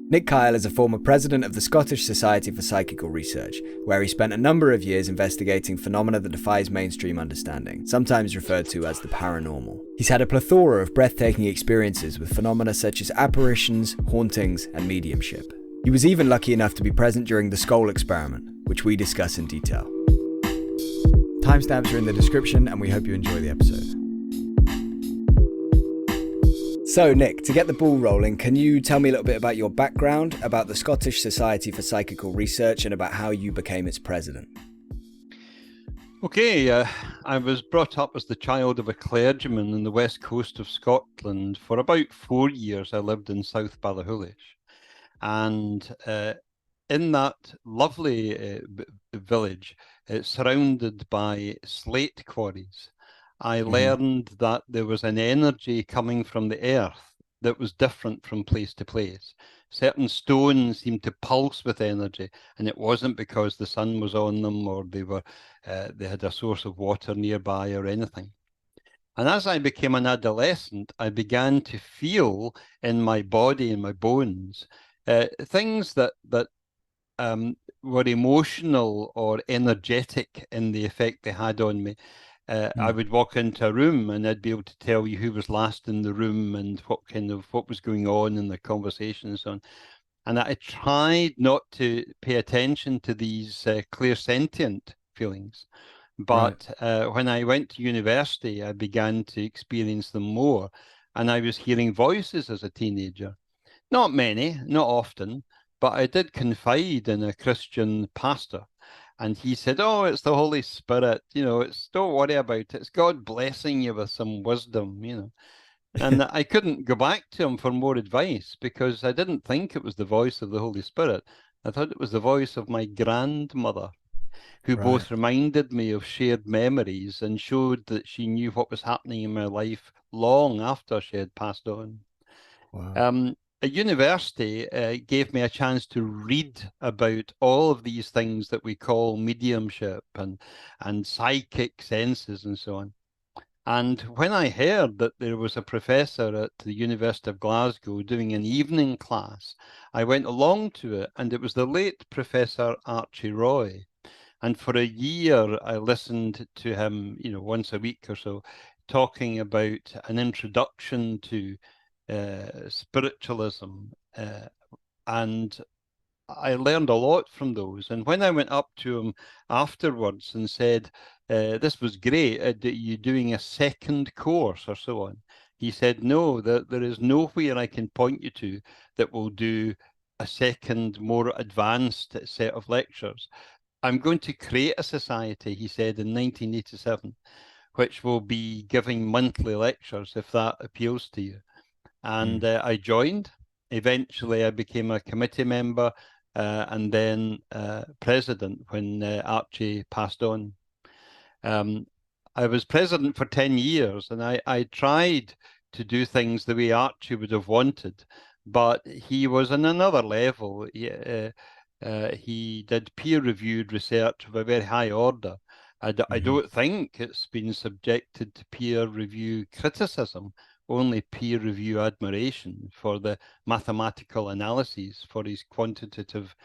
Nick Kyle is a former president of the Scottish Society for Psychical Research, where he spent a number of years investigating phenomena that defies mainstream understanding, sometimes referred to as the paranormal. He's had a plethora of breathtaking experiences with phenomena such as apparitions, hauntings, and mediumship. He was even lucky enough to be present during the Scole Experiment, which we discuss in detail. Timestamps are in the description, and we hope you enjoy the episode. So, Nick, to get the ball rolling, can you tell me a little bit about your background, about the Scottish Society for Psychical Research, and about how you became its president? Okay, I was brought up as the child of a clergyman in the west coast of Scotland. For about 4 years, I lived in South Ballachulish. And in that lovely village, surrounded by slate quarries, I learned that there was an energy coming from the earth that was different from place to place. Certain stones seemed to pulse with energy, and it wasn't because the sun was on them or they had a source of water nearby or anything. And as I became an adolescent, I began to feel in my body and my bones things that were emotional or energetic in the effect they had on me. I would walk into a room and I'd be able to tell you who was last in the room and what was going on in the conversation and so on. And I tried not to pay attention to these clairsentient feelings. But when I went to university, I began to experience them more. And I was hearing voices as a teenager. Not many, not often, but I did confide in a Christian pastor. And he said, "Oh, it's the Holy Spirit. Don't worry about it. It's God blessing you with some wisdom. And I couldn't go back to him for more advice because I didn't think it was the voice of the Holy Spirit. I thought it was the voice of my grandmother, who both reminded me of shared memories and showed that she knew what was happening in my life long after she had passed on. Wow. At university, gave me a chance to read about all of these things that we call mediumship and psychic senses and so on. And when I heard that there was a professor at the University of Glasgow doing an evening class, I went along to it, and it was the late Professor Archie Roy. And for a year, I listened to him, once a week or so, talking about an introduction to spiritualism, and I learned a lot from those. And when I went up to him afterwards and said, "This was great, are you doing a second course or so on?" He said, "No, there is nowhere I can point you to that will do a second, more advanced set of lectures. I'm going to create a society," he said in 1987, "which will be giving monthly lectures if that appeals to you." And I joined. Eventually, I became a committee member and then president when Archie passed on. I was president for 10 years, and I tried to do things the way Archie would have wanted, but he was on another level. He did peer-reviewed research of a very high order. I don't think it's been subjected to peer review criticism, only peer review admiration for the mathematical analyses for his quantitative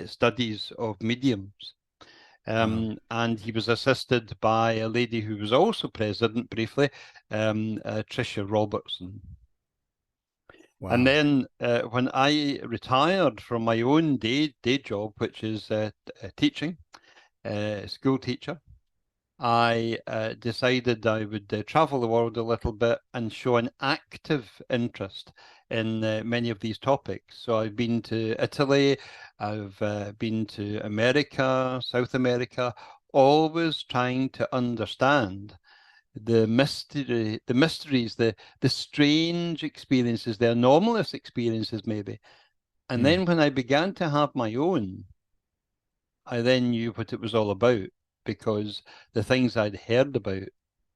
studies of mediums. And he was assisted by a lady who was also president briefly, Tricia Robertson. Wow. And then when I retired from my own day job, which is teaching, school teacher, I decided I would travel the world a little bit and show an active interest in many of these topics. So I've been to Italy, I've been to America, South America, always trying to understand the mysteries, the strange experiences, the anomalous experiences maybe. And then when I began to have my own, I then knew what it was all about, because the things I'd heard about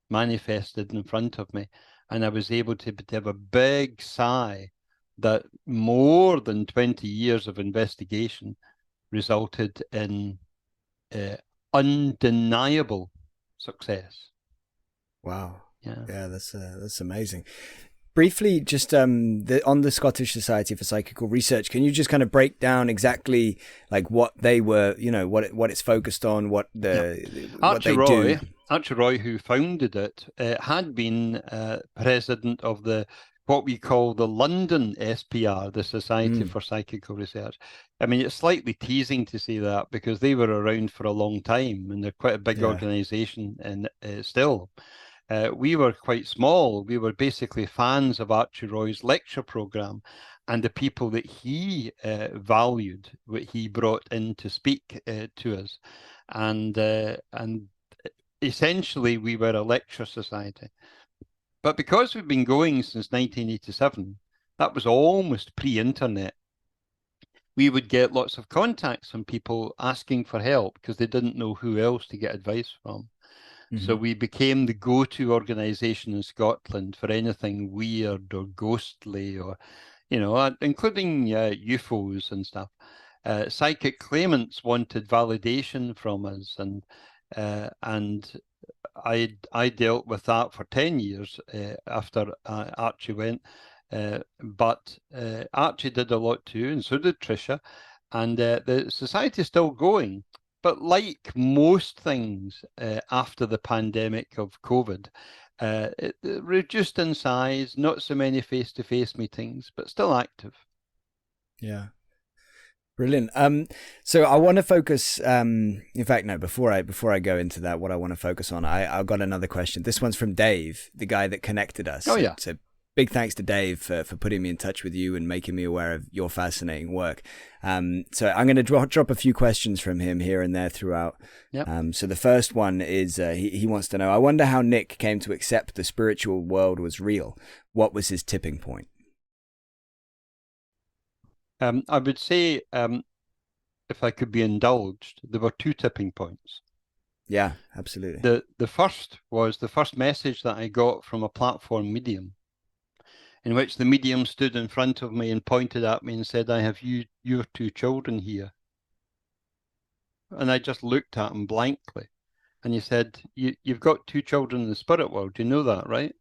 manifested in front of me, and I was able to have a big sigh that more than 20 years of investigation resulted in undeniable success. Wow. Yeah, that's amazing. briefly, just on the Scottish Society for Psychical Research, can you just kind of break down exactly like what they were, what it's focused on, what they do? Archie Roy, who founded it, had been president of what we call the London SPR, the Society for Psychical Research. I mean, it's slightly teasing to say that because they were around for a long time and they're quite a big organization and still. We were quite small. We were basically fans of Archie Roy's lecture program and the people that he valued, what he brought in to speak to us. And essentially, we were a lecture society. But because we've been going since 1987, that was almost pre-internet. We would get lots of contacts from people asking for help because they didn't know who else to get advice from. So we became the go-to organization in Scotland for anything weird or ghostly or, including UFOs and stuff. Psychic claimants wanted validation from us, and I dealt with that for 10 years after Archie went. But Archie did a lot too, and so did Tricia. And the society is still going. But like most things after the pandemic of COVID, it reduced in size, not so many face-to-face meetings, but still active. Yeah. Brilliant. So I want to focus. In fact, no. Before I go into that, what I want to focus on, I got another question. This one's from Dave, the guy that connected us. Oh yeah. So big thanks to Dave for putting me in touch with you and making me aware of your fascinating work. So I'm going to drop a few questions from him here and there throughout. Yep. So the first one is he wants to know, I wonder how Nick came to accept the spiritual world was real. What was his tipping point? I would say, if I could be indulged, there were two tipping points. Yeah, absolutely. The first was the first message that I got from a platform medium, in which the medium stood in front of me and pointed at me and said, I have your two children here. And I just looked at him blankly. And he said, you've got two children in the spirit world. You know that, right?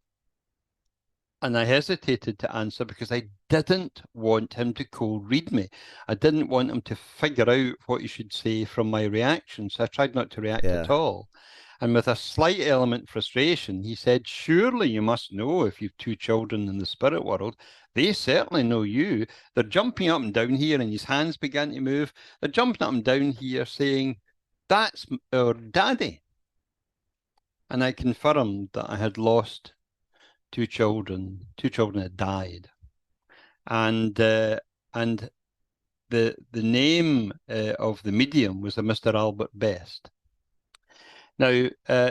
And I hesitated to answer because I didn't want him to cold read me. I didn't want him to figure out what he should say from my reaction. So I tried not to react at all. And with a slight element of frustration, he said, surely you must know if you've two children in the spirit world. They certainly know you. They're jumping up and down here, and his hands began to move. They're jumping up and down here saying, that's our daddy. And I confirmed that I had lost two children. Two children had died. And the name of the medium was a Mr. Albert Best. Now,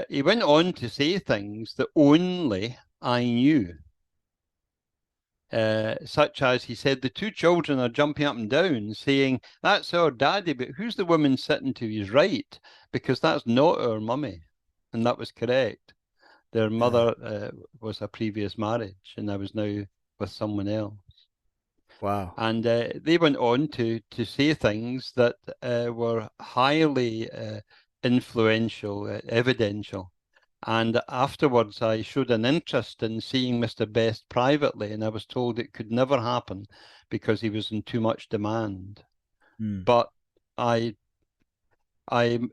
he went on to say things that only I knew, such as he said, the two children are jumping up and down saying, that's our daddy, but who's the woman sitting to his right? Because that's not our mummy. And that was correct. Their mother was a previous marriage, and I was now with someone else. Wow. And they went on to say things that were highly influential, evidential. And afterwards, I showed an interest in seeing Mr. Best privately, and I was told it could never happen because he was in too much demand. But I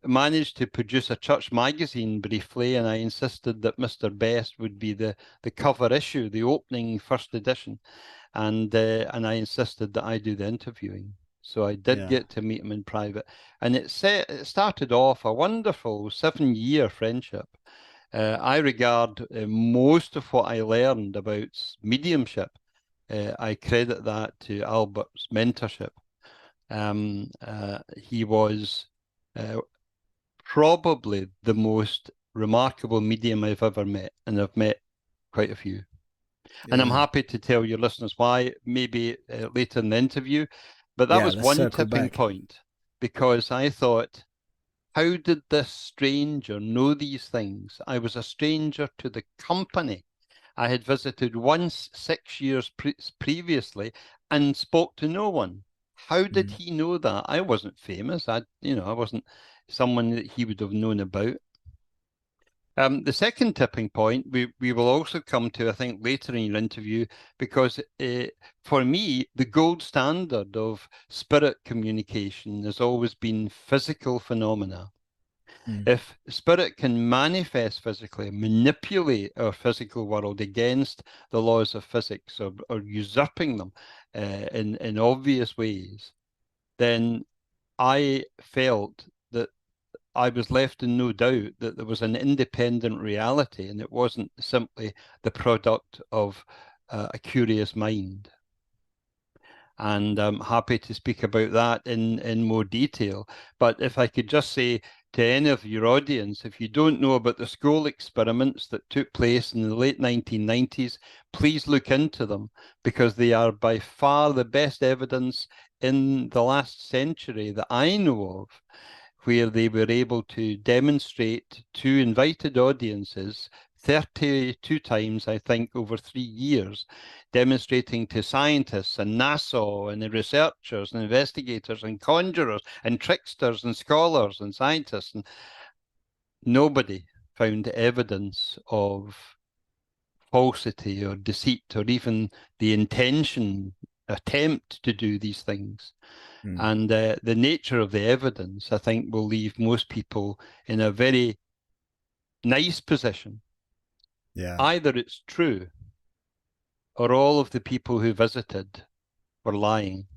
managed to produce a church magazine briefly, and I insisted that Mr. Best would be the cover issue, the opening first edition, and I insisted that I do the interviewing. So I did get to meet him in private, and it started off a wonderful 7-year friendship. I regard most of what I learned about mediumship, I credit that to Albert's mentorship. He was probably the most remarkable medium I've ever met, and I've met quite a few. And I'm happy to tell your listeners why, maybe later in the interview. But that was one tipping point, because I thought, how did this stranger know these things? I was a stranger to the company. I had visited once 6 years previously and spoke to no one. How did he know that? I wasn't famous. I wasn't someone that he would have known about. The second tipping point we will also come to, I think, later in your interview, because for me, the gold standard of spirit communication has always been physical phenomena. If spirit can manifest physically, manipulate our physical world against the laws of physics, or usurping them in obvious ways, then I felt that I was left in no doubt that there was an independent reality, and it wasn't simply the product of a curious mind. And I'm happy to speak about that in more detail. But if I could just say to any of your audience, if you don't know about the Scole experiments that took place in the late 1990s, please look into them, because they are by far the best evidence in the last century that I know of, where they were able to demonstrate to invited audiences 32 times, I think, over 3 years, demonstrating to scientists and NASA and the researchers and investigators and conjurers and tricksters and scholars and scientists. And nobody found evidence of falsity or deceit, or even the attempt to do these things. And the nature of the evidence, I think, will leave most people in a very nice position. Yeah. Either it's true, or all of the people who visited were lying.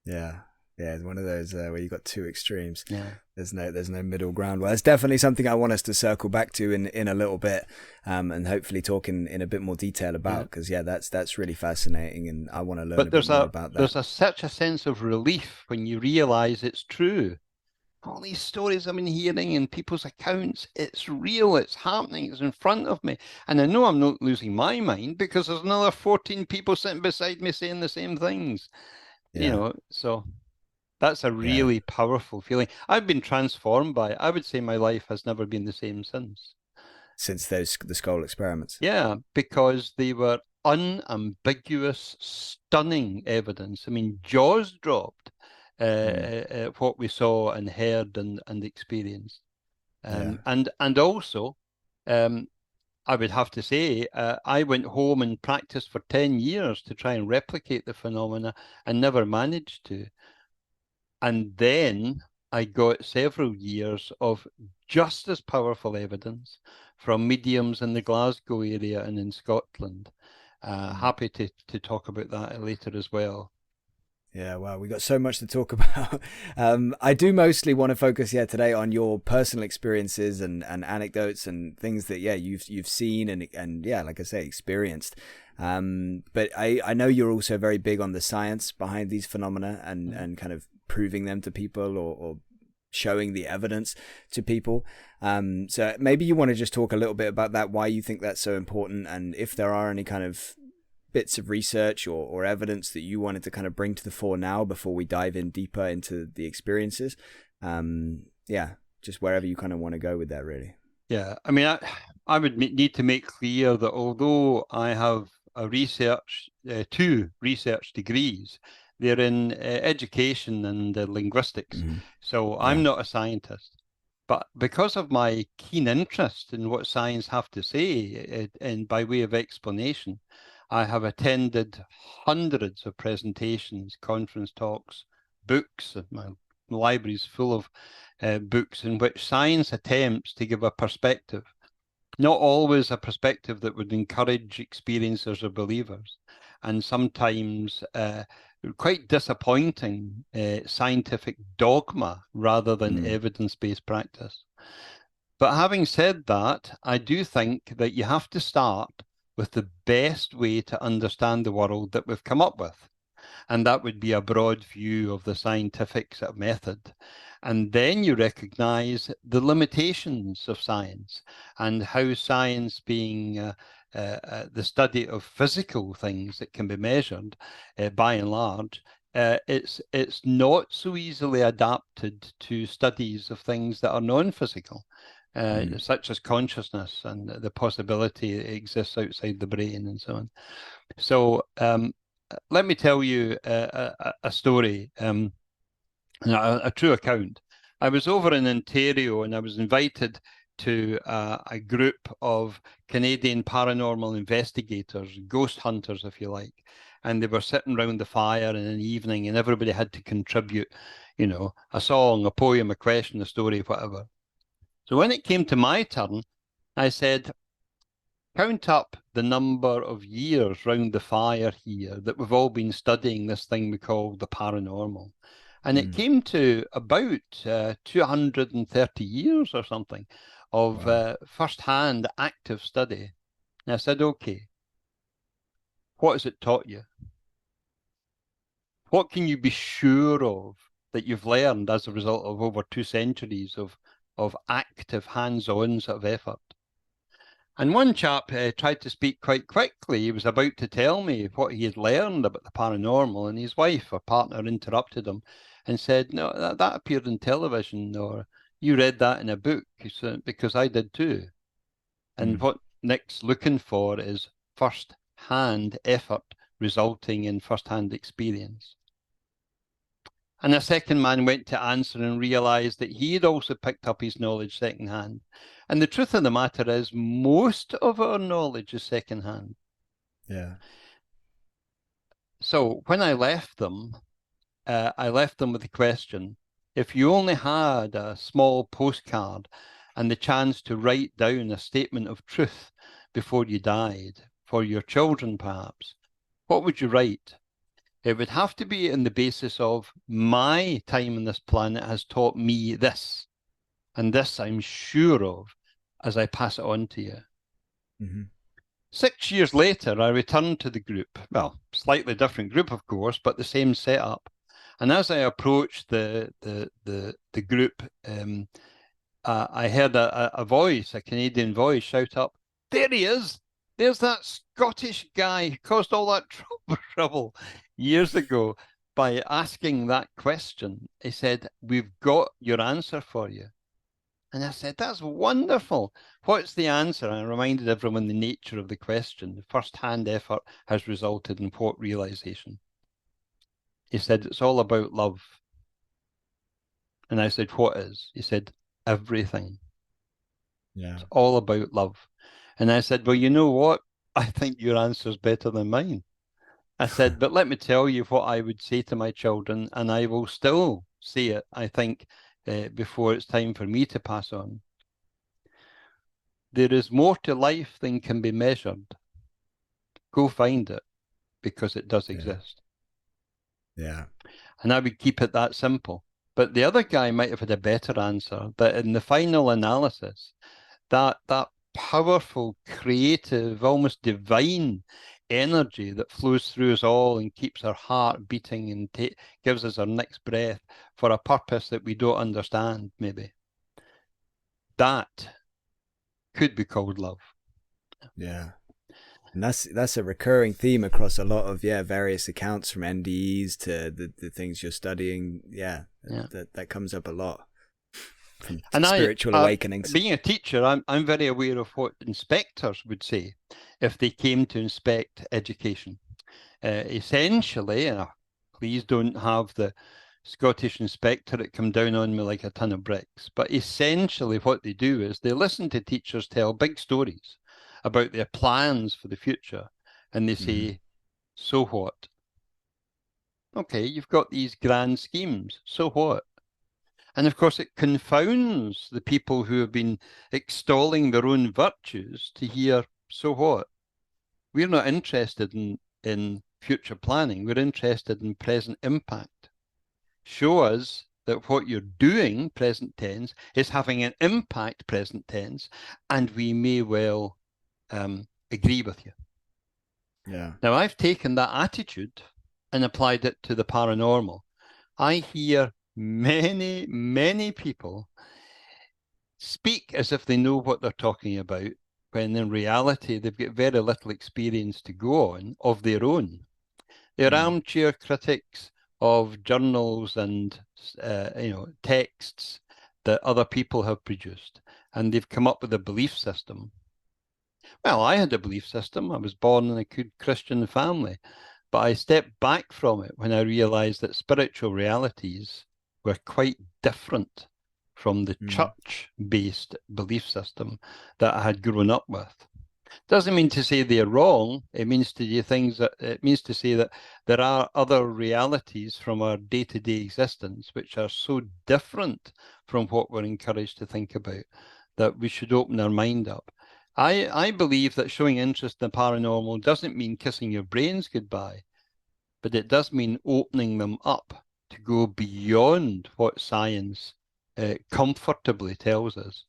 Yeah. Yeah, it's one of those where you got two extremes. Yeah. There's no middle ground. Well, it's definitely something I want us to circle back to in a little bit, and hopefully talk in a bit more detail about, because that's really fascinating, and I want to learn a bit more about that. There's such a sense of relief when you realize it's true. All these stories I've been hearing in people's accounts, it's real, it's happening, it's in front of me. And I know I'm not losing my mind, because there's another 14 people sitting beside me saying the same things. Yeah. So that's a really powerful feeling. I've been transformed by it. I would say my life has never been the same since. Since the Scole experiments. Yeah, because they were unambiguous, stunning evidence. I mean, jaws dropped what we saw and heard and experienced. And also, I would have to say, I went home and practiced for 10 years to try and replicate the phenomena, and never managed to. And then I got several years of just as powerful evidence from mediums in the Glasgow area and in Scotland. Happy to talk about that later as well. Yeah, well, we got so much to talk about. I do mostly want to focus today on your personal experiences and anecdotes and things that you've seen and like I say, experienced. But I know you're also very big on the science behind these phenomena and kind of proving them to people or showing the evidence to people. So maybe you want to just talk a little bit about that, why you think that's so important, and if there are any kind of bits of research or evidence that you wanted to kind of bring to the fore now before we dive in deeper into the experiences. Just wherever you kind of want to go with that, really. Yeah, I mean, I would need to make clear that although I have two research degrees, they're in education and linguistics. So I'm not a scientist. But because of my keen interest in what science have to say, and by way of explanation, I have attended hundreds of presentations, conference talks, books. My library is full of books in which science attempts to give a perspective, not always a perspective that would encourage experiencers or believers, and sometimes quite disappointing scientific dogma rather than evidence-based practice. But having said that, I do think that you have to start with the best way to understand the world that we've come up with. And that would be a broad view of the scientific sort of method. And then you recognize the limitations of science, and how science, being the study of physical things that can be measured by and large, it's not so easily adapted to studies of things that are non-physical. Such as consciousness and the possibility it exists outside the brain and so on. So let me tell you a story, a true account. I was over in Ontario, and I was invited to a group of Canadian paranormal investigators, ghost hunters, if you like, and they were sitting around the fire in an evening, and everybody had to contribute, you know, a song, a poem, a question, a story, whatever. So when it came to my turn, I said, count up the number of years round the fire here that we've all been studying this thing we call the paranormal. And it came to about 230 years or something of first-hand active study. And I said, okay, what has it taught you? What can you be sure of that you've learned as a result of over 2 centuries of active hands-on sort of effort? And one chap tried to speak quite quickly. He was about to tell me what he had learned about the paranormal, and his wife or partner interrupted him and said, no, that appeared in television, or you read that in a book, because I did too. And what Nick's looking for is first-hand effort resulting in first-hand experience. And a second man went to answer and realized that he had also picked up his knowledge secondhand. And the truth of the matter is, most of our knowledge is secondhand. Yeah. So when I left them with the question, if you only had a small postcard and the chance to write down a statement of truth before you died, for your children perhaps, what would you write? It would have to be on the basis of my time on this planet has taught me this, and this I'm sure of as I pass it on to you. 6 years later, I returned to the group. Well, slightly different group, of course, but the same setup. And as I approached the group, I heard a voice, a Canadian voice, shout up, "There he is! There's that Scottish guy who caused all that trouble years ago by asking that question." He said, "We've got your answer for you." And I said, "That's wonderful. What's the answer?" And I reminded everyone the nature of the question. The first-hand effort has resulted in what realization? He said, "It's all about love." And I said, "What is?" He said, "Everything." Yeah. It's all about love. And I said, "Well, you know what? I think your answer's better than mine." I said, "But let me tell you what I would say to my children, and I will still say it, I think, before it's time for me to pass on. There is more to life than can be measured. Go find it, because it does exist." Yeah. And I would keep it that simple. But the other guy might have had a better answer, that in the final analysis, that powerful, creative, almost divine energy that flows through us all and keeps our heart beating and gives us our next breath for a purpose that we don't understand, maybe. That could be called love. Yeah. And that's a recurring theme across a lot of various accounts, from NDEs to the things you're studying. That comes up a lot. From And spiritual awakenings. Being a teacher, I'm very aware of what inspectors would say if they came to inspect education. Essentially, please don't have the Scottish inspectorate come down on me like a ton of bricks, but essentially what they do is they listen to teachers tell big stories about their plans for the future, and they say, so what? Okay, you've got these grand schemes, so what? And of course, it confounds the people who have been extolling their own virtues to hear, so what? We're not interested in future planning. We're interested in present impact. Show us that what you're doing, present tense, is having an impact, present tense, and we may well agree with you. Yeah. Now, I've taken that attitude and applied it to the paranormal. I hear many, many people speak as if they know what they're talking about, when in reality they've got very little experience to go on of their own. They're armchair critics of journals and texts that other people have produced, and they've come up with a belief system. Well, I had a belief system. I was born in a good Christian family, but I stepped back from it when I realized that spiritual realities were quite different from the church-based belief system that I had grown up with. Doesn't mean to say they're wrong. It means to say that there are other realities from our day-to-day existence which are so different from what we're encouraged to think about that we should open our mind up. I believe that showing interest in the paranormal doesn't mean kissing your brains goodbye, but it does mean opening them up to go beyond what science comfortably tells us.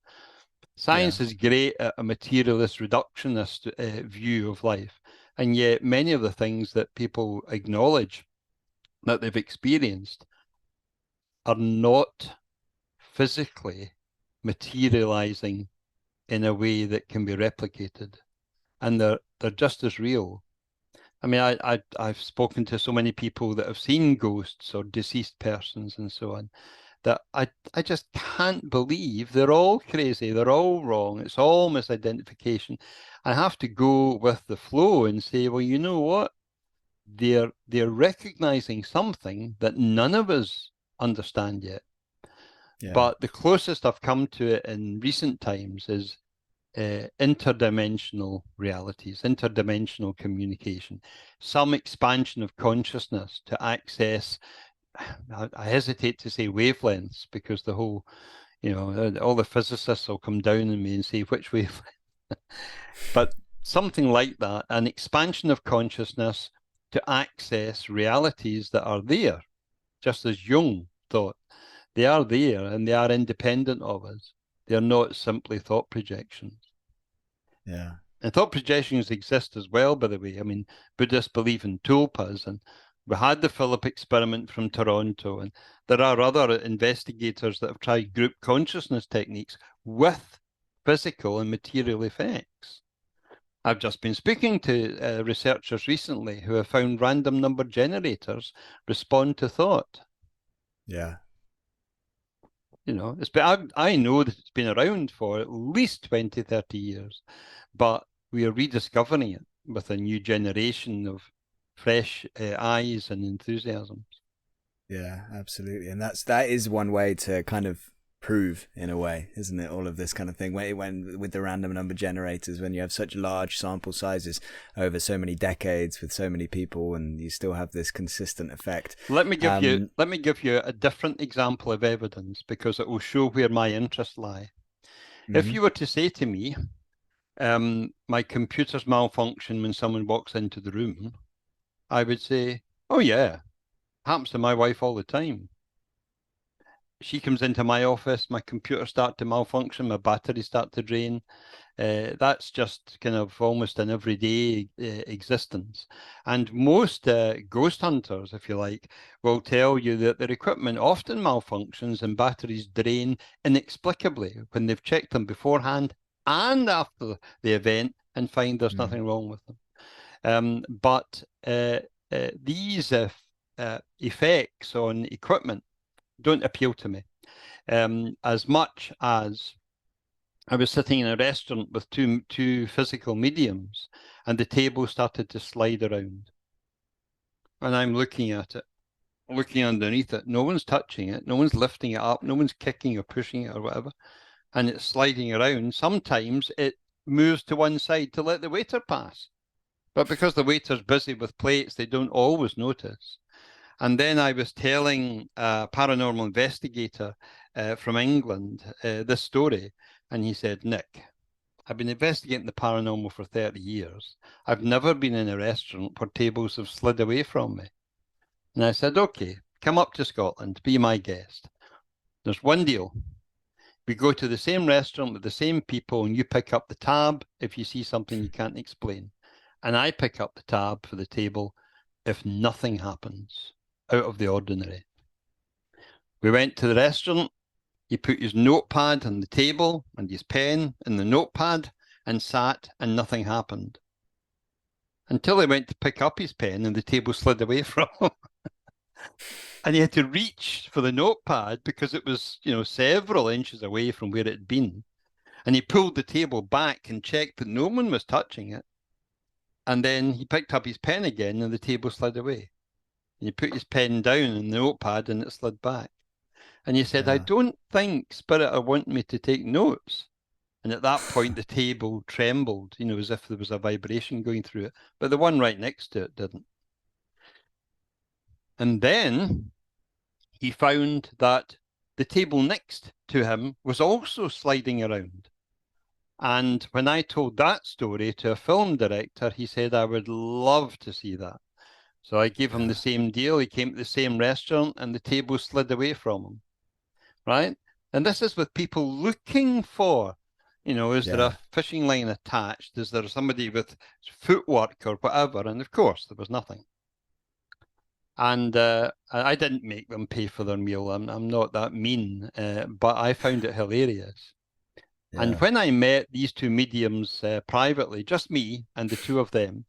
Science is great at a materialist, reductionist view of life, and yet many of the things that people acknowledge that they've experienced are not physically materializing in a way that can be replicated, and they're just as real. I mean, I've spoken to so many people that have seen ghosts or deceased persons and so on, that I just can't believe they're all crazy, they're all wrong, it's all misidentification. I have to go with the flow and say, well, you know what? They're recognizing something that none of us understand yet. Yeah. But the closest I've come to it in recent times is interdimensional realities, interdimensional communication, some expansion of consciousness to access, I hesitate to say wavelengths, because the whole, all the physicists will come down on me and say which wavelength, but something like that, an expansion of consciousness to access realities that are there, just as Jung thought. They are there and they are independent of us. They're not simply thought projections. Yeah. And thought projections exist as well, by the way. I mean, Buddhists believe in tulpas, and we had the Philip experiment from Toronto, and there are other investigators that have tried group consciousness techniques with physical and material effects. I've just been speaking to researchers recently who have found random number generators respond to thought. Yeah. I know that it's been around for at least 20, 30 years, but we are rediscovering it with a new generation of fresh eyes and enthusiasms. Yeah, absolutely. And that is one way to kind of prove, in a way, isn't it, all of this kind of thing, when with the random number generators, when you have such large sample sizes over so many decades with so many people, and you still have this consistent effect. Let me give you a different example of evidence, because it will show where my interests lie. Mm-hmm. If you were to say to me, my computer's malfunction when someone walks into the room, I would say, oh yeah, happens to my wife all the time. She comes into my office, my computer starts to malfunction, my batteries start to drain. That's just kind of almost an everyday existence. And most ghost hunters, if you like, will tell you that their equipment often malfunctions and batteries drain inexplicably when they've checked them beforehand and after the event and find there's nothing wrong with them. But these effects on equipment don't appeal to me as much as I was sitting in a restaurant with two physical mediums, and the table started to slide around, and I'm looking at it, looking underneath it. No one's touching it, no one's lifting it up, no one's kicking or pushing it or whatever, and it's sliding around. Sometimes it moves to one side to let the waiter pass, but because the waiter's busy with plates, they don't always notice. And then I was telling a paranormal investigator from England this story, and he said, Nick, I've been investigating the paranormal for 30 years. I've never been in a restaurant where tables have slid away from me. And I said, okay, come up to Scotland, be my guest. There's one deal. We go to the same restaurant with the same people, and you pick up the tab if you see something you can't explain. And I pick up the tab for the table if nothing happens out of the ordinary. We went to the restaurant. He put his notepad on the table and his pen in the notepad and sat, and nothing happened. Until he went to pick up his pen and the table slid away from him. And he had to reach for the notepad because it was, several inches away from where it had been. And he pulled the table back and checked that no one was touching it. And then he picked up his pen again and the table slid away. He put his pen down in the notepad and it slid back. And he said, I don't think Spirit are wanting me to take notes. And at that point, the table trembled, as if there was a vibration going through it. But the one right next to it didn't. And then he found that the table next to him was also sliding around. And when I told that story to a film director, he said, I would love to see that. So I gave him the same deal. He came to the same restaurant and the table slid away from him. Right? And this is with people looking for, is there a fishing line attached? Is there somebody with footwork or whatever? And of course, there was nothing. And I didn't make them pay for their meal. I'm not that mean, but I found it hilarious. Yeah. And when I met these two mediums privately, just me and the two of them,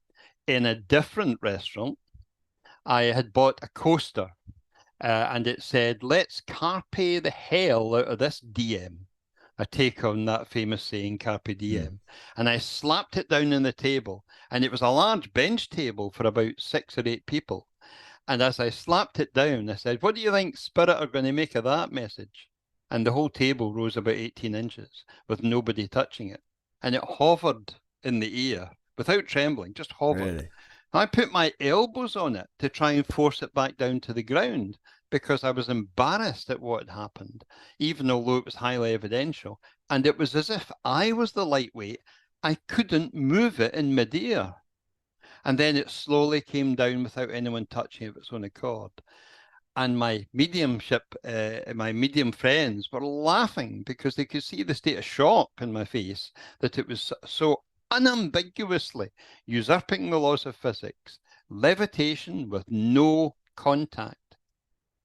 in a different restaurant, I had bought a coaster. And it said, let's carpe the hell out of this DM. A take on that famous saying, carpe diem. And I slapped it down on the table. And it was a large bench table for about 6 or 8 people. And as I slapped it down, I said, what do you think Spirit are going to make of that message? And the whole table rose about 18 inches with nobody touching it. And it hovered in the air without trembling, just hovered. Really? I put my elbows on it to try and force it back down to the ground because I was embarrassed at what had happened, even although it was highly evidential. And it was as if I was the lightweight. I couldn't move it in midair. And then it slowly came down without anyone touching it of its own accord. And my medium friends were laughing because they could see the state of shock in my face that it was so unambiguously usurping the laws of physics, levitation with no contact.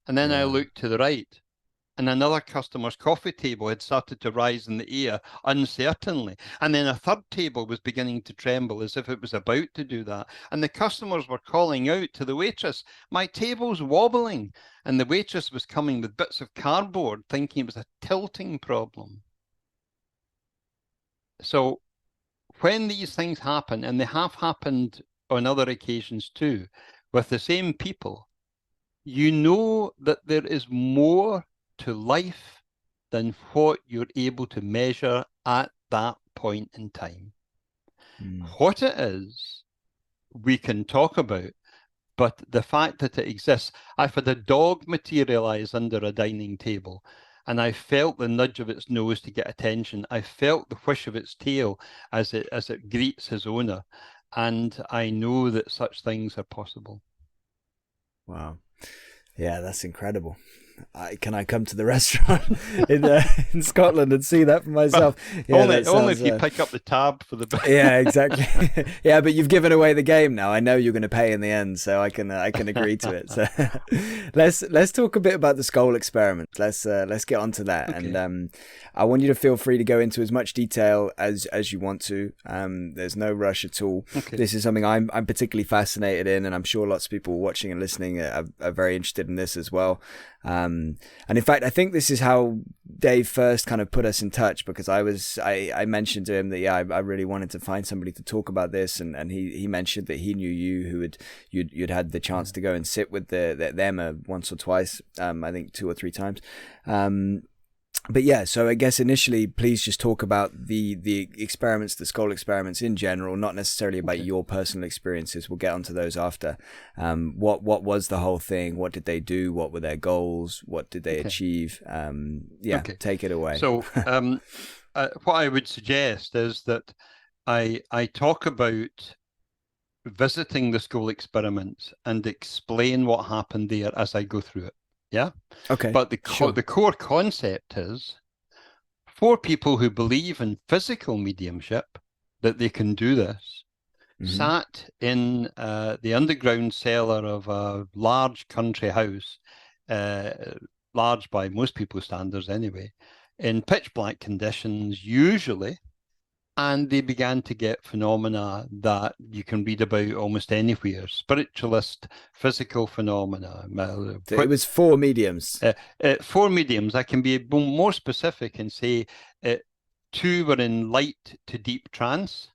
And then I looked to the right, and another customer's coffee table had started to rise in the air uncertainly. And then a third table was beginning to tremble as if it was about to do that. And the customers were calling out to the waitress, my table's wobbling. And the waitress was coming with bits of cardboard, thinking it was a tilting problem. So when these things happen, and they have happened on other occasions too, with the same people, you know that there is more to life than what you're able to measure at that point in time. What it is, we can talk about, but the fact that it exists, I've had a dog materialize under a dining table, and I felt the nudge of its nose to get attention. I felt the whish of its tail as it greets his owner, and I know that such things are possible. Wow. Yeah, that's incredible. Can I come to the restaurant in Scotland and see that for myself? Well, yeah, only if you pick up the tab for the Yeah, exactly. Yeah, but you've given away the game now. I know you're going to pay in the end, so I can agree to it. So let's talk a bit about the Scole Experiment. Let's get onto that, okay. And I want you to feel free to go into as much detail as you want to. There's no rush at all. Okay. This is something I'm particularly fascinated in, and I'm sure lots of people watching and listening are very interested in this as well. And in fact, I think this is how Dave first kind of put us in touch, because I mentioned to him that I really wanted to find somebody to talk about this, and he mentioned that he knew you'd had the chance to go and sit with them once or twice, I think 2 or 3 times. But yeah, so I guess initially, please just talk about the experiments, the Scole experiments in general, not necessarily about your personal experiences. We'll get onto those after. What was the whole thing? What did they do? What were their goals? What did they achieve? Take it away. So what I would suggest is that I talk about visiting the Scole experiments and explain what happened there as I go through it. Yeah. Okay. But the core concept is, for people who believe in physical mediumship, that they can do this, sat in the underground cellar of a large country house, large by most people's standards anyway, in pitch black conditions usually, and they began to get phenomena that you can read about almost anywhere. Spiritualist, physical phenomena. It was 4 mediums. 4 mediums. I can be more specific and say 2 were in light to deep trance,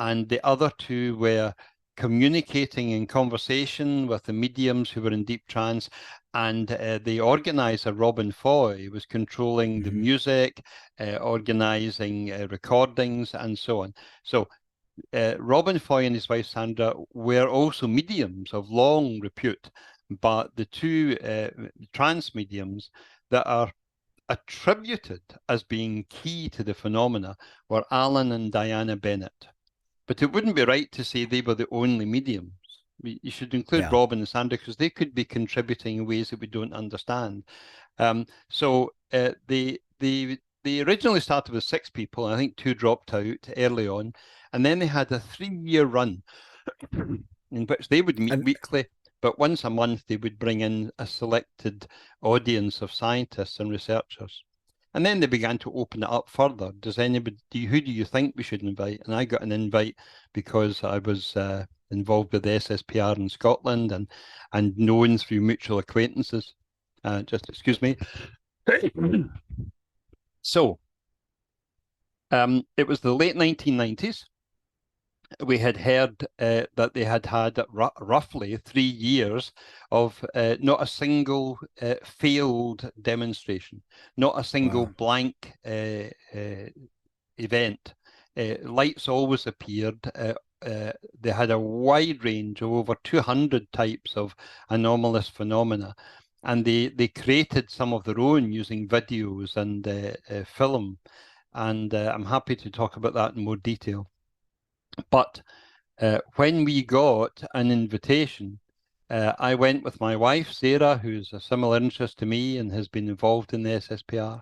and the other 2 were communicating in conversation with the mediums who were in deep trance, and the organizer, Robin Foy, was controlling the music, organizing recordings, and so on. So Robin Foy and his wife Sandra were also mediums of long repute, but the two trance mediums that are attributed as being key to the phenomena were Alan and Diana Bennett. But it wouldn't be right to say they were the only mediums. You should include Robin and Sandra because they could be contributing in ways that we don't understand. So they originally started with 6 people. I think 2 dropped out early on. And then they had a 3-year run in which they would meet weekly, but once a month they would bring in a selected audience of scientists and researchers. And then they began to open it up further. Does anybody, who do you think we should invite? And I got an invite because I was involved with the SSPR in Scotland and known through mutual acquaintances. Just excuse me. So it was the late 1990s. We had heard that they had had roughly 3 years of not a single failed demonstration, not a single blank event. Lights always appeared. They had a wide range of over 200 types of anomalous phenomena. And they created some of their own using videos and film. And I'm happy to talk about that in more detail. But when we got an invitation, I went with my wife, Sarah, who's a similar interest to me and has been involved in the SSPR,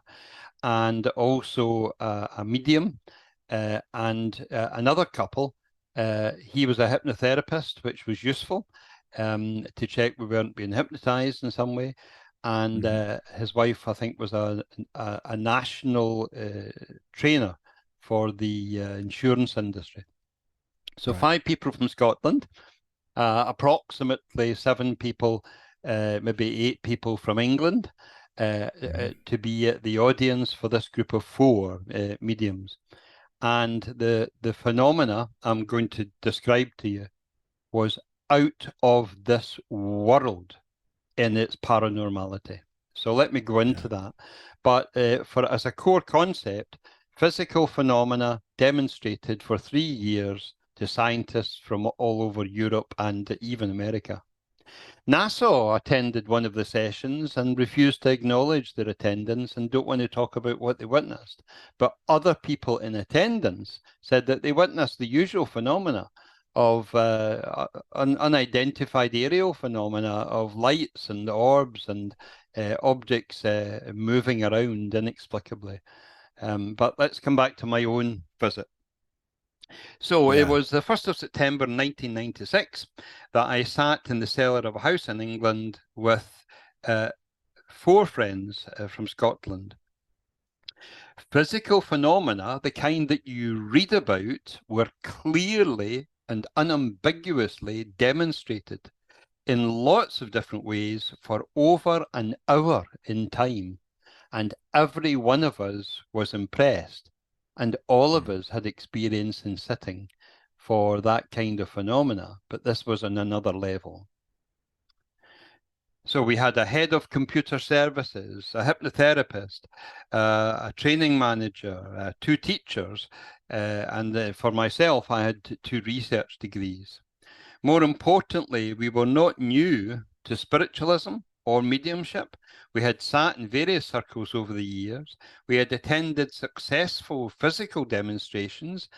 and also a medium and another couple. He was a hypnotherapist, which was useful to check we weren't being hypnotized in some way. And his wife, I think, was a national trainer for the insurance industry. So 5 people from Scotland, approximately 7 people, maybe 8 people from England, to be the audience for this group of 4 mediums. And the phenomena I'm going to describe to you was out of this world in its paranormality. So let me go into that. But as a core concept, physical phenomena demonstrated for 3 years to scientists from all over Europe and even America. NASA attended one of the sessions and refused to acknowledge their attendance and don't want to talk about what they witnessed. But other people in attendance said that they witnessed the usual phenomena of unidentified aerial phenomena of lights and orbs and objects moving around inexplicably. But let's come back to my own visit. So it was the 1st of September 1996 that I sat in the cellar of a house in England with 4 friends from Scotland. Physical phenomena, the kind that you read about, were clearly and unambiguously demonstrated in lots of different ways for over an hour in time. And every one of us was impressed. And all of us had experience in sitting for that kind of phenomena, but this was on another level. So we had a head of computer services, a hypnotherapist, a training manager, 2 teachers, and for myself, I had 2 research degrees. More importantly, we were not new to spiritualism or mediumship. We had sat in various circles over the years. We had attended successful physical demonstrations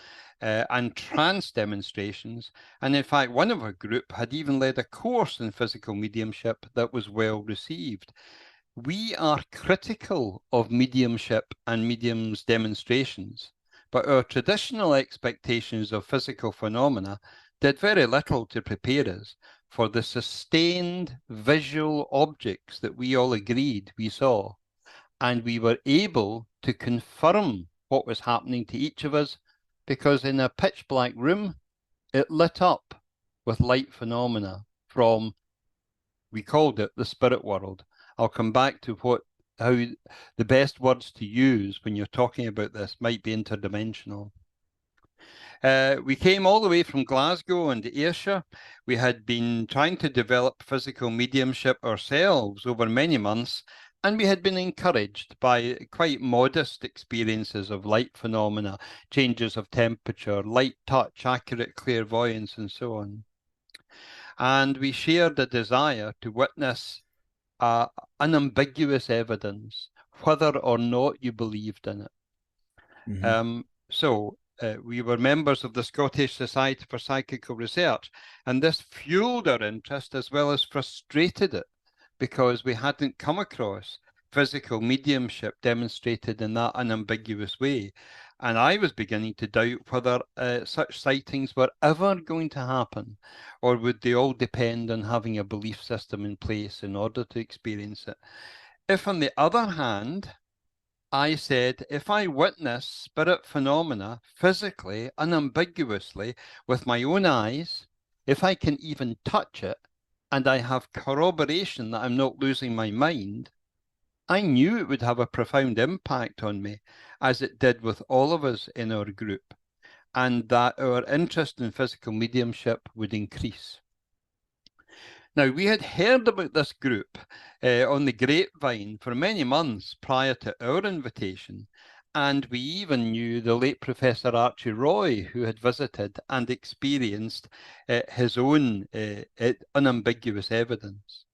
and trance demonstrations. And in fact, one of our group had even led a course in physical mediumship that was well received. We are critical of mediumship and mediums demonstrations, but our traditional expectations of physical phenomena did very little to prepare us for the sustained visual objects that we all agreed we saw. And we were able to confirm what was happening to each of us because in a pitch black room, it lit up with light phenomena from, we called it the spirit world. I'll come back to how the best words to use when you're talking about this might be interdimensional. We came all the way from Glasgow and Ayrshire. We had been trying to develop physical mediumship ourselves over many months, and we had been encouraged by quite modest experiences of light phenomena, changes of temperature, light touch, accurate clairvoyance, and so on. And we shared a desire to witness unambiguous evidence, whether or not you believed in it. So we were members of the Scottish Society for Psychical Research, and this fueled our interest as well as frustrated it, because we hadn't come across physical mediumship demonstrated in that unambiguous way. And I was beginning to doubt whether such sightings were ever going to happen, or would they all depend on having a belief system in place in order to experience it. If, on the other hand, I said, if I witness spirit phenomena physically, unambiguously, with my own eyes, if I can even touch it, and I have corroboration that I'm not losing my mind, I knew it would have a profound impact on me, as it did with all of us in our group, and that our interest in physical mediumship would increase. Now, we had heard about this group on the grapevine for many months prior to our invitation, and we even knew the late Professor Archie Roy, who had visited and experienced his own unambiguous evidence.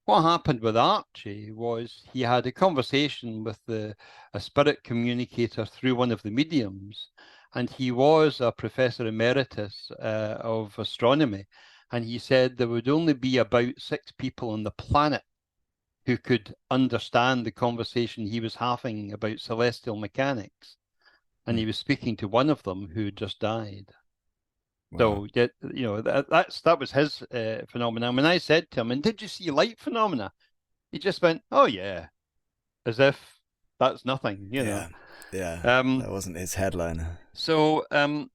What happened with Archie was he had a conversation with a spirit communicator through one of the mediums, and he was a professor emeritus of astronomy. And he said there would only be about 6 people on the planet who could understand the conversation he was having about celestial mechanics. And he was speaking to one of them who just died. Wow. So, you know, that was his phenomenon. When I said to him, and did you see light phenomena? He just went, oh, yeah, as if that's nothing, you know. Yeah, that wasn't his headliner. So I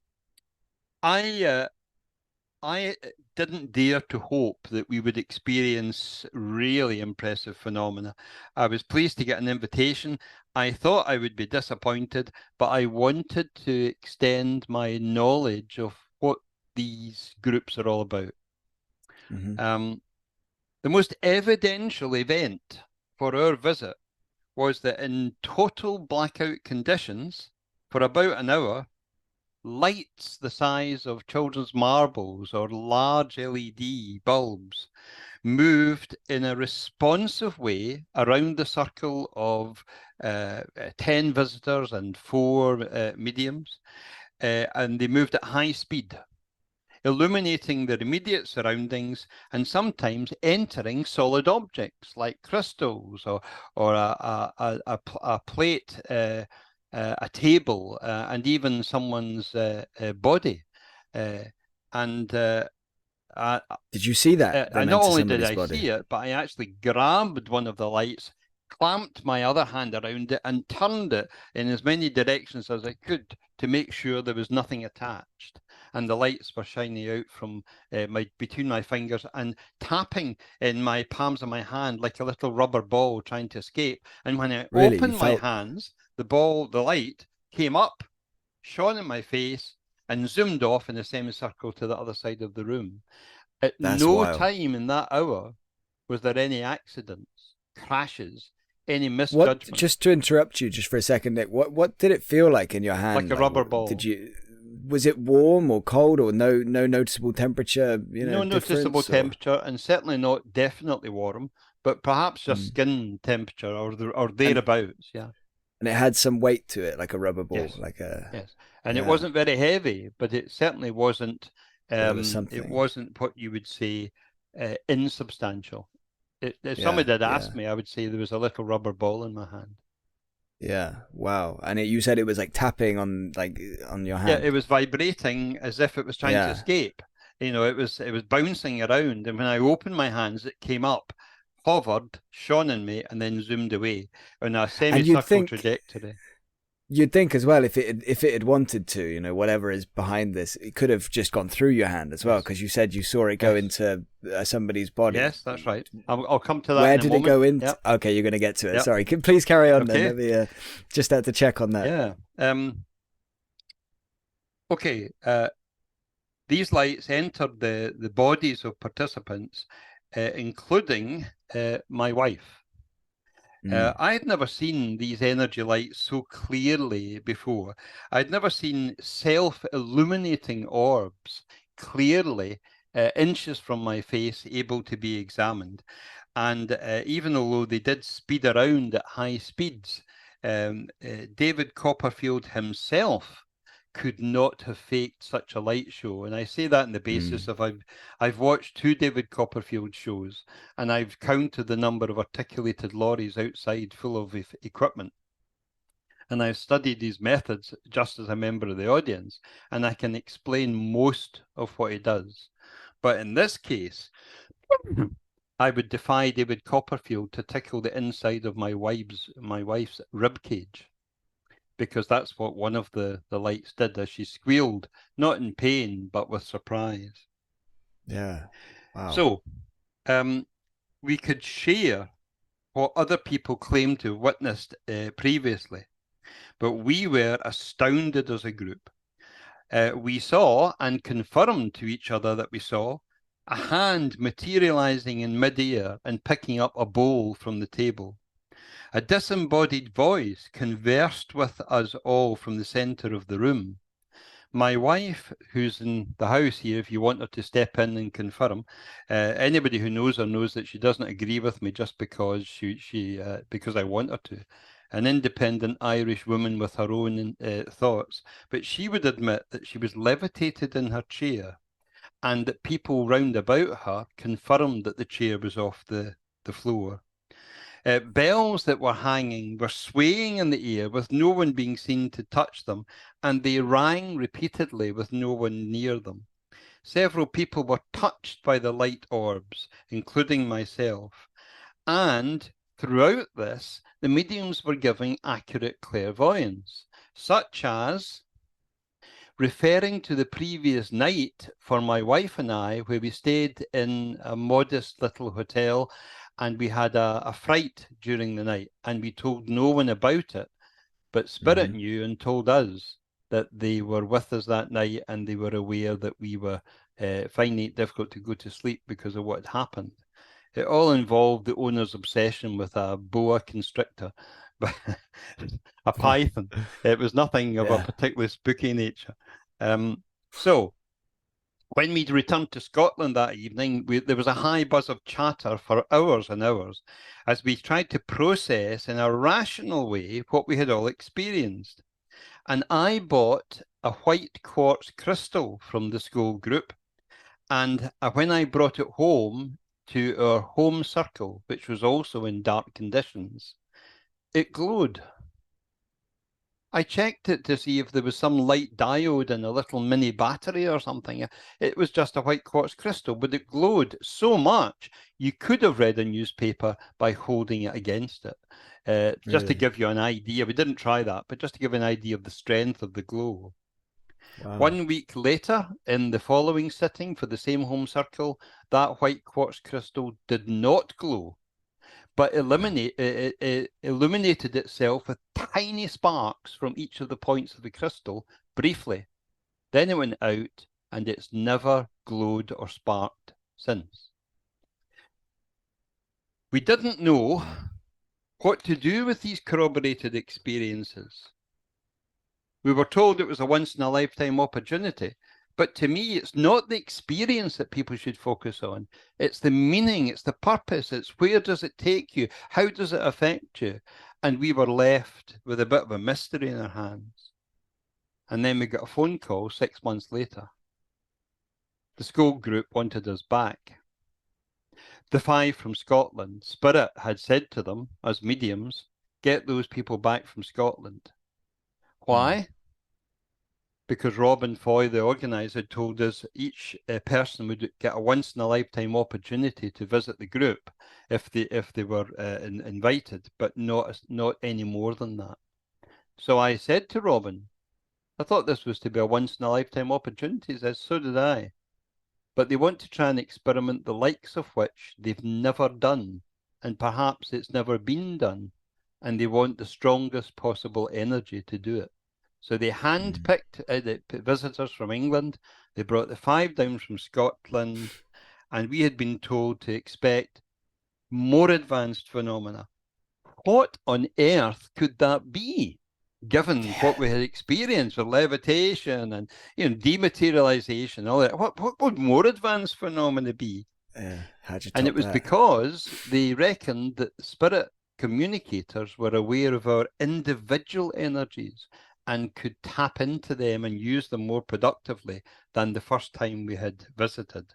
didn't dare to hope that we would experience really impressive phenomena. I was pleased to get an invitation. I thought I would be disappointed, but I wanted to extend my knowledge of what these groups are all about. The most evidential event for our visit was that in total blackout conditions, for about an hour, lights the size of children's marbles or large LED bulbs moved in a responsive way around the circle of 10 visitors and 4 mediums, and they moved at high speed, illuminating their immediate surroundings and sometimes entering solid objects like crystals or a plate, a table, and even someone's body. Did you see that? Not only did I see it, but I actually grabbed one of the lights, clamped my other hand around it, and turned it in as many directions as I could to make sure there was nothing attached. And the lights were shining out from between my fingers and tapping in my palms of my hand like a little rubber ball trying to escape. And when I opened my hands, the light came up, shone in my face, and zoomed off in a semicircle to the other side of the room. At no time in that hour was there any accidents, crashes, any misjudgment. Just to interrupt you just for a second, Nick, what did it feel like in your hand? Like a rubber ball. Was it warm or cold, or no noticeable temperature? No noticeable temperature, and certainly not definitely warm, but perhaps just skin temperature or thereabouts. Yeah. And it had some weight to it, like a rubber ball, yes. And it wasn't very heavy, but it certainly wasn't. It wasn't what you would say insubstantial. If somebody had asked me, I would say there was a little rubber ball in my hand. Yeah. Wow. And you said it was like tapping on your hand. Yeah, it was vibrating as if it was trying to escape. You know, it was bouncing around, and when I opened my hands, it came up, hovered, shone on me, and then zoomed away on a semicircle trajectory. You'd think as well, if it had wanted to, whatever is behind this, it could have just gone through your hand as well, because you said you saw it go into somebody's body. Yes, that's right. I'll come to that. Where did it go in? Yep. Okay, you're going to get to it. Yep. Sorry, please carry on. Okay. Then. Maybe just had to check on that. Yeah. Okay, these lights entered the bodies of participants, including my wife. I had never seen these energy lights so clearly before. I'd never seen self-illuminating orbs clearly, inches from my face, able to be examined. And even although they did speed around at high speeds, David Copperfield himself could not have faked such a light show. And I say that on the basis of I've watched 2 David Copperfield shows, and I've counted the number of articulated lorries outside full of equipment. And I've studied his methods just as a member of the audience, and I can explain most of what he does. But in this case, I would defy David Copperfield to tickle the inside of my wife's rib cage, because that's what one of the lights did as she squealed, not in pain, but with surprise. Yeah. Wow. So we could share what other people claimed to have witnessed previously, but we were astounded as a group. We saw and confirmed to each other that we saw a hand materializing in midair and picking up a bowl from the table. A disembodied voice conversed with us all from the center of the room. My wife, who's in the house here, if you want her to step in and confirm, anybody who knows her knows that she doesn't agree with me just because because I want her to. An independent Irish woman with her own thoughts, but she would admit that she was levitated in her chair, and that people round about her confirmed that the chair was off the floor. Bells that were hanging were swaying in the air with no one being seen to touch them, and they rang repeatedly with no one near them. Several people were touched by the light orbs, including myself, and throughout this, the mediums were giving accurate clairvoyance, such as referring to the previous night for my wife and I, where we stayed in a modest little hotel, and we had a fright during the night, and we told no one about it, but Spirit knew and told us that they were with us that night, and they were aware that we were finding it difficult to go to sleep because of what had happened. It all involved the owner's obsession with a boa constrictor, a python. It was nothing of a particularly spooky nature. So when we returned to Scotland that evening, there was a high buzz of chatter for hours and hours as we tried to process in a rational way what we had all experienced. And I bought a white quartz crystal from the Scole group, and when I brought it home to our home circle, which was also in dark conditions, it glowed. I checked it to see if there was some light diode in a little mini battery or something. It was just a white quartz crystal, but it glowed so much you could have read a newspaper by holding it against it. Just to give you an idea, we didn't try that, but just to give an idea of the strength of the glow. Wow. 1 week later, in the following sitting for the same home circle, that white quartz crystal did not glow, but it illuminated itself with tiny sparks from each of the points of the crystal briefly. Then it went out, and it's never glowed or sparked since. We didn't know what to do with these corroborated experiences. We were told it was a once-in-a-lifetime opportunity, but to me, it's not the experience that people should focus on. It's the meaning, it's the purpose, it's where does it take you? How does it affect you? And we were left with a bit of a mystery in our hands. And then we got a phone call 6 months later. The Scole group wanted us back. The 5 from Scotland, Spirit had said to them, as mediums, get those people back from Scotland. Why? Because Robin Foy, the organizer, told us each person would get a once-in-a-lifetime opportunity to visit the group if they were invited, but not any more than that. So I said to Robin, I thought this was to be a once-in-a-lifetime opportunity. He says, so did I. But they want to try and experiment the likes of which they've never done, and perhaps it's never been done, and they want the strongest possible energy to do it. So they handpicked the visitors from England. They brought the 5 down from Scotland, and we had been told to expect more advanced phenomena. What on earth could that be, given what we had experienced with levitation and dematerialization, all that? What would more advanced phenomena be? How'd you And top it was that? because they reckoned that spirit communicators were aware of our individual energies and could tap into them and use them more productively than the first time we had visited.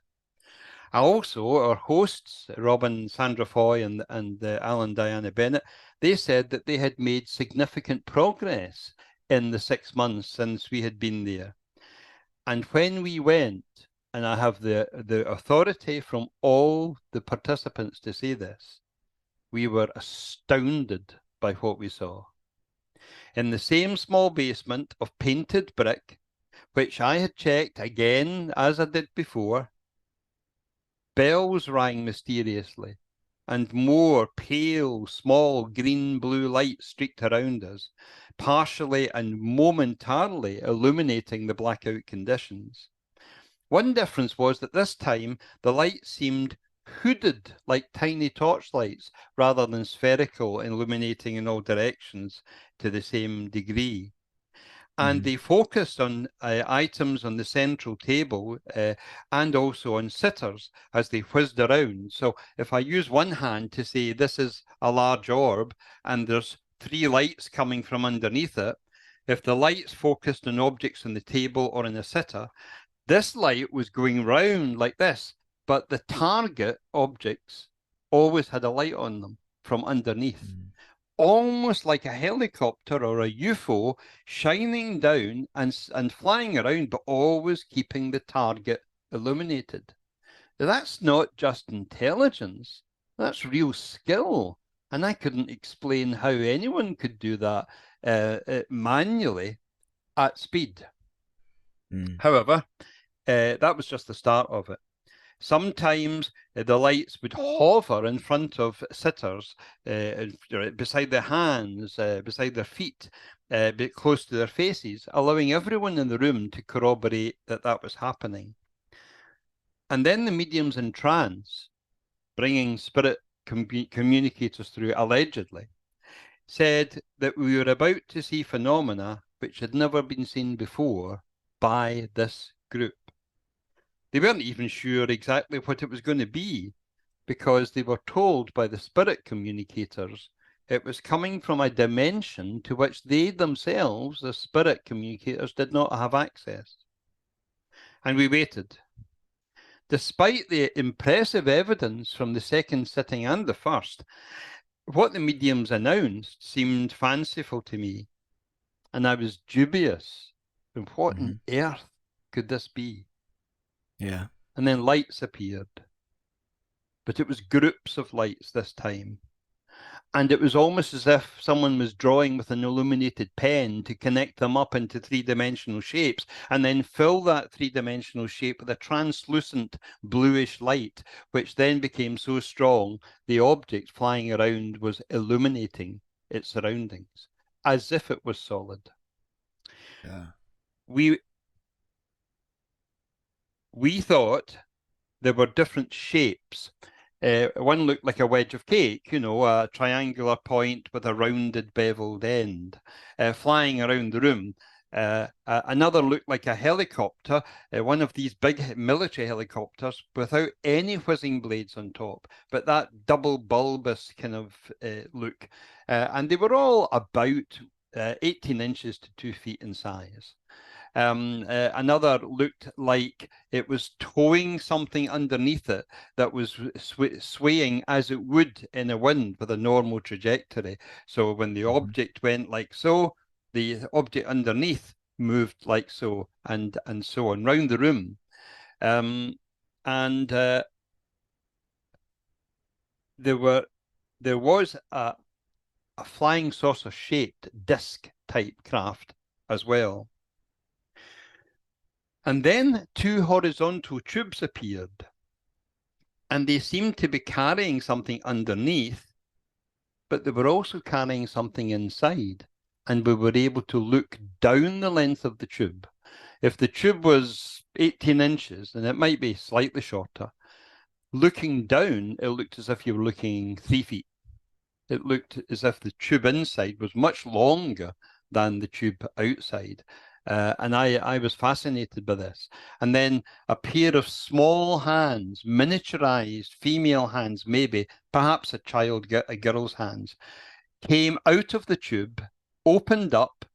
Also, our hosts, Robin, Sandra Foy, and Alan Diana Bennett, they said that they had made significant progress in the 6 months since we had been there. And when we went, and I have the authority from all the participants to say this, we were astounded by what we saw. In the same small basement of painted brick, which I had checked again as I did before, bells rang mysteriously, and more pale, small green-blue lights streaked around us, partially and momentarily illuminating the blackout conditions. One difference was that this time the lights seemed hooded like tiny torchlights rather than spherical, illuminating in all directions to the same degree. And they focused on items on the central table and also on sitters as they whizzed around. So if I use one hand to say this is a large orb and there's 3 lights coming from underneath it, if the lights focused on objects on the table or in a sitter, this light was going round like this, but the target objects always had a light on them from underneath. Almost like a helicopter or a UFO shining down and flying around, but always keeping the target illuminated. That's not just intelligence, that's real skill. And I couldn't explain how anyone could do that manually at speed. However, that was just the start of it. Sometimes the lights would hover in front of sitters, beside their hands, beside their feet, close to their faces, allowing everyone in the room to corroborate that that was happening. And then the mediums in trance, bringing spirit communicators through allegedly, said that we were about to see phenomena which had never been seen before by this group. They weren't even sure exactly what it was going to be, because they were told by the spirit communicators it was coming from a dimension to which they themselves, the spirit communicators, did not have access. And we waited. Despite the impressive evidence from the second sitting and the first, what the mediums announced seemed fanciful to me, and I was dubious. And what on earth could this be? Yeah. And then lights appeared. But it was groups of lights this time. And it was almost as if someone was drawing with an illuminated pen to connect them up into 3-dimensional shapes and then fill that 3-dimensional shape with a translucent bluish light, which then became so strong the object flying around was illuminating its surroundings as if it was solid. Yeah. We thought there were different shapes. One looked like a wedge of cake, a triangular point with a rounded beveled end, flying around the room. Another looked like a helicopter, one of these big military helicopters without any whizzing blades on top, but that double bulbous kind of look. And they were all about 18 inches to 2 feet in size. Another looked like it was towing something underneath it that was swaying as it would in a wind with a normal trajectory. So when the object went like so, the object underneath moved like so, and so on, round the room. There was a flying saucer-shaped disc-type craft as well. And then 2 horizontal tubes appeared, and they seemed to be carrying something underneath, but they were also carrying something inside. and we were able to look down the length of the tube. If the tube was 18 inches, and it might be slightly shorter, looking down, it looked as if you were looking 3 feet. It looked as if the tube inside was much longer than the tube outside. And I was fascinated by this. And then a pair of small hands, miniaturized female hands, maybe, perhaps a girl's hands, came out of the tube, opened up,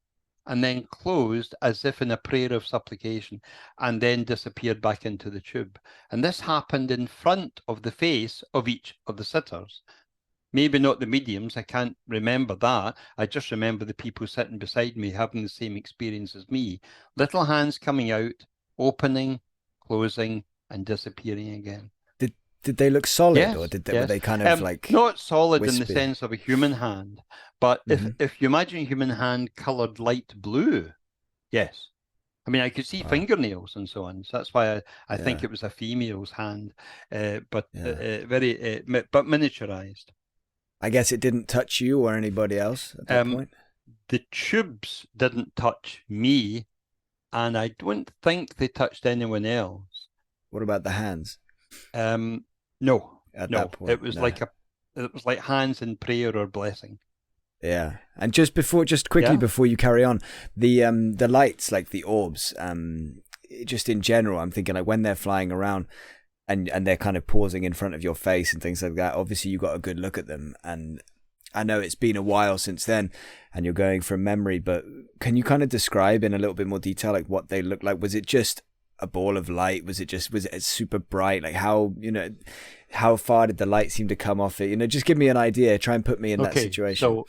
and then closed as if in a prayer of supplication, and then disappeared back into the tube. And this happened in front of the face of each of the sitters. Maybe not the mediums, I can't remember that. I just remember the people sitting beside me having the same experience as me. Little hands coming out, opening, closing, and disappearing again. Did they look solid, yes, or yes. were they kind of like not solid wispy? In the sense of a human hand, but if you imagine a human hand colored light blue, yes. I mean, I could see fingernails and so on. So that's why I think it was a female's hand, but miniaturized. I guess it didn't touch you or anybody else at that point? The tubes didn't touch me, and I don't think they touched anyone else. What about the hands? No. That point, it was like hands in prayer or blessing. Yeah. And just quickly before you carry on, the lights, like the orbs, just in general, I'm thinking like when they're flying around and they're kind of pausing in front of your face and things like that, obviously you got a good look at them. And I know it's been a while since then and you're going from memory, but can you kind of describe in a little bit more detail like what they look like? Was it just a ball of light? Was it super bright? Like how far did the light seem to come off it? Just give me an idea. Try and put me in that situation. So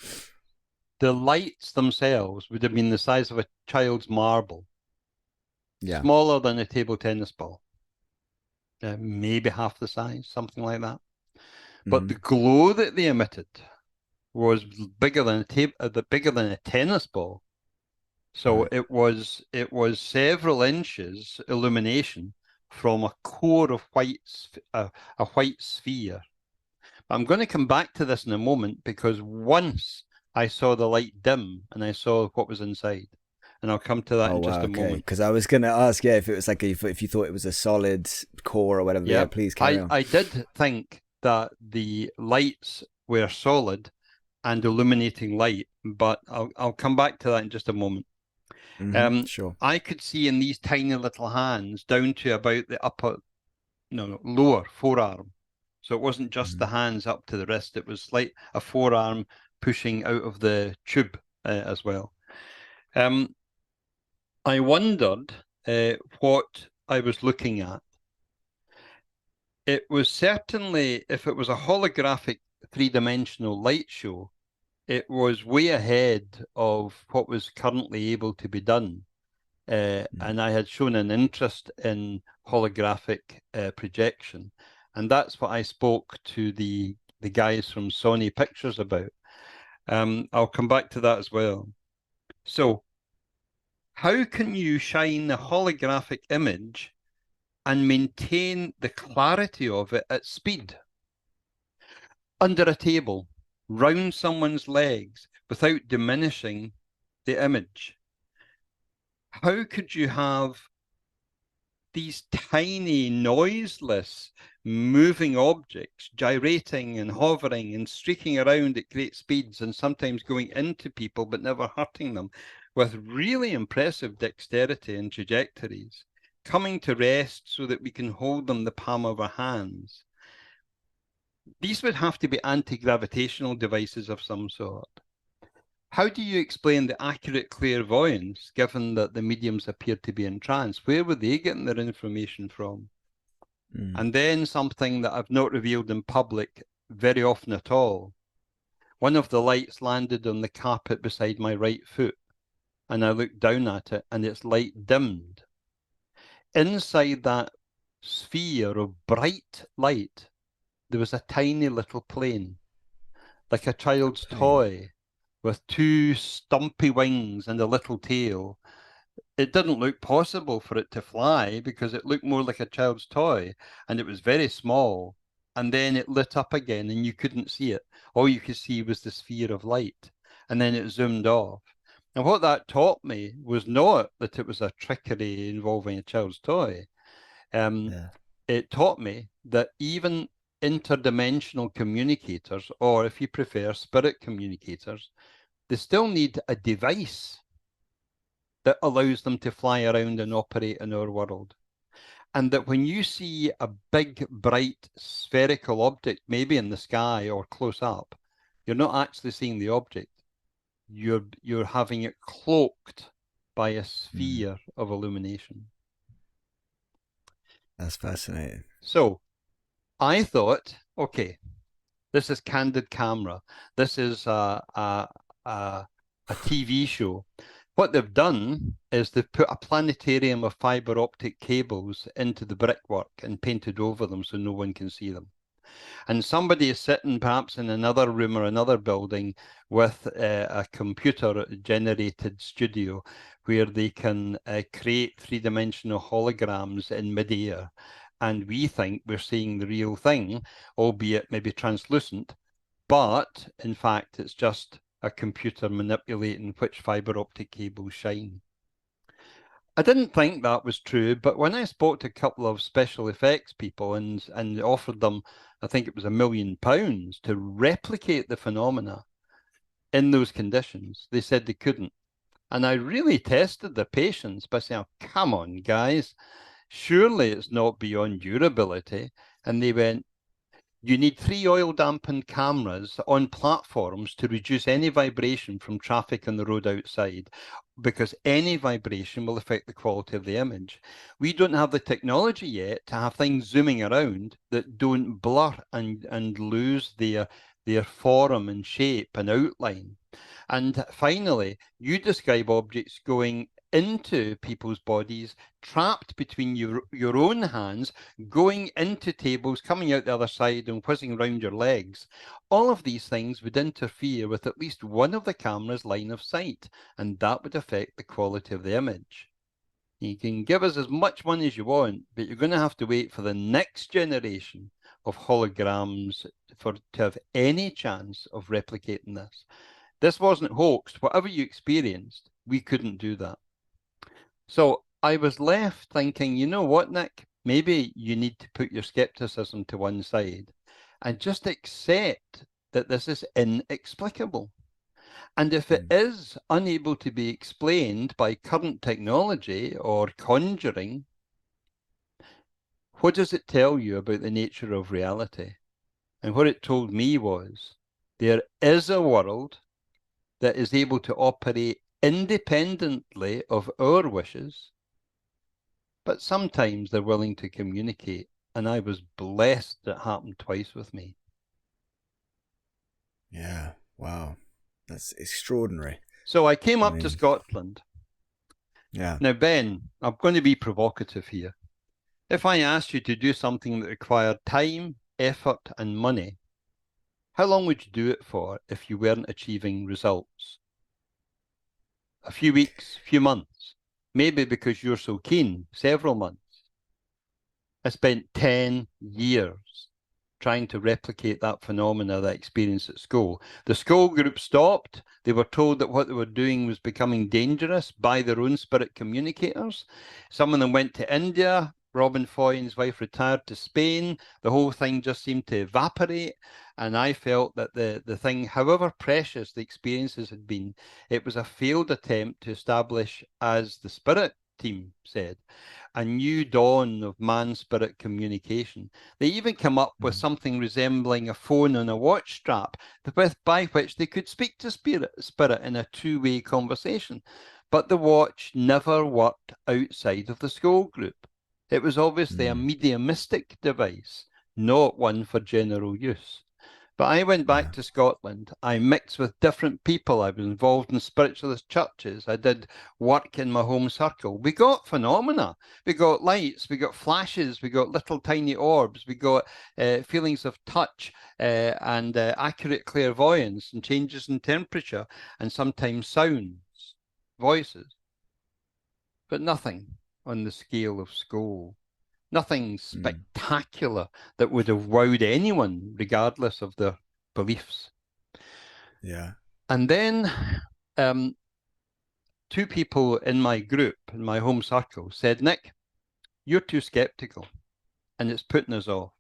the lights themselves would have been the size of a child's marble. Yeah. Smaller than a table tennis ball. Maybe half the size, something like that. But the glow that they emitted was bigger than a tennis ball. So it was several inches illumination from a core of a white sphere. I'm going to come back to this in a moment, because once I saw the light dim and I saw what was inside, and I'll come to that in just a moment. Because I was going to ask, if it was like if you thought it was a solid core or whatever. Yeah, please carry on. I did think that the lights were solid and illuminating light, but I'll come back to that in just a moment. Sure. I could see in these tiny little hands down to about the lower forearm. So it wasn't just the hands up to the wrist. It was like a forearm pushing out of the tube as well. I wondered what I was looking at. It was certainly, if it was a holographic three-dimensional light show, it was way ahead of what was currently able to be done. And I had shown an interest in holographic projection. And that's what I spoke to the guys from Sony Pictures about. I'll come back to that as well. So how can you shine the holographic image and maintain the clarity of it at speed? Under a table, round someone's legs, without diminishing the image. How could you have these tiny, noiseless, moving objects gyrating and hovering and streaking around at great speeds and sometimes going into people but never hurting them, with really impressive dexterity and trajectories, coming to rest so that we can hold them in the palm of our hands? These would have to be anti-gravitational devices of some sort. How do you explain the accurate clairvoyance, given that the mediums appeared to be in trance? Where were they getting their information from? And then something that I've not revealed in public very often at all. One of the lights landed on the carpet beside my right foot, and I looked down at it, and its light dimmed. Inside that sphere of bright light, there was a tiny little plane, like a child's toy, with two stumpy wings and a little tail. It didn't look possible for it to fly because it looked more like a child's toy, and it was very small. And then it lit up again and you couldn't see it. All you could see was the sphere of light, and then it zoomed off. And what that taught me was not that it was a trickery involving a child's toy. Yeah. It taught me that even interdimensional communicators, or if you prefer, spirit communicators, they still need a device that allows them to fly around and operate in our world. And that when you see a big, bright, spherical object, maybe in the sky or close up, you're not actually seeing the object. You're having it cloaked by a sphere of illumination. That's fascinating. So I thought, okay, this is candid camera. This is a TV show. What they've done is they've put a planetarium of fiber optic cables into the brickwork and painted over them so no one can see them. And somebody is sitting perhaps in another room or another building with a computer generated studio where they can create three-dimensional holograms in midair. And we think we're seeing the real thing, albeit maybe translucent, but in fact, it's just a computer manipulating which fiber optic cables shine. I didn't think that was true, but when I spoke to a couple of special effects people and offered them, I think it was £1 million to replicate the phenomena in those conditions, they said they couldn't. And I really tested their patience by saying, oh, come on, guys, surely it's not beyond your ability. And they went, you need 3 oil-dampened cameras on platforms to reduce any vibration from traffic on the road outside, because any vibration will affect the quality of the image. We don't have the technology yet to have things zooming around that don't blur and lose their form and shape and outline. And finally, you describe objects going into people's bodies, trapped between your own hands, going into tables, coming out the other side and whizzing around your legs. All of these things would interfere with at least one of the camera's line of sight, and that would affect the quality of the image. You can give us as much money as you want, but you're going to have to wait for the next generation of holograms to have any chance of replicating this. This wasn't hoaxed. Whatever you experienced, we couldn't do that. So I was left thinking, you know what, Nick? Maybe you need to put your skepticism to one side and just accept that this is inexplicable. And if it is unable to be explained by current technology or conjuring, what does it tell you about the nature of reality? And what it told me was there is a world that is able to operate independently of our wishes, but sometimes they're willing to communicate. And I was blessed that happened twice with me. Yeah, wow. That's extraordinary. So I came up to Scotland. Yeah. Now, Ben, I'm going to be provocative here. If I asked you to do something that required time, effort, and money, how long would you do it for if you weren't achieving results? A few weeks, a few months, maybe because you're so keen, several months. I spent 10 years trying to replicate that phenomena, that experience at school. The Scole group stopped. They were told that what they were doing was becoming dangerous by their own spirit communicators. Some of them went to India. Robin Foy and his wife retired to Spain. The whole thing just seemed to evaporate. And I felt that the thing, however precious the experiences had been, it was a failed attempt to establish, as the spirit team said, a new dawn of man-spirit communication. They even come up with something resembling a phone on a watch strap, by which they could speak to spirit in a two-way conversation. But the watch never worked outside of the Scole group. It was obviously a mediumistic device, not one for general use. But I went back to Scotland. I mixed with different people. I was involved in spiritualist churches. I did work in my home circle. We got phenomena. We got lights. We got flashes. We got little tiny orbs. We got feelings of touch and accurate clairvoyance and changes in temperature and sometimes sounds, voices. But nothing on the scale of Scole. Nothing spectacular that would have wowed anyone, regardless of their beliefs. Yeah. And then two people in my group, in my home circle, said, Nick, you're too skeptical and it's putting us off.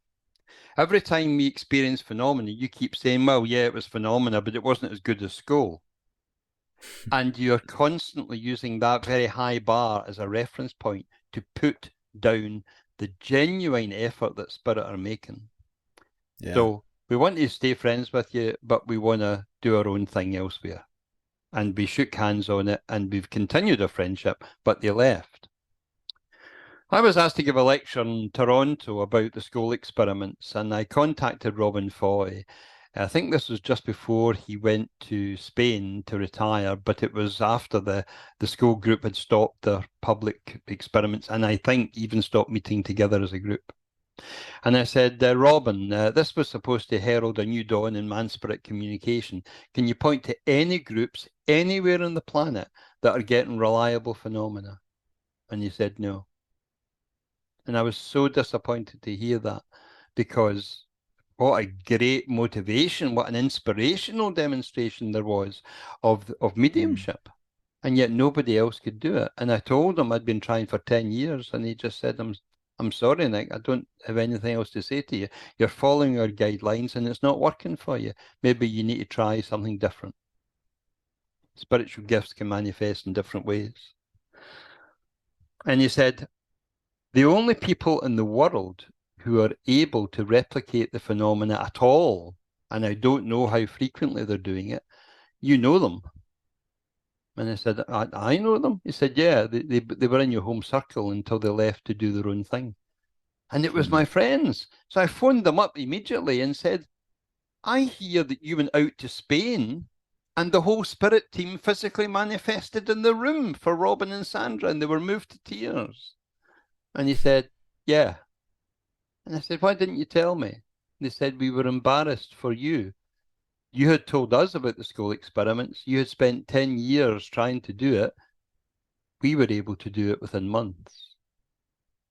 Every time we experience phenomena, you keep saying, well, yeah, it was phenomena, but it wasn't as good as Scole. And you're constantly using that very high bar as a reference point to put down the genuine effort that Spirit are making. Yeah. So we want to stay friends with you, but we want to do our own thing elsewhere. And we shook hands on it, and we've continued our friendship, but they left. I was asked to give a lecture in Toronto about the Scole experiments, and I contacted Robin Foy. I think this was just before he went to Spain to retire, but it was after the Scole group had stopped their public experiments, and I think even stopped meeting together as a group. And I said, Robin, this was supposed to herald a new dawn in man-spirit communication. Can you point to any groups anywhere on the planet that are getting reliable phenomena? And he said no. And I was so disappointed to hear that, because what a great motivation, what an inspirational demonstration there was of mediumship. And yet nobody else could do it. And I told him I'd been trying for 10 years, and he just said, I'm sorry, Nick, I don't have anything else to say to you. You're following our guidelines and it's not working for you. Maybe you need to try something different. Spiritual gifts can manifest in different ways. And he said, the only people in the world who are able to replicate the phenomena at all, and I don't know how frequently they're doing it, you know them. And I said, I know them. He said, yeah, they were in your home circle until they left to do their own thing. And it was my friends. So I phoned them up immediately and said, I hear that you went out to Spain and the whole spirit team physically manifested in the room for Robin and Sandra, and they were moved to tears. And he said, yeah. And I said, why didn't you tell me? And they said, we were embarrassed for you. You had told us about the Scole experiments. You had spent 10 years trying to do it. We were able to do it within months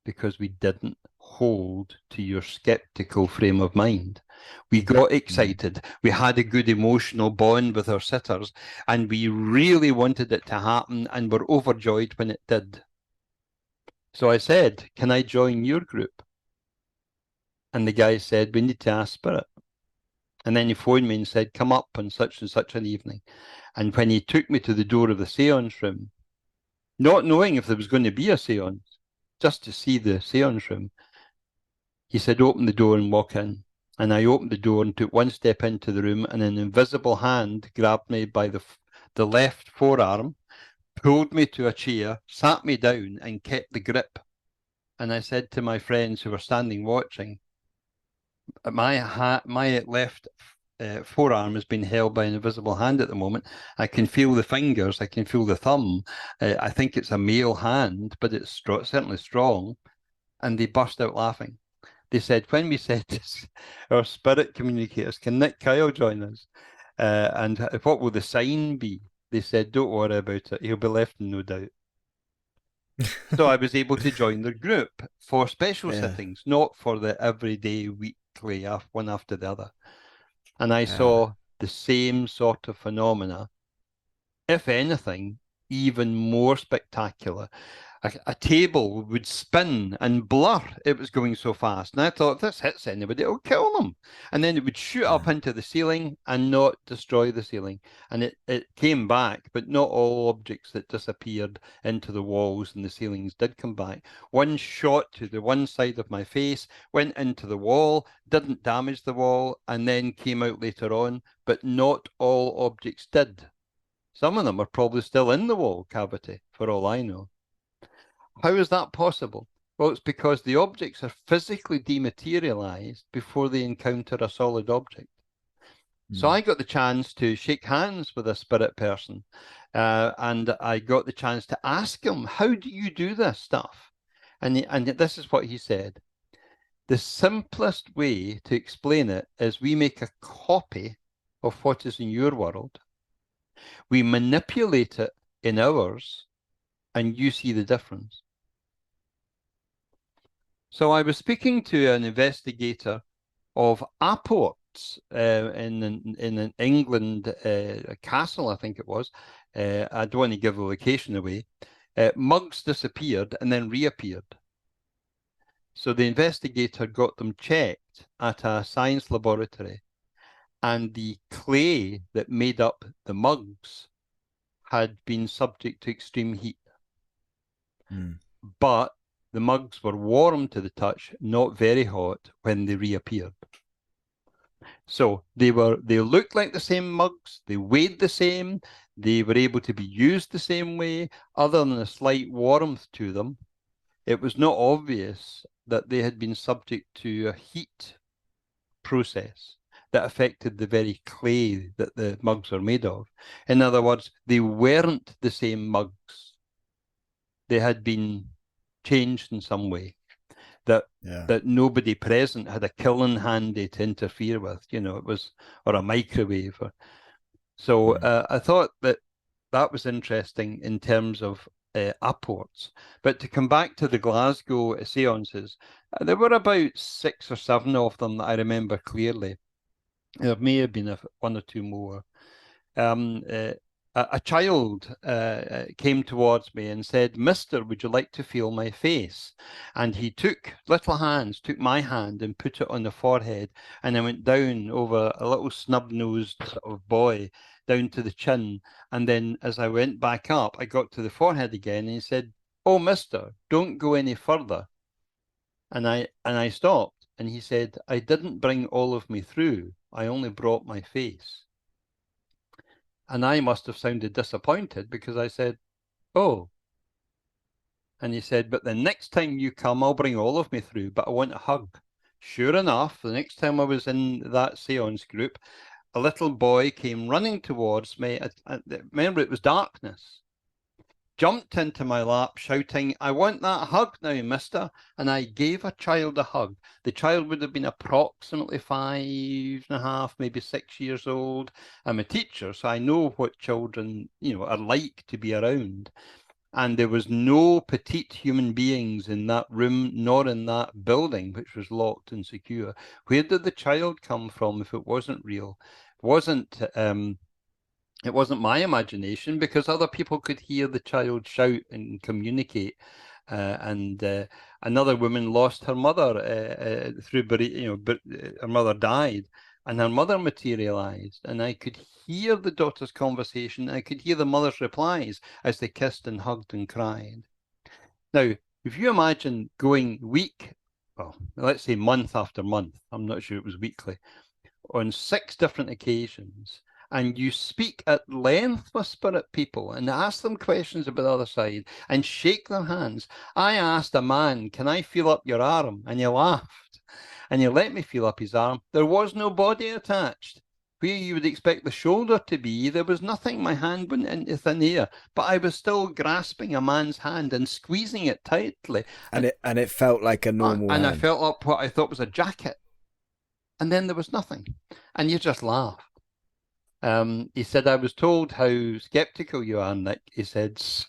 because we didn't hold to your skeptical frame of mind. We got excited. We had a good emotional bond with our sitters, and we really wanted it to happen and were overjoyed when it did. So I said, can I join your group? And the guy said, we need to ask Spirit. And then he phoned me and said, come up on such and such an evening. And when he took me to the door of the seance room, not knowing if there was going to be a seance, just to see the seance room, he said, open the door and walk in. And I opened the door and took one step into the room, and an invisible hand grabbed me by the left forearm, pulled me to a chair, sat me down, and kept the grip. And I said to my friends who were standing watching, my left forearm has been held by an invisible hand at the moment. I can feel the fingers. I can feel the thumb. I think it's a male hand, but it's certainly strong. And they burst out laughing. They said, when we said this, our spirit communicators, can Nick Kyle join us? And what will the sign be? They said, don't worry about it. He'll be left in no doubt. So I was able to join their group for special sittings, not for the everyday, weekly, one after the other. And I saw the same sort of phenomena, if anything, even more spectacular. A table would spin and blur. It was going so fast. And I thought, if this hits anybody, it'll kill them. And then it would shoot up into the ceiling and not destroy the ceiling. And it came back, but not all objects that disappeared into the walls and the ceilings did come back. One shot to the one side of my face, went into the wall, didn't damage the wall, and then came out later on. But not all objects did. Some of them are probably still in the wall cavity, for all I know. How is that possible? Well, it's because the objects are physically dematerialized before they encounter a solid object. So I got the chance to shake hands with a spirit person, and I got the chance to ask him, how do you do this stuff? And this is what he said. The simplest way to explain it is we make a copy of what is in your world. We manipulate it in ours, and you see the difference. So I was speaking to an investigator of Apport in England, a castle, I think it was. I don't want to give the location away. Mugs disappeared and then reappeared. So the investigator got them checked at a science laboratory, and the clay that made up the mugs had been subject to extreme heat. But the mugs were warm to the touch, not very hot when they reappeared. So they looked like the same mugs, they weighed the same, they were able to be used the same way, other than a slight warmth to them. It was not obvious that they had been subject to a heat process that affected the very clay that the mugs are made of. In other words, they weren't the same mugs. They had been changed in some way that nobody present had a kiln handy to interfere with, it was, or a microwave. So I thought that was interesting in terms of upwards. But to come back to the Glasgow seances, there were about 6 or 7 of them that I remember clearly. There may have been one or two more. A child came towards me and said, "Mister, would you like to feel my face?" And he took my hand and put it on the forehead, and I went down over a little snub-nosed sort of boy down to the chin. And then as I went back up, I got to the forehead again, and he said, "Oh, mister, don't go any further." And I stopped, and he said, "I didn't bring all of me through. I only brought my face." And I must have sounded disappointed because I said, "Oh." And he said, "But the next time you come, I'll bring all of me through, but I want a hug." Sure enough, the next time I was in that seance group, a little boy came running towards me. Remember, it was darkness. Jumped into my lap shouting, "I want that hug now, mister." And I gave a child a hug. The child would have been approximately 5.5, maybe 6 years old. I'm a teacher, so I know what children, are like to be around. And there was no petite human beings in that room, nor in that building, which was locked and secure. Where did the child come from if it wasn't real? It wasn't my imagination, because other people could hear the child shout and communicate. Another woman lost her mother through, her mother died, and her mother materialized, and I could hear the daughter's conversation. I could hear the mother's replies as they kissed and hugged and cried. Now, if you imagine going let's say month after month, I'm not sure it was weekly, on 6 different occasions, and you speak at length with spirit people and ask them questions about the other side and shake their hands. I asked a man, "Can I feel up your arm?" And he laughed, and he let me feel up his arm. There was no body attached. Where you would expect the shoulder to be, there was nothing. My hand went into thin air, but I was still grasping a man's hand and squeezing it tightly. And it felt like a normal And hand. I felt up what I thought was a jacket. And then there was nothing. And you just laugh. He said, "I was told how skeptical you are, Nick." He said, "So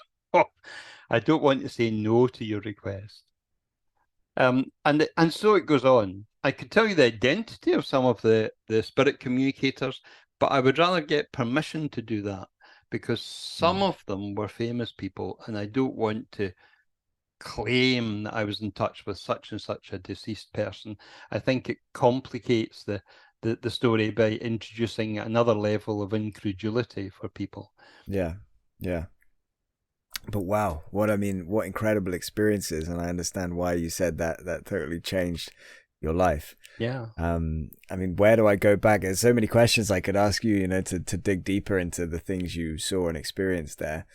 I don't want to say no to your request." And so it goes on. I could tell you the identity of some of the spirit communicators, but I would rather get permission to do that, because some of them were famous people, and I don't want to claim that I was in touch with such and such a deceased person. I think it complicates the story by introducing another level of incredulity for people. Yeah. But wow, what incredible experiences, and I understand why you said that totally changed your life. Yeah. Where do I go back? There's so many questions I could ask you, to dig deeper into the things you saw and experienced there.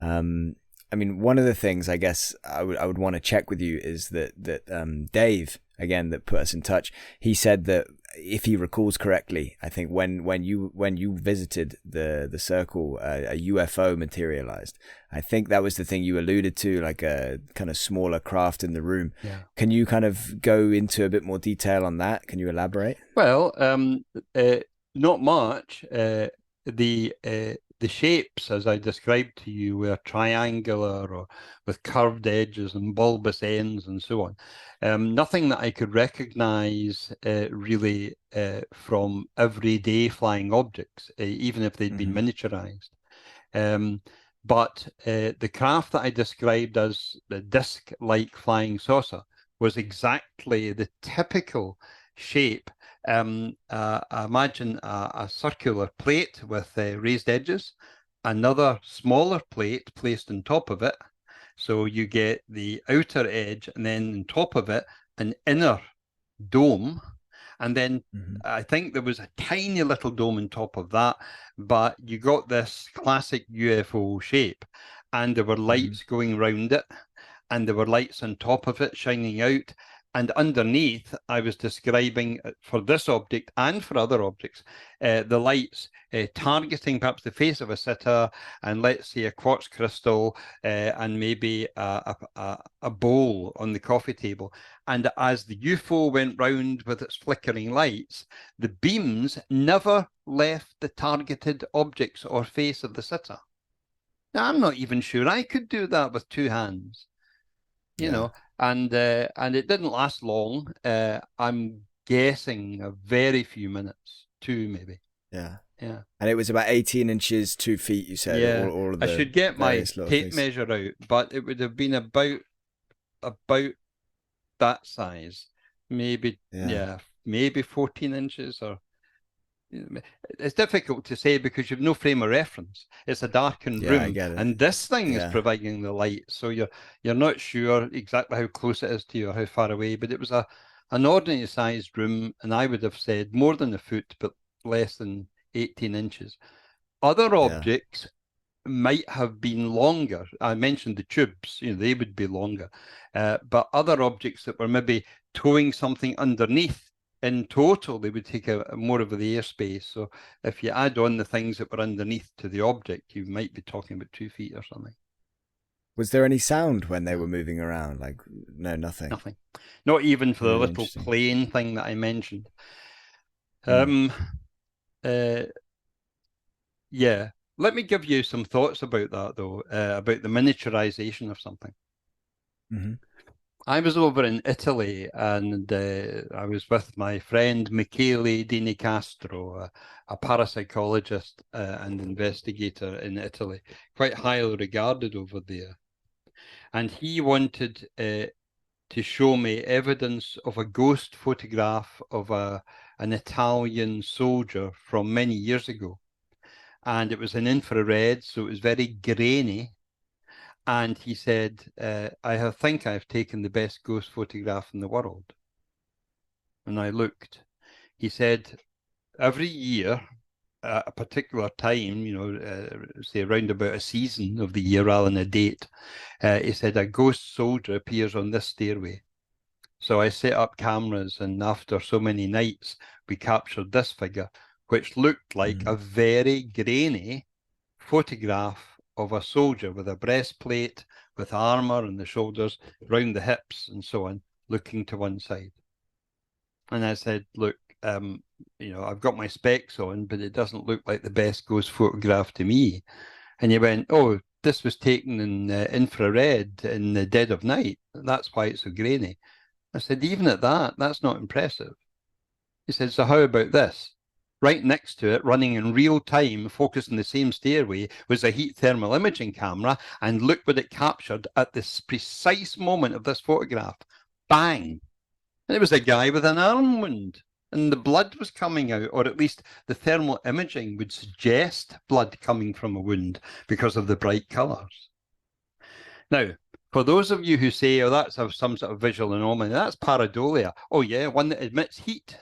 One of the things I guess I would want to check with you is that Dave, again, that put us in touch, he said that, if he recalls correctly, I think when you visited the circle, a UFO materialized. I think that was the thing you alluded to, like a kind of smaller craft in the room. Yeah. Can you kind of go into a bit more detail on that? Can you elaborate? Well, not much. The the shapes, as I described to you, were triangular or with curved edges and bulbous ends and so on. Nothing that I could recognize really from everyday flying objects, even if they'd been miniaturized. But the craft that I described as the disc-like flying saucer was exactly the typical shape. Imagine a circular plate with raised edges, another smaller plate placed on top of it. So you get the outer edge, and then on top of it, an inner dome. And then I think there was a tiny little dome on top of that, but you got this classic UFO shape, and there were lights going round it, and there were lights on top of it shining out. And underneath, I was describing for this object and for other objects, the lights targeting perhaps the face of a sitter, and let's say a quartz crystal, and maybe a bowl on the coffee table. And as the UFO went round with its flickering lights, the beams never left the targeted objects or face of the sitter. Now, I'm not even sure I could do that with two hands, you know, and it didn't last long. I'm guessing a very few minutes, two maybe. Yeah. Yeah. And it was about 18 inches, 2 feet, you said? Yeah. All of the I should get my tape things measure out, but it would have been about that size. Maybe, maybe 14 inches or... It's difficult to say because you've no frame of reference. It's a darkened room, I get it. And this thing is providing the light, so you're not sure exactly how close it is to you or how far away. But it was an ordinary sized room, and I would have said more than a foot, but less than 18 inches. Other objects might have been longer. I mentioned the tubes; they would be longer. But other objects that were maybe towing something underneath, in total, they would take more of the airspace. So if you add on the things that were underneath to the object, you might be talking about 2 feet or something. Was there any sound when they were moving around? Like, no, nothing. Nothing. Not even for the little plane thing that I mentioned. Yeah. Let me give you some thoughts about that, though, about the miniaturization of something. I was over in Italy, and I was with my friend Michele Di Nicastro, a parapsychologist and investigator in Italy, quite highly regarded over there. And he wanted to show me evidence of a ghost photograph of an Italian soldier from many years ago. And it was in infrared, so it was very grainy. And he said, I think I've taken the best ghost photograph in the world. And I looked. He said, every year, at a particular time, say around about a season of the year rather than a date, he said, a ghost soldier appears on this stairway. So I set up cameras, and after so many nights, we captured this figure, which looked like a very grainy photograph of a soldier with a breastplate, with armor on the shoulders, round the hips and so on, looking to one side. And I said, look, I've got my specs on, but it doesn't look like the best ghost photograph to me. And he went, oh, this was taken in infrared in the dead of night. That's why it's so grainy. I said, even at that, that's not impressive. He said, so how about this? Right next to it, running in real time, focused on the same stairway, was a heat thermal imaging camera, and look what it captured at this precise moment of this photograph. Bang! And it was a guy with an arm wound, and the blood was coming out, or at least the thermal imaging would suggest blood coming from a wound because of the bright colours. Now, for those of you who say, oh, that's some sort of visual anomaly, that's pareidolia. Oh yeah, one that emits heat.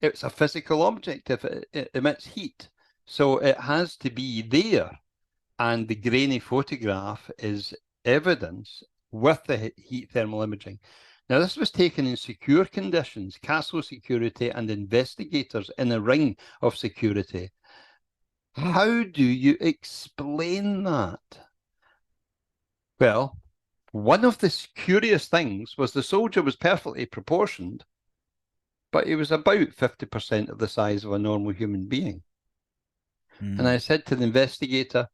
It's a physical object if it emits heat. So it has to be there. And the grainy photograph is evidence with the heat thermal imaging. Now, this was taken in secure conditions, castle security, and investigators in a ring of security. How do you explain that? Well, one of the curious things was the soldier was perfectly proportioned, but he was about 50% of the size of a normal human being. And I said to the investigator,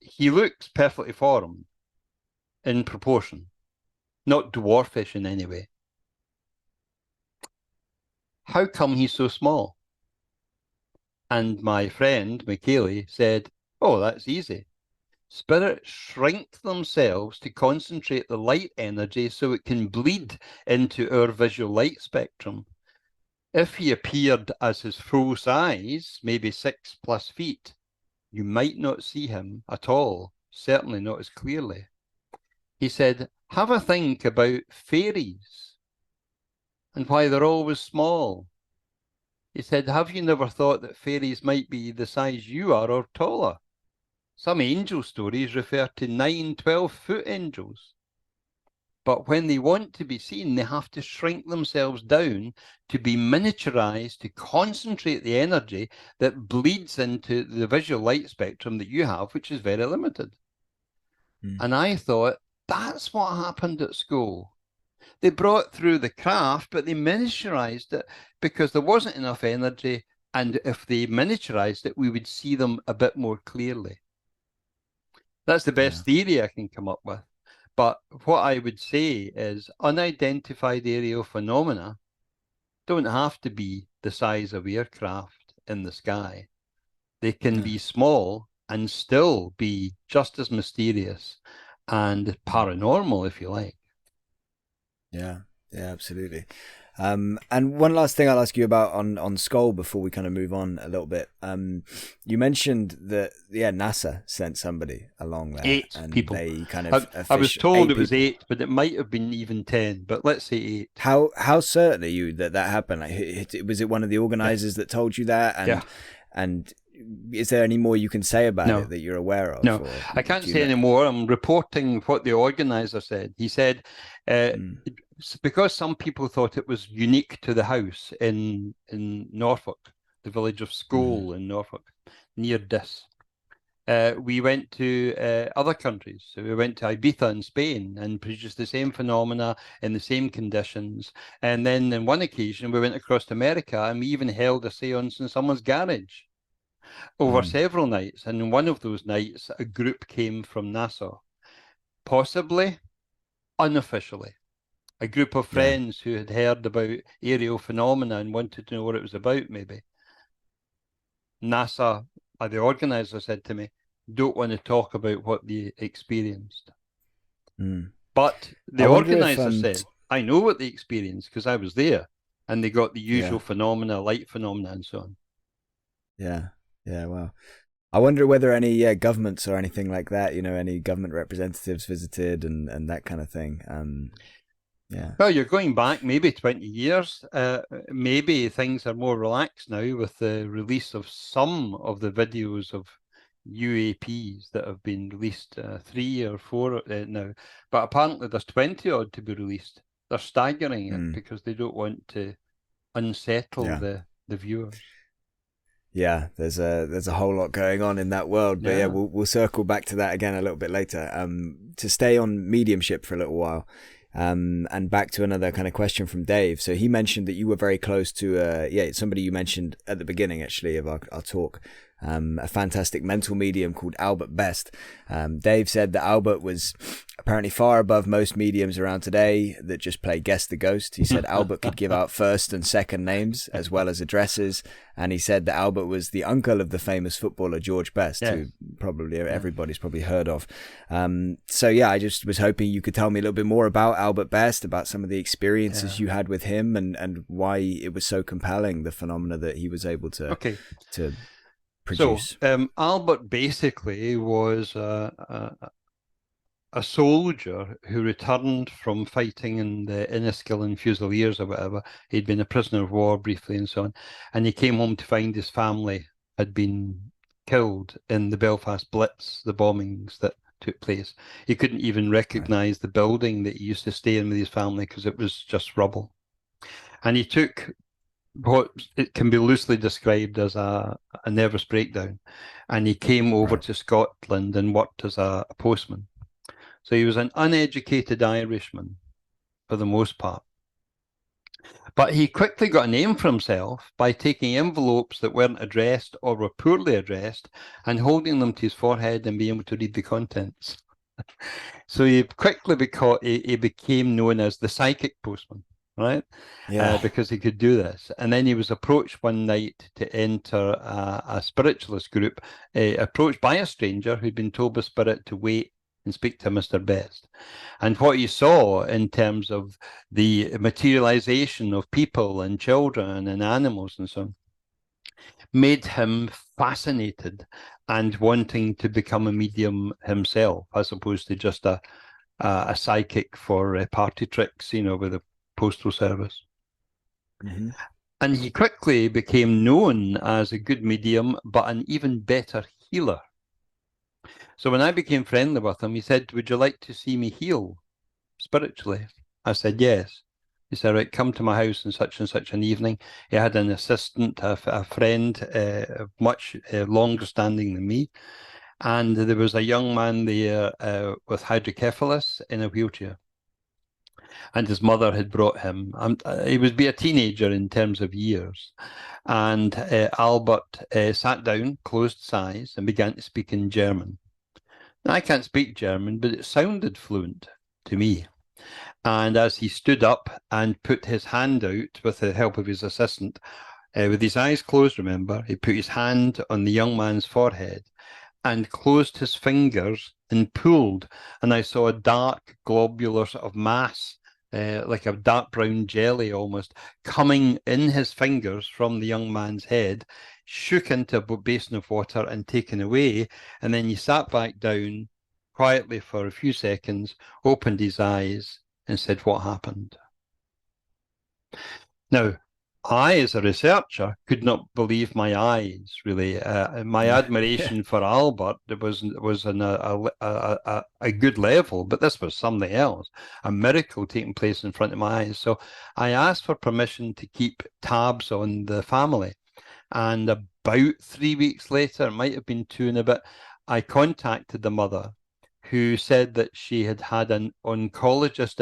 he looks perfectly formed in proportion, not dwarfish in any way. How come he's so small? And my friend, McKaylee, said, oh, that's easy. Spirits shrink themselves to concentrate the light energy so it can bleed into our visual light spectrum. If he appeared as his full size, maybe 6+ feet, you might not see him at all, certainly not as clearly. He said, have a think about fairies and why they're always small. He said, have you never thought that fairies might be the size you are or taller? Some angel stories refer to 9, 12-foot angels. But when they want to be seen, they have to shrink themselves down to be miniaturized, to concentrate the energy that bleeds into the visual light spectrum that you have, which is very limited. And I thought, that's what happened at Scole. They brought through the craft, but they miniaturized it because there wasn't enough energy. And if they miniaturized it, we would see them a bit more clearly. That's the best theory I can come up with. But what I would say is unidentified aerial phenomena don't have to be the size of aircraft in the sky. They can be small and still be just as mysterious and paranormal, if you like. Yeah, absolutely. And one last thing I'll ask you about on Scole before we kind of move on a little bit. You mentioned that NASA sent somebody along there. 8 and people. They kind of I was told it was people. 8, but it might have been even 10. But let's say 8. How certain are you that happened? Like, was it one of the organizers that told you that? And is there any more you can say about it that you're aware of? No, I can't say any more. I'm reporting what the organizer said. He said, because some people thought it was unique to the house in Norfolk, the village of Scole in Norfolk, near Dis. We went to other countries. So we went to Ibiza in Spain and produced the same phenomena in the same conditions. And then on one occasion, we went across to America and we even held a seance in someone's garage over several nights. And in one of those nights, a group came from Nassau, possibly unofficially. A group of friends who had heard about aerial phenomena and wanted to know what it was about, maybe. NASA, the organizer, said to me, don't want to talk about what they experienced. But the organizer said, I know what they experienced because I was there. And they got the usual phenomena, light phenomena and so on. Yeah, wow. I wonder whether any governments or anything like that, any government representatives visited and that kind of thing. Well, you're going back maybe 20 years. Maybe things are more relaxed now with the release of some of the videos of UAPs that have been released, 3 or 4 now. But apparently there's 20 odd to be released. They're staggering it because they don't want to unsettle the viewers. Yeah, there's a whole lot going on in that world, but we'll circle back to that again a little bit later. To stay on mediumship for a little while. And back to another kind of question from Dave. So he mentioned that you were very close to, somebody you mentioned at the beginning, actually, of our talk, a fantastic mental medium called Albert Best. Dave said that Albert was apparently far above most mediums around today that just play Guess the Ghost. He said Albert could give out first and second names as well as addresses. And he said that Albert was the uncle of the famous footballer George Best, who probably everybody's probably heard of. I just was hoping you could tell me a little bit more about Albert Best, about some of the experiences you had with him and why it was so compelling, the phenomena that he was able to produce. So Albert basically was a soldier who returned from fighting in the Enniskillen Fusiliers or whatever. He'd been a prisoner of war briefly and so on. And he came home to find his family had been killed in the Belfast Blitz, the bombings that took place. He couldn't even recognize the building that he used to stay in with his family because it was just rubble. And he took what it can be loosely described as a nervous breakdown. And he came over to Scotland and worked as a postman. So he was an uneducated Irishman for the most part. But he quickly got a name for himself by taking envelopes that weren't addressed or were poorly addressed and holding them to his forehead and being able to read the contents. So he quickly he became known as the psychic postman, right? Yeah. Because he could do this. And then he was approached one night to enter a spiritualist group, approached by a stranger who'd been told by spirit to wait and speak to Mr. Best. And what he saw in terms of the materialization of people and children and animals and so on made him fascinated and wanting to become a medium himself, as opposed to just a psychic for party tricks, with the postal service. Mm-hmm. And he quickly became known as a good medium, but an even better healer. So when I became friendly with him, he said, "Would you like to see me heal spiritually?" I said, "Yes." He said, "Right, come to my house on such and such an evening." He had an assistant, a friend, much longer standing than me. And there was a young man there with hydrocephalus in a wheelchair. And his mother had brought him. He would be a teenager in terms of years. And Albert sat down, closed his eyes, and began to speak in German. Now, I can't speak German, but it sounded fluent to me. And as he stood up and put his hand out with the help of his assistant, with his eyes closed, remember, he put his hand on the young man's forehead and closed his fingers and pulled. And I saw a dark globular sort of mass, like a dark brown jelly almost, coming in his fingers from the young man's head, shook into a basin of water and taken away. And then he sat back down quietly for a few seconds, opened his eyes, and said, "What happened?" Now, I, as a researcher, could not believe my eyes, really. My admiration for Albert was on a good level, but this was something else, a miracle taking place in front of my eyes. So I asked for permission to keep tabs on the family. And about 3 weeks later, it might have been 2 and a bit, I contacted the mother, who said that she had had an oncologist,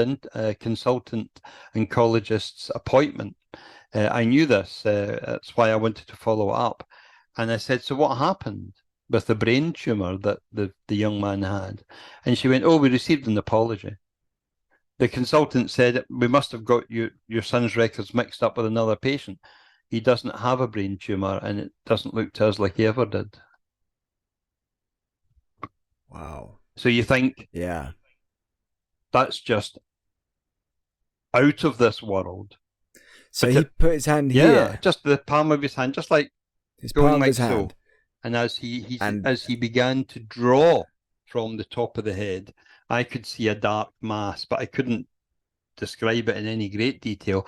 consultant oncologist's appointment. I knew this. That's why I wanted to follow up. And I said, "So what happened with the brain tumor that the young man had?" And she went, "Oh, we received an apology. The consultant said, we must have got your son's records mixed up with another patient. He doesn't have a brain tumor, and it doesn't look to us like he ever did." Wow. So you think, Yeah. that's just out of this world. So he put his hand here. Just the palm of his hand, just like His going palm of like his so. hand. And as he began to draw from the top of the head, I could see a dark mass, but I couldn't describe it in any great detail.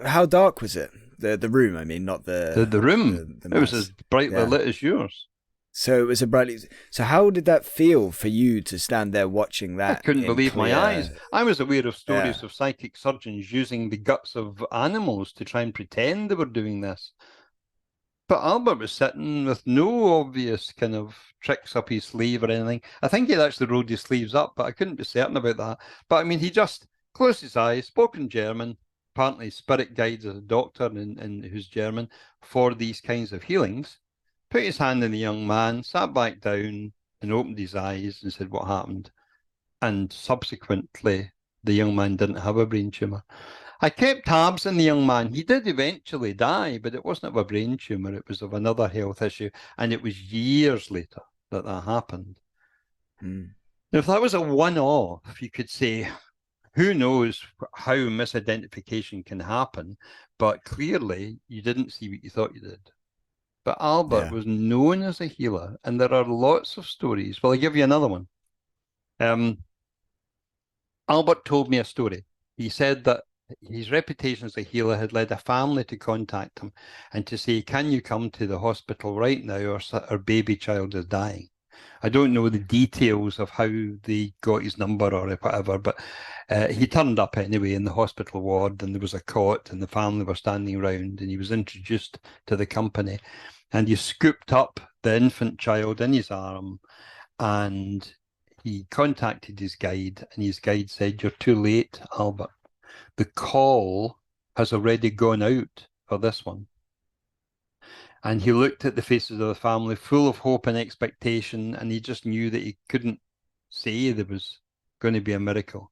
How dark was it? The room, I mean, not the room. The it was as brightly lit as yours. So it was a brightly. So how did that feel for you to stand there watching that? I couldn't believe my eyes. I was aware of stories of psychic surgeons using the guts of animals to try and pretend they were doing this. But Albert was sitting with no obvious kind of tricks up his sleeve or anything. I think he'd actually rolled his sleeves up, but I couldn't be certain about that. But I mean, he just closed his eyes, spoke in German. Apparently, spirit guides as a doctor and who's German for these kinds of healings. Put his hand on the young man, sat back down and opened his eyes and said, "What happened?" And subsequently, the young man didn't have a brain tumor. I kept tabs on the young man. He did eventually die, but it wasn't of a brain tumor. It was of another health issue. And it was years later that happened. Mm. Now, if that was a one-off, you could say, who knows how misidentification can happen, but clearly you didn't see what you thought you did. But Albert was known as a healer, and there are lots of stories. Well, I'll give you another one. Albert told me a story. He said that his reputation as a healer had led a family to contact him and to say, "Can you come to the hospital right now, or our baby child is dying?" I don't know the details of how they got his number or whatever, but he turned up anyway in the hospital ward, and there was a cot and the family were standing around, and he was introduced to the company, and he scooped up the infant child in his arm, and he contacted his guide, and his guide said, "You're too late, Albert. The call has already gone out for this one. And he looked at the faces of the family full of hope and expectation, and he just knew that he couldn't say there was going to be a miracle.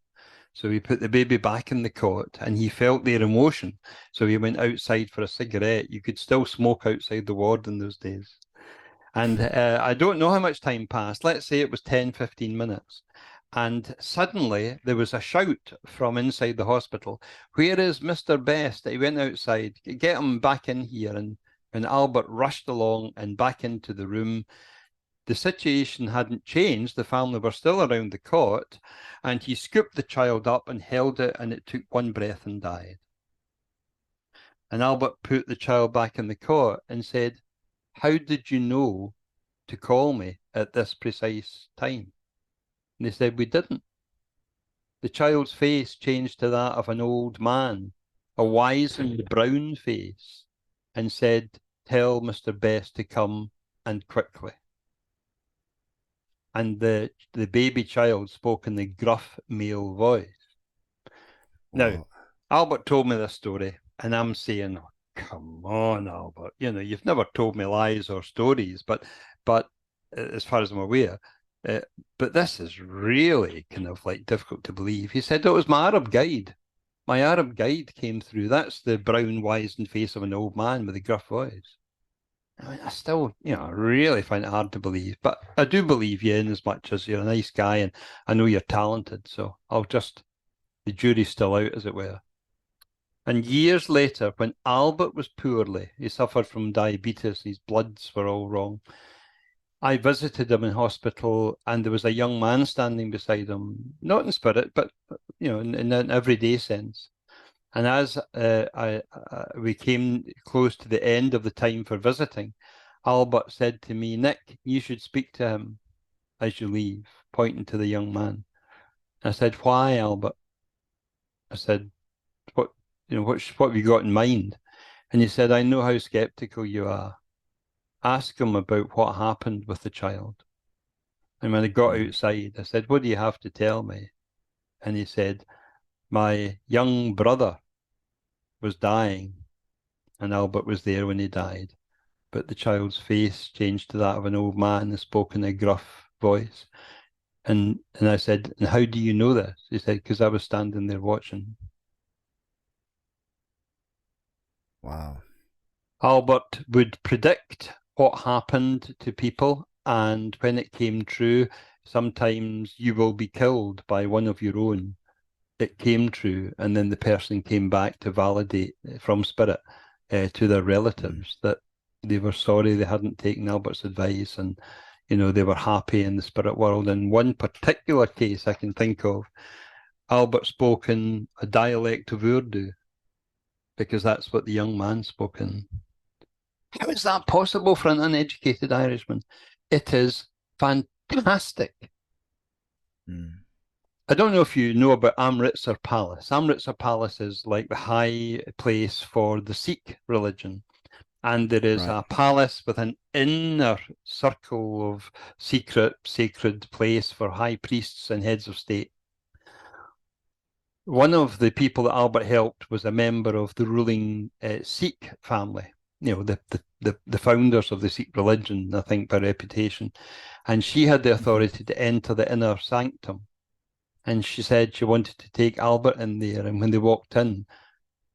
So he put the baby back in the cot, and he felt their emotion. So he went outside for a cigarette. You could still smoke outside the ward in those days. And I don't know how much time passed. Let's say it was 10, 15 minutes. And suddenly there was a shout from inside the hospital. Where is Mr. Best? He went outside. Get him back in here. And when Albert rushed along and back into the room, the situation hadn't changed. The family were still around the cot, and he scooped the child up and held it, and it took one breath and died. And Albert put the child back in the cot and said, "How did you know to call me at this precise time?" And they said, "We didn't." The child's face changed to that of an old man, a wizened brown face, and said, "Tell Mr. Best to come, and quickly." And the baby child spoke in the gruff male voice. Now, Albert told me this story, and I'm saying, oh, come on, Albert. You know, you've never told me lies or stories, but as far as I'm aware, but this is really kind of like difficult to believe. He said, it was my Arab guide. My Arab guide came through. That's the brown, wizened face of an old man with a gruff voice. I mean, I still, really find it hard to believe, but I do believe you in as much as you're a nice guy and I know you're talented. So the jury's still out, as it were. And years later, when Albert was poorly, he suffered from diabetes, his bloods were all wrong. I visited him in hospital, and there was a young man standing beside him, not in spirit, but, in an everyday sense. And as we came close to the end of the time for visiting, Albert said to me, "Nick, you should speak to him as you leave," pointing to the young man. I said, "Why, Albert?" I said, what have you got in mind? And he said, "I know how skeptical you are. Ask him about what happened with the child." And when I got outside, I said, "What do you have to tell me?" And he said, "My young brother was dying, and Albert was there when he died. But the child's face changed to that of an old man and spoke in a gruff voice." And I said, "And how do you know this?" He said, "Because I was standing there watching." Wow. Albert would predict what happened to people, and when it came true, sometimes you will be killed by one of your own. It came true, and then the person came back to validate from spirit to their relatives that they were sorry they hadn't taken Albert's advice, and they were happy in the spirit world. In one particular case I can think of, Albert spoke in a dialect of Urdu because that's what the young man spoke in. How is that possible for an uneducated Irishman? It is fantastic. I don't know if you know about Amritsar Palace. Amritsar Palace is like the high place for the Sikh religion. And there is a palace with an inner circle of secret, sacred place for high priests and heads of state. One of the people that Albert helped was a member of the ruling Sikh family, the founders of the Sikh religion, I think, by reputation. And she had the authority to enter the inner sanctum. And she said she wanted to take Albert in there. And when they walked in,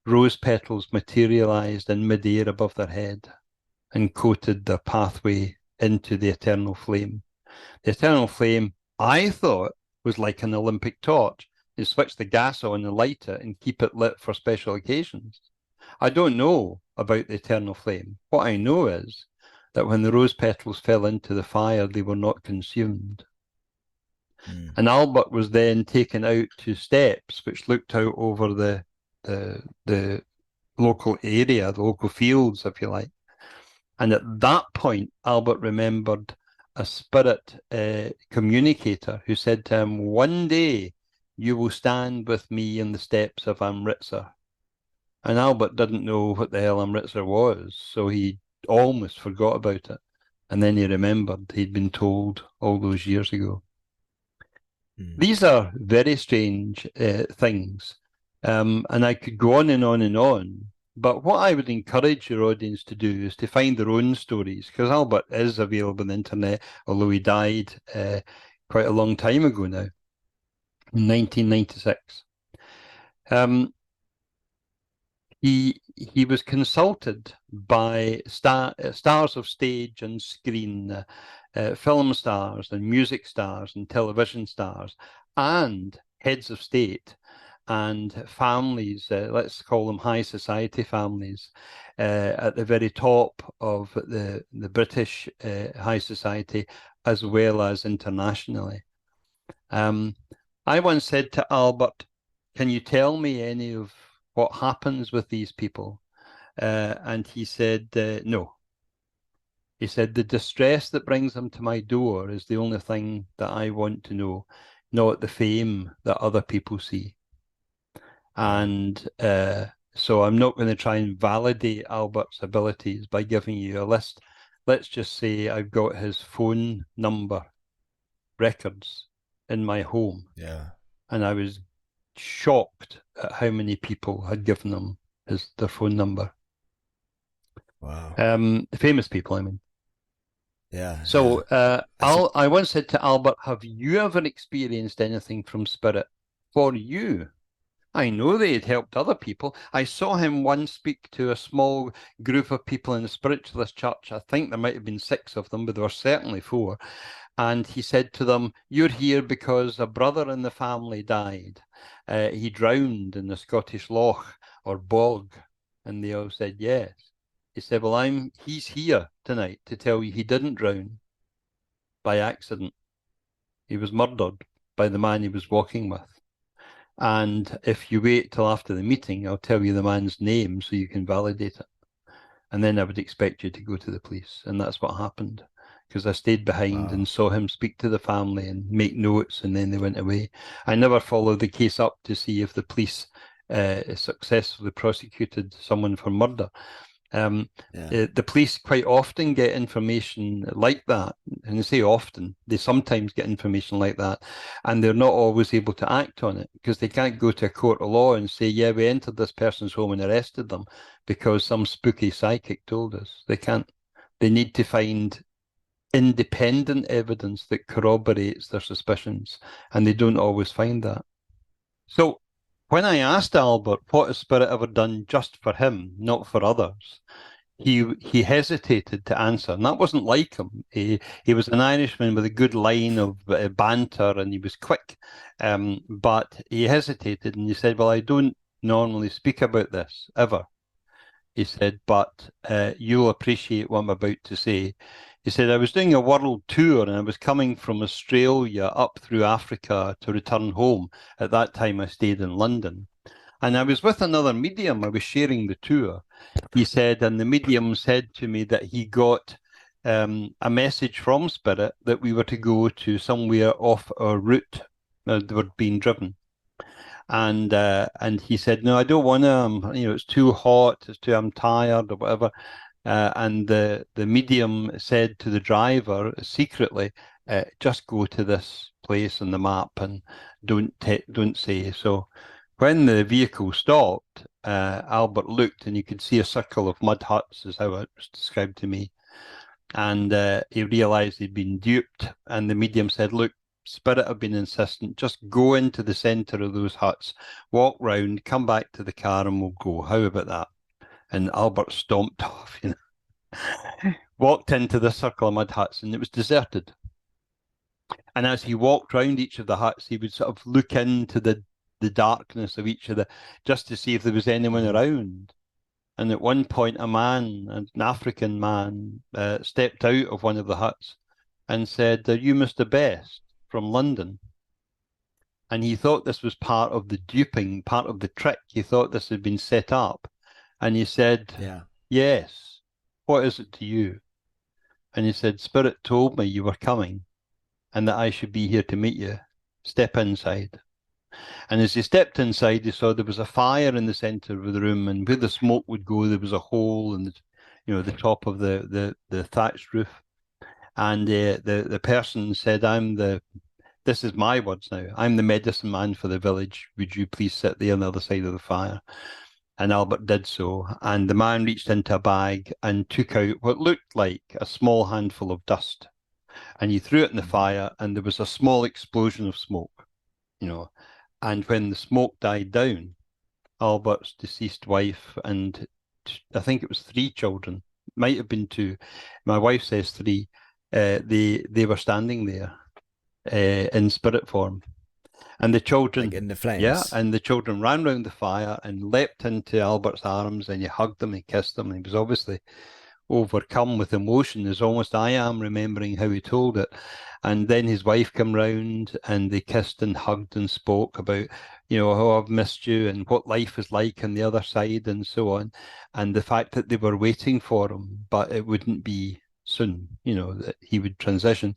rose petals materialized in midair above their head and coated their pathway into the eternal flame. The eternal flame, I thought, was like an Olympic torch. You switch the gas on and light it and keep it lit for special occasions. I don't know about the eternal flame. What I know is that when the rose petals fell into the fire, they were not consumed. And Albert was then taken out to steps which looked out over the local area, the local fields, if you like. And at that point, Albert remembered a spirit communicator who said to him, "One day you will stand with me in the steps of Amritsar." And Albert didn't know what the hell Amritsar was, so he almost forgot about it. And then he remembered he'd been told all those years ago. These are very strange things. And I could go on and on and on. But what I would encourage your audience to do is to find their own stories, because Albert is available on the internet, although he died quite a long time ago now, in 1996. He was consulted by stars of stage and screen, film stars and music stars and television stars, and heads of state and families, let's call them high society families, at the very top of the British high society, as well as internationally. I once said to Albert, can you tell me any of what happens with these people? And he said, no. He said, the distress that brings them to my door is the only thing that I want to know, not the fame that other people see. And so I'm not going to try and validate Albert's abilities by giving you a list. Let's just say I've got his phone number records in my home. Yeah. And I was shocked at how many people had given him their phone number. Wow. Famous people, I mean. Yeah. So yeah. I once said to Albert, have you ever experienced anything from spirit? For you, I know they had helped other people. I saw him once speak to a small group of people in the spiritualist church. I think there might have been 6 of them, but there were certainly 4. And he said to them, you're here because a brother in the family died. He drowned in the Scottish loch or bog. And they all said, yes. He said, well, he's here tonight to tell you he didn't drown by accident. He was murdered by the man he was walking with. And if you wait till after the meeting, I'll tell you the man's name so you can validate it. And then I would expect you to go to the police. And that's what happened, because I stayed behind and saw him speak to the family and make notes, and then they went away. I never followed the case up to see if the police successfully prosecuted someone for murder. The police quite often get information like that, and they say often, they sometimes get information like that, and they're not always able to act on it, because they can't go to a court of law and say, yeah, we entered this person's home and arrested them because some spooky psychic told us. They can't. They need to find independent evidence that corroborates their suspicions, and they don't always find that. So when I asked Albert what has spirit ever done just for him, not for others, he hesitated to answer, and that wasn't like him. He was an Irishman with a good line of banter, and he was quick, but he hesitated, and he said, well, I don't normally speak about this, ever. He said, but you'll appreciate what I'm about to say. He said, I was doing a world tour, and I was coming from Australia up through Africa to return home. At that time, I stayed in London. And I was with another medium. I was sharing the tour. He said, and the medium said to me that he got a message from Spirit that we were to go to somewhere off our route. They were being driven. And he said, no, I don't want to, it's too hot, I'm tired or whatever. And the medium said to the driver secretly, just go to this place on the map and don't say. So when the vehicle stopped, Albert looked and you could see a circle of mud huts, is how it was described to me. And he realized he'd been duped. And the medium said, look, Spirit have been insistent, just go into the center of those huts, walk round, come back to the car and we'll go. How about that? And Albert stomped off, walked into the circle of mud huts, and it was deserted. And as he walked round each of the huts, he would sort of look into the darkness of each of just to see if there was anyone around. And at one point, an African man, stepped out of one of the huts and said, are you Mr. Best from London? And he thought this was part of the duping, part of the trick. He thought this had been set up. And he said, yes, what is it to you? And he said, Spirit told me you were coming and that I should be here to meet you. Step inside. And as he stepped inside, he saw there was a fire in the center of the room, and where the smoke would go, there was a hole in the top of the thatched roof. And the person said, I'm the this is my words now. I'm the medicine man for the village. Would you please sit there on the other side of the fire? And Albert did so. And the man reached into a bag and took out what looked like a small handful of dust. And he threw it in the fire, and there was a small explosion of smoke, you know. And when the smoke died down, Albert's deceased wife and I think it was 3 children, might have been 2. My wife says 3. They were standing there in spirit form, and the children, like in the flames. yeah, and the children ran round the fire and leapt into Albert's arms, and he hugged them and kissed them, and he was obviously overcome with emotion, as almost I am, remembering how he told it. And then his wife came round, and they kissed and hugged and spoke about, oh, I've missed you, and what life is like on the other side, and so on. And the fact that they were waiting for him, but it wouldn't be soon, that he would transition.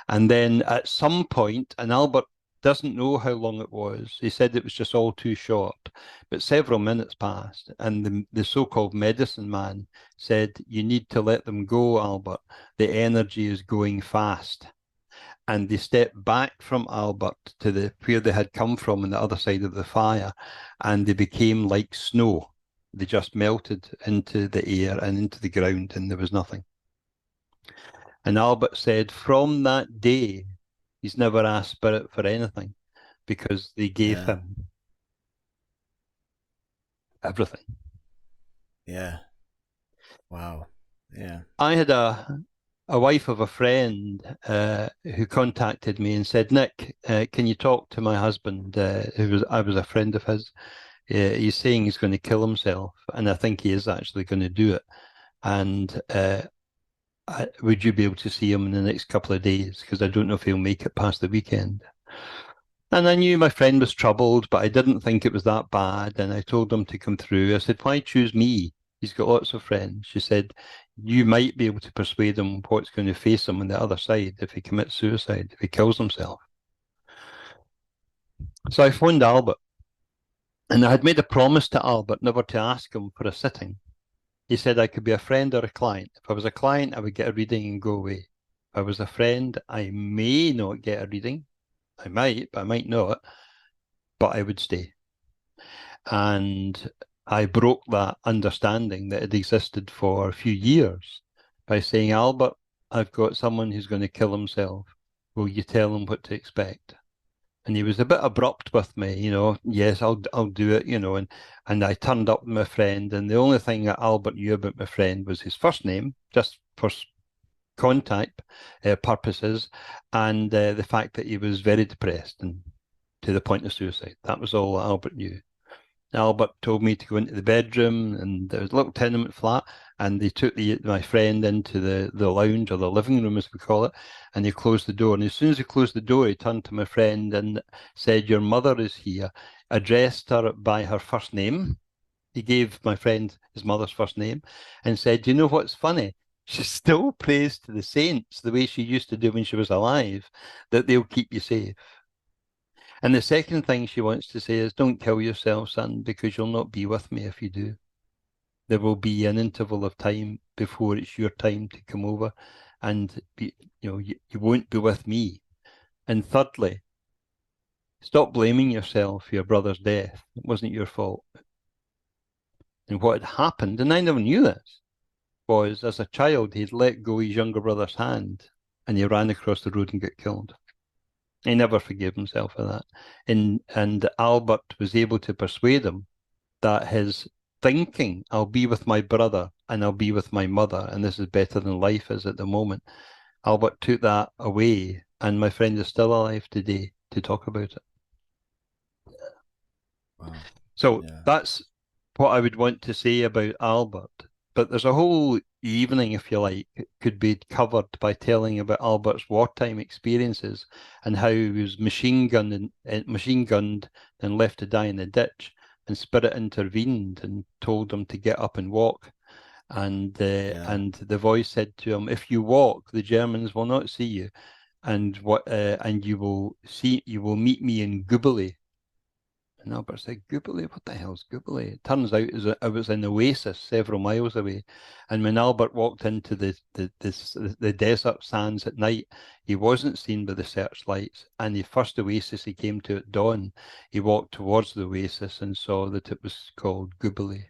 And then at some point, and Albert doesn't know how long it was. He said it was just all too short, but several minutes passed, and the so-called medicine man said, "You need to let them go, Albert. The energy is going fast." And they stepped back from Albert to where they had come from on the other side of the fire, and they became like snow. They just melted into the air and into the ground, and there was nothing. And Albert said from that day, he's never asked spirit for anything, because they gave him everything. Yeah. Wow. Yeah. I had a wife of a friend who contacted me and said, "Nick, can you talk to my husband? I was a friend of his. He's saying he's going to kill himself, and I think he is actually going to do it. And would you be able to see him in the next couple of days? Because I don't know if he'll make it past the weekend." And I knew my friend was troubled, but I didn't think it was that bad. And I told him to come through. I said, "Why choose me? He's got lots of friends." She said, "You might be able to persuade him what's going to face him on the other side if he commits suicide, if he kills himself." So I phoned Albert, and I had made a promise to Albert never to ask him for a sitting. He said I could be a friend or a client. If I was a client, I would get a reading and go away. If I was a friend, I may not get a reading. I might, but I might not. But I would stay. And I broke that understanding that had existed for a few years by saying, "Albert, I've got someone who's going to kill himself. Will you tell him what to expect?" And he was a bit abrupt with me, "Yes, I'll do it," and I turned up with my friend, and the only thing that Albert knew about my friend was his first name, just for contact purposes, and the fact that he was very depressed and to the point of suicide. That was all that Albert knew. Albert told me to go into the bedroom, and there was a little tenement flat, and they took my friend into the lounge, or the living room as we call it, and he closed the door. And as soon as he closed the door, he turned to my friend and said, "Your mother is here," addressed her by her first name. He gave my friend his mother's first name and said, "You know what's funny? She still prays to the saints the way she used to do when she was alive, that they'll keep you safe." And the second thing she wants to say is, "Don't kill yourself, son, because you'll not be with me if you do. There will be an interval of time before it's your time to come over, and you won't be with me. And thirdly, stop blaming yourself for your brother's death. It wasn't your fault." And what had happened, and I never knew this, was as a child he'd let go his younger brother's hand, and he ran across the road and got killed. He never forgave himself for that. And Albert was able to persuade him that his thinking, "I'll be with my brother and I'll be with my mother, and this is better than life is at the moment," Albert took that away, and my friend is still alive today to talk about it. Wow. So that's what I would want to say about Albert. But there's a whole evening, if you like, could be covered by telling about Albert's wartime experiences and how he was machine gunned and left to die in a ditch, and spirit intervened and told him to get up and walk. And the voice said to him, "If you walk, the Germans will not see you, and you will meet me in Goobly." And Albert said, Googly? What the hell's Googly? It turns out it was an oasis several miles away. And when Albert walked into the desert sands at night, he wasn't seen by the searchlights. And the first oasis he came to at dawn, he walked towards the oasis and saw that it was called Googly.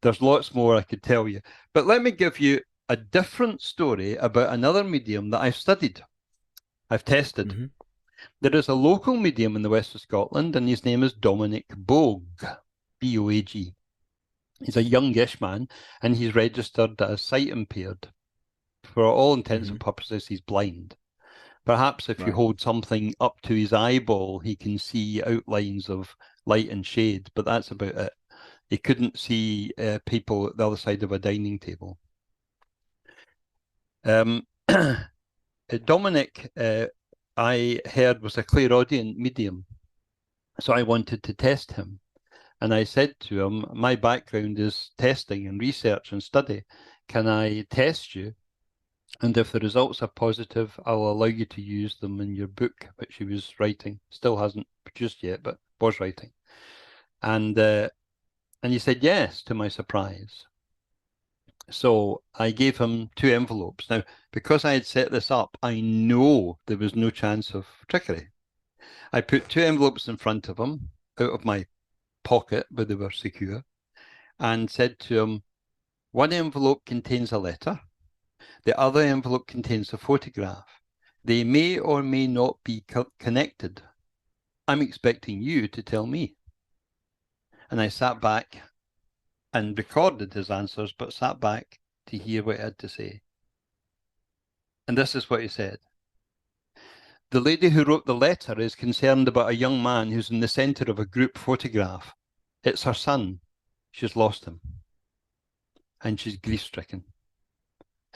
There's lots more I could tell you. But let me give you a different story about another medium that I've studied. I've tested. Mm-hmm. There is a local medium in the west of Scotland, and his name is Dominic Boag, B-O-A-G. He's a youngish man, and he's registered as sight impaired. For all intents and purposes, he's blind. Perhaps if you hold something up to his eyeball, he can see outlines of light and shade, but that's about it. He couldn't see people at the other side of a dining table. Dominic, I heard, was a clairaudient medium, so I wanted to test him. And I said to him, my background is testing and research and study. Can I test you? And if the results are positive, I'll allow you to use them in your book, which he was writing. Still hasn't produced yet, but was writing. And he said yes, to my surprise. So I gave him 2 envelopes. Now, because I had set this up, I know there was no chance of trickery. I put 2 envelopes in front of him, out of my pocket, but they were secure, and said to him, one envelope contains a letter. The other envelope contains a photograph. They may or may not be connected. I'm expecting you to tell me. And I sat back and recorded his answers, but sat back to hear what he had to say. And this is what he said. The lady who wrote the letter is concerned about a young man who's in the centre of a group photograph. It's her son. She's lost him. And she's grief-stricken.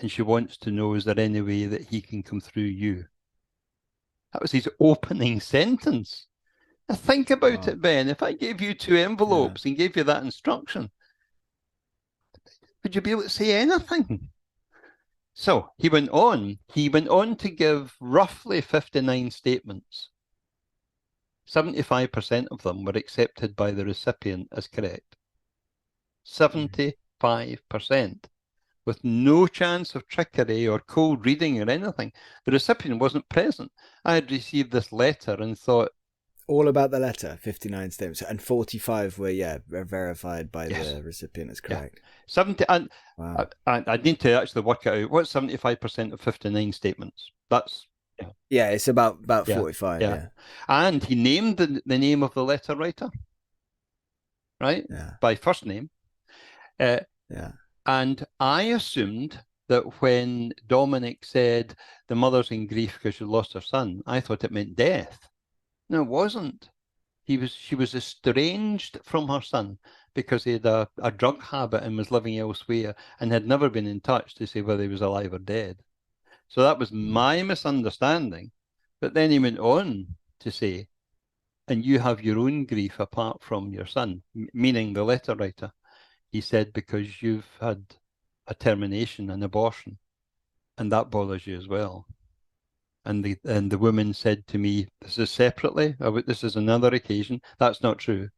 And she wants to know, is there any way that he can come through you? That was his opening sentence. Now think about it, Ben. If I gave you 2 envelopes and gave you that instruction, would you be able to say anything? So he went on. He went on to give roughly 59 statements. 75% of them were accepted by the recipient as correct. 75%. With no chance of trickery or cold reading or anything. The recipient wasn't present. I had received this letter and thought... All about the letter, 59 statements, and 45 were verified by the recipient as correct. Yeah. 70, and wow. I need to actually work it out. What's 75% of 59 statements? That's... Yeah, it's about 45, yeah. And he named the name of the letter writer, right? Yeah. By first name. And I assumed that when Dominic said the mother's in grief because she lost her son, I thought it meant death. No, it wasn't. She was estranged from her son because he had a drug habit and was living elsewhere and had never been in touch to say whether he was alive or dead. So that was my misunderstanding. But then he went on to say, and you have your own grief apart from your son, meaning the letter writer. He said, because you've had a termination, an abortion, and that bothers you as well. And the woman said to me, this is separately, this is another occasion. That's not true.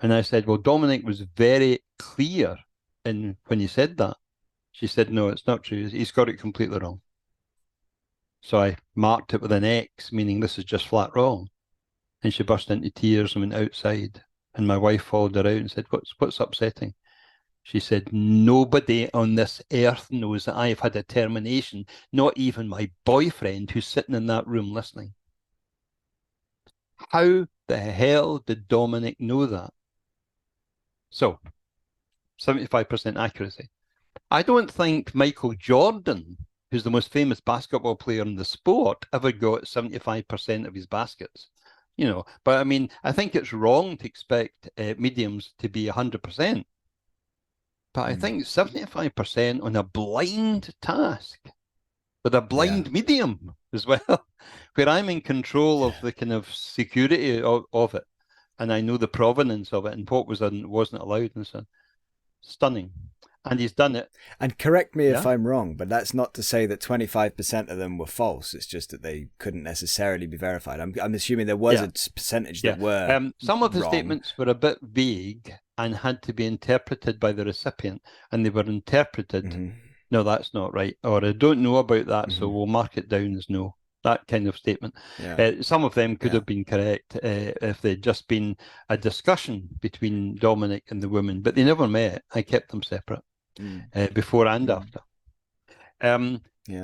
And I said, well, Dominic was very clear when he said that. She said, no, it's not true. He's got it completely wrong. So I marked it with an X, meaning this is just flat wrong. And she burst into tears and went outside. And my wife followed her out and said, what's upsetting? She said, nobody on this earth knows that I've had a termination, not even my boyfriend who's sitting in that room listening. How the hell did Dominic know that? So, 75% accuracy. I don't think Michael Jordan, who's the most famous basketball player in the sport, ever got 75% of his baskets. But I mean, I think it's wrong to expect mediums to be 100%. But I think 75% on a blind task with a blind medium as well, where I'm in control of the kind of security of it, and I know the provenance of it and what was and wasn't allowed and so on. Stunning. and he's done it. And correct me if Yeah. I'm wrong, but that's not to say that 25% of them were false. It's just that they couldn't necessarily be verified. I'm assuming there was Yeah. a percentage Yeah. that were Some of the wrong. statements were a bit vague and had to be interpreted by the recipient, and they were interpreted, no, that's not right, or I don't know about that, so we'll mark it down as no. That kind of statement. Yeah. Some of them could have been correct if they'd just been a discussion between Dominic and the woman, but they never met. I kept them separate before and after.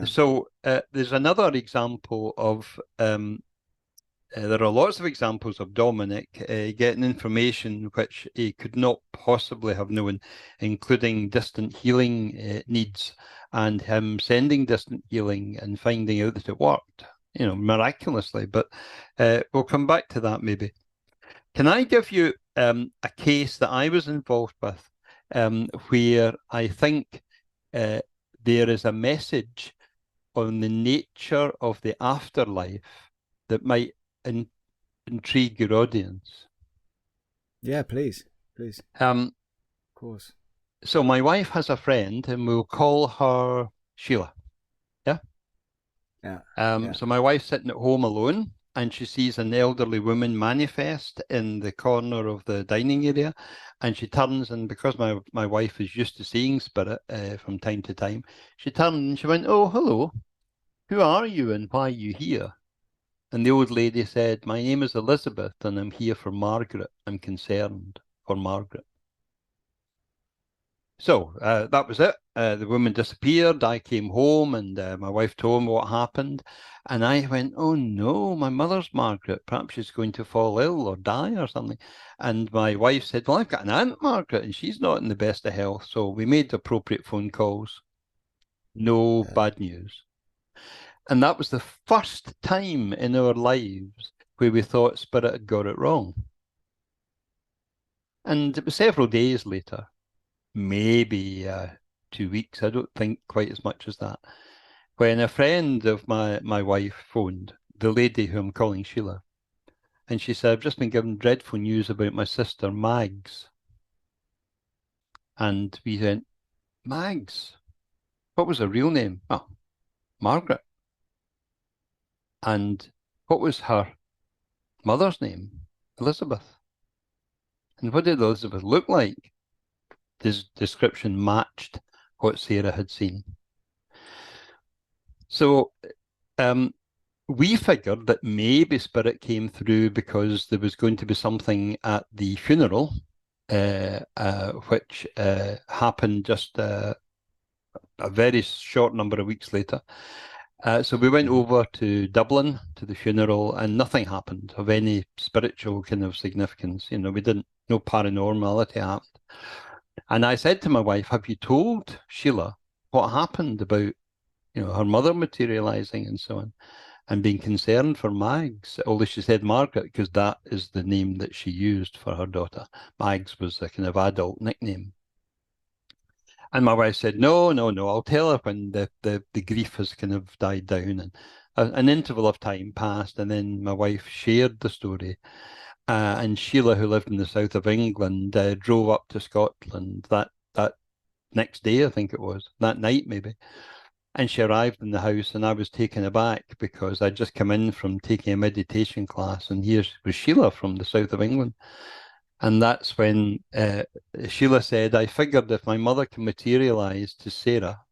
So there's another example of, there are lots of examples of Dominic getting information which he could not possibly have known, including distant healing needs, and him sending distant healing and finding out that it worked, miraculously. But we'll come back to that maybe. Can I give you a case that I was involved with where I think there is a message on the nature of the afterlife that might intrigue your audience? Yeah, please. Of course. So my wife has a friend, and we'll call her Sheila. Yeah? Yeah. So my wife's sitting at home alone, and she sees an elderly woman manifest in the corner of the dining area, and she turns, and because my wife is used to seeing spirit from time to time, she turned and she went, "Oh, hello. Who are you and why are you here?" And the old lady said, "My name is Elizabeth, and I'm here for Margaret. I'm concerned for Margaret." So that was it. The woman disappeared. I came home, and my wife told me what happened. And I went, "Oh no, my mother's Margaret. Perhaps she's going to fall ill or die or something." And my wife said, "Well, I've got an aunt, Margaret, and she's not in the best of health." So we made the appropriate phone calls. No bad news. And that was the first time in our lives where we thought Spirit had got it wrong. And it was several days later, maybe 2 weeks, I don't think quite as much as that, when a friend of my wife phoned, the lady who I'm calling Sheila, and she said, "I've just been given dreadful news about my sister, Mags." And we went, "Mags? What was her real name?" "Oh, Margaret." "And what was her mother's name?" "Elizabeth." "And what did Elizabeth look like?" This description matched what Sarah had seen. So we figured that maybe Spirit came through because there was going to be something at the funeral, which happened just a very short number of weeks later. So we went over to Dublin to the funeral, and nothing happened of any spiritual kind of significance. No paranormality happened. And I said to my wife, "Have you told Sheila what happened about, her mother materializing and so on, and being concerned for Mags?" Although she said Margaret, because that is the name that she used for her daughter. Mags was a kind of adult nickname. And my wife said, no, I'll tell her when the grief has kind of died down. And an interval of time passed, and then my wife shared the story. And Sheila, who lived in the south of England, drove up to Scotland that next day, I think it was, that night maybe. And she arrived in the house, and I was taken aback because I'd just come in from taking a meditation class, and here was Sheila from the south of England. And that's when Sheila said, "I figured if my mother can materialize to Sarah,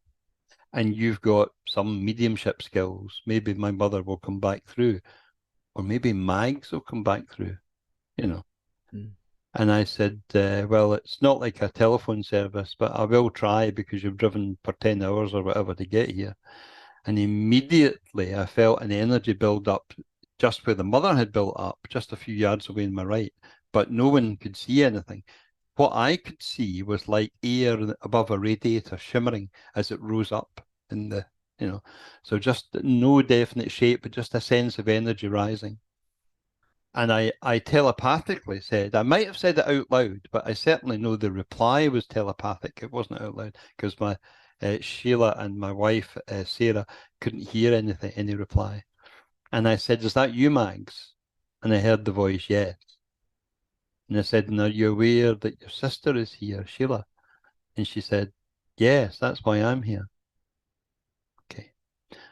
and you've got some mediumship skills, maybe my mother will come back through, or maybe Mags will come back through, And I said, "Well, it's not like a telephone service, but I will try because you've driven for 10 hours or whatever to get here." And immediately I felt an energy build up just where the mother had built up, just a few yards away on my right, but no one could see anything. What I could see was like air above a radiator shimmering as it rose up in the, so just no definite shape, but just a sense of energy rising. And I telepathically said, I might have said it out loud, but I certainly know the reply was telepathic. It wasn't out loud because my Sheila and my wife, Sarah, couldn't hear anything, any reply. And I said, "Is that you, Mags?" And I heard the voice, "Yes." And I said, "And are you aware that your sister is here, Sheila?" And she said, Yes, that's why I'm here. Okay.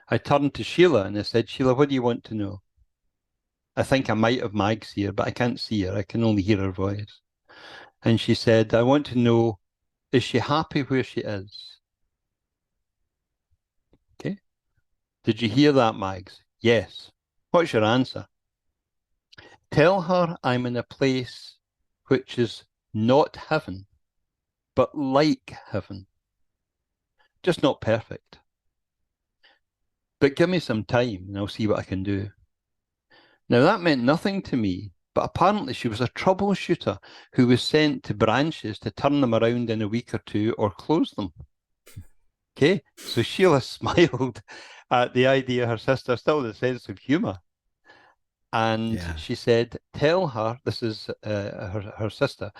I turned to Sheila and I said, Sheila, what do you want to know? I think I might have Mags here, but I can't see her. I can only hear her voice. And she said, I want to know, is she happy where she is? Okay. Did you hear that, Mags? Yes. What's your answer? Tell her I'm in a place which is not heaven, but like heaven. Just not perfect. But give me some time and I'll see what I can do. Now, that meant nothing to me, but apparently she was a troubleshooter who was sent to branches to turn them around in a week or two or close them. Okay, so Sheila smiled at the idea her sister still had a sense of humour. And she said, tell her, this is her sister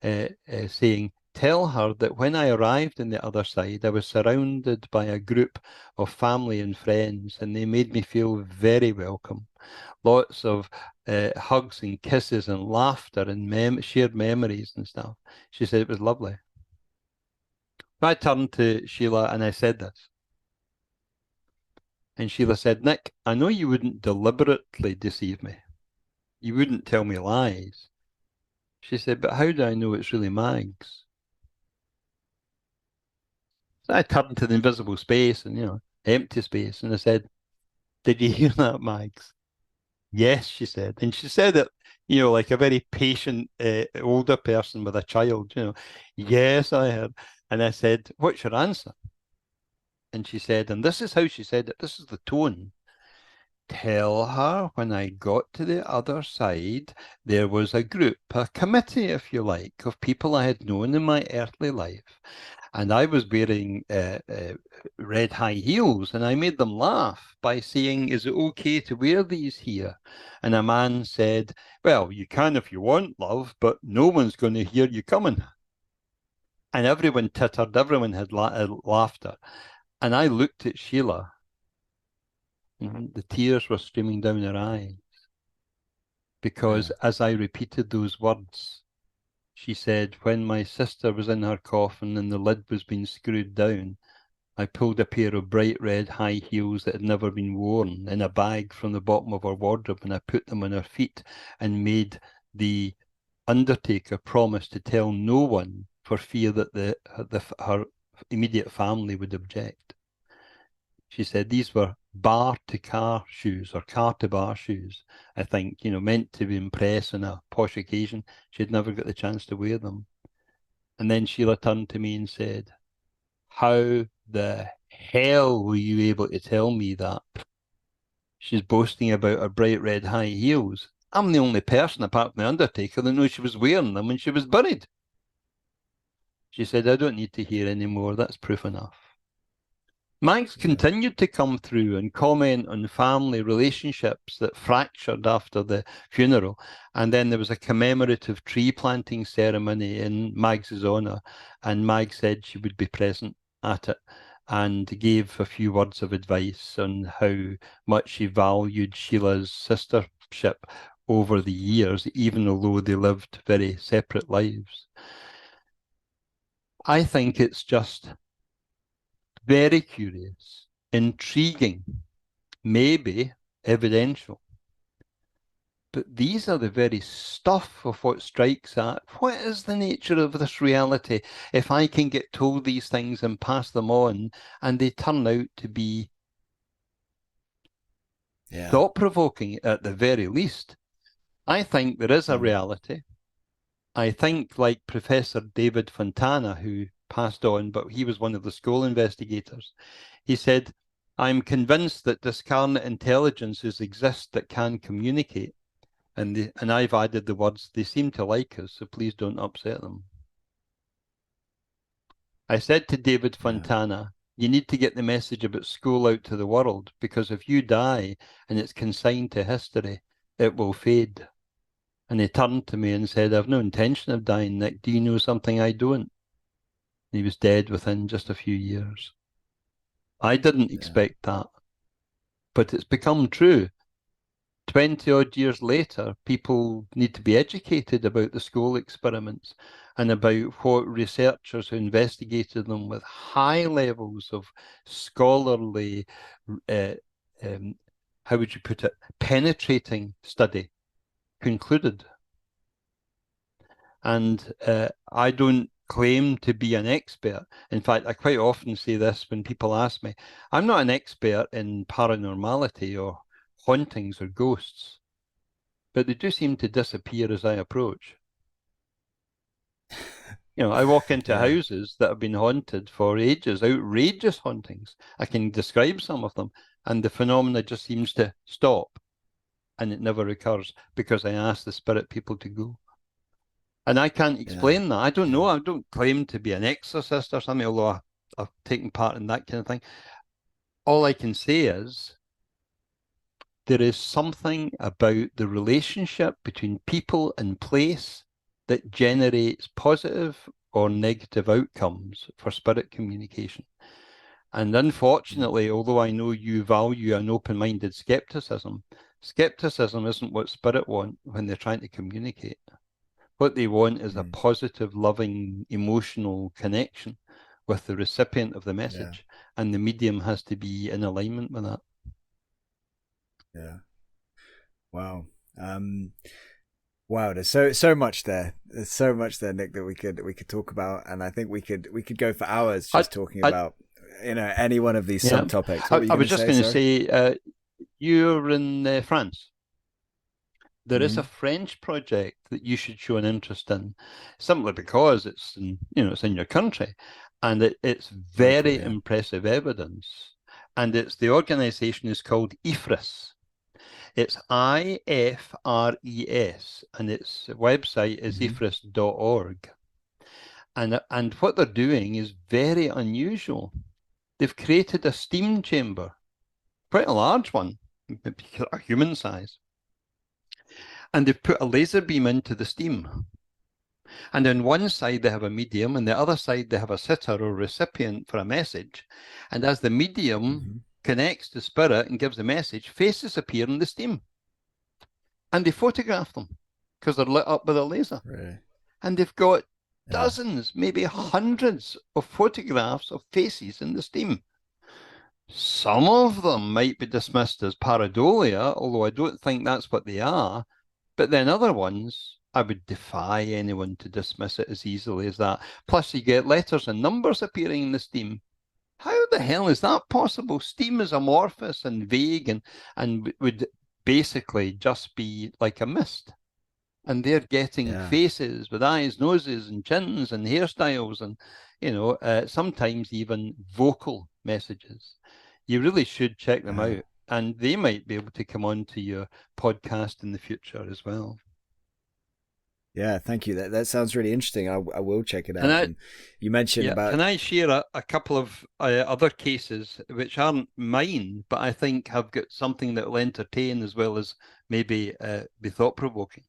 saying, tell her that when I arrived on the other side, I was surrounded by a group of family and friends, and they made me feel very welcome. Lots of hugs and kisses and laughter and shared memories and stuff. She said it was lovely. I turned to Sheila and I said this. And Sheila said, Nick, I know you wouldn't deliberately deceive me. You wouldn't tell me lies. She said, but how do I know it's really Mags? So I turned to the invisible space and, empty space. And I said, did you hear that, Mags? Yes, she said. And she said it, like a very patient older person with a child. Yes, I heard. And I said, what's your answer? And she said, and this is how she said it, this is the tone. Tell her when I got to the other side, there was a group, a committee, if you like, of people I had known in my earthly life. And I was wearing red high heels, and I made them laugh by saying, is it okay to wear these here? And a man said, well, you can if you want, love, but no one's going to hear you coming. And everyone tittered, everyone had laughter. And I looked at Sheila, and the tears were streaming down her eyes. Because as I repeated those words, she said, when my sister was in her coffin and the lid was being screwed down, I pulled a pair of bright red high heels that had never been worn in a bag from the bottom of her wardrobe, and I put them on her feet and made the undertaker promise to tell no one for fear that her immediate family would object. She said these were bar to car shoes or car to bar shoes, I think, meant to impress on a posh occasion. She'd never got the chance to wear them. And then Sheila turned to me and said, how the hell were you able to tell me that? She's boasting about her bright red high heels. I'm the only person apart from the undertaker that knows she was wearing them when she was buried. She said, I don't need to hear any more. That's proof enough. Mags continued to come through and comment on family relationships that fractured after the funeral. And then there was a commemorative tree planting ceremony in Mags's honour. And Mag said she would be present at it and gave a few words of advice on how much she valued Sheila's sistership over the years, even although they lived very separate lives. I think it's just very curious, intriguing, maybe evidential. But these are the very stuff of what strikes at what is the nature of this reality if I can get told these things and pass them on and they turn out to be thought-provoking at the very least. I think there is a reality. I think, like Professor David Fontana, who passed on, but he was one of the Scole investigators, he said, I'm convinced that discarnate intelligences exist that can communicate. And I've added the words, they seem to like us, so please don't upset them. I said to David Fontana, you need to get the message about Scole out to the world, because if you die and it's consigned to history, it will fade. And he turned to me and said, I've no intention of dying, Nick. Do you know something I don't? He was dead within just a few years. I didn't expect that, but it's become true. 20 odd years later, people need to be educated about the Scole experiments and about what researchers who investigated them with high levels of scholarly, how would you put it, penetrating study concluded. And I don't claim to be an expert. In fact, I quite often say this when people ask me, I'm not an expert in paranormality or hauntings or ghosts, but they do seem to disappear as I approach. You know, I walk into Yeah. houses that have been haunted for ages, outrageous hauntings. I can describe some of them, and the phenomena just seems to stop, and it never recurs because I ask the spirit people to go. And I can't explain that. I don't know. I don't claim to be an exorcist or something, although I've taken part in that kind of thing. All I can say is there is something about the relationship between people and place that generates positive or negative outcomes for spirit communication. And unfortunately, although I know you value an open-minded skepticism isn't what spirit want when they're trying to communicate. What they want is a positive, loving, emotional connection with the recipient of the message, and the medium has to be in alignment with that. Yeah. Wow. Wow. There's so much there. There's so much there, Nick, that we could talk about, and I think we could go for hours just talking about any one of these subtopics. I was just going to say, you're in France. There is a French project that you should show an interest in, simply because it's in your country, and it's very impressive evidence. And the organization is called IFRES. It's IFRES, and its website is ifres.org. And what they're doing is very unusual. They've created a steam chamber, quite a large one, a human size. And they've put a laser beam into the steam. And on one side, they have a medium, and the other side, they have a sitter or recipient for a message. And as the medium connects to spirit and gives a message, faces appear in the steam. And they photograph them because they're lit up with a laser. Really? And they've got dozens, maybe hundreds of photographs of faces in the steam. Some of them might be dismissed as pareidolia, although I don't think that's what they are. But then other ones, I would defy anyone to dismiss it as easily as that. Plus, you get letters and numbers appearing in the steam. How the hell is that possible? Steam is amorphous and vague and would basically just be like a mist. And they're getting faces with eyes, noses, and chins and hairstyles and, sometimes even vocal messages. You really should check them out. And they might be able to come on to your podcast in the future as well. Yeah, thank you. That sounds really interesting. I will check it out. And you mentioned about... Can I share a couple of other cases which aren't mine, but I think have got something that will entertain as well as maybe be thought-provoking?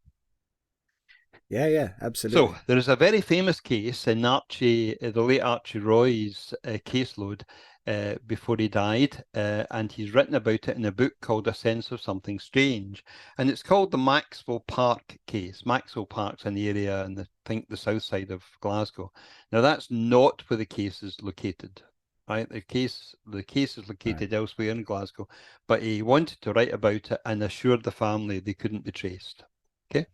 Yeah, absolutely. So there is a very famous case in the late Archie Roy's caseload before he died, and he's written about it in a book called A Sense of Something Strange, and it's called the Maxwell Park case. Maxwell Park's an area in the south side of Glasgow. Now that's not where the case is located, right? The case is located elsewhere in Glasgow, but he wanted to write about it and assured the family they couldn't be traced. Okay,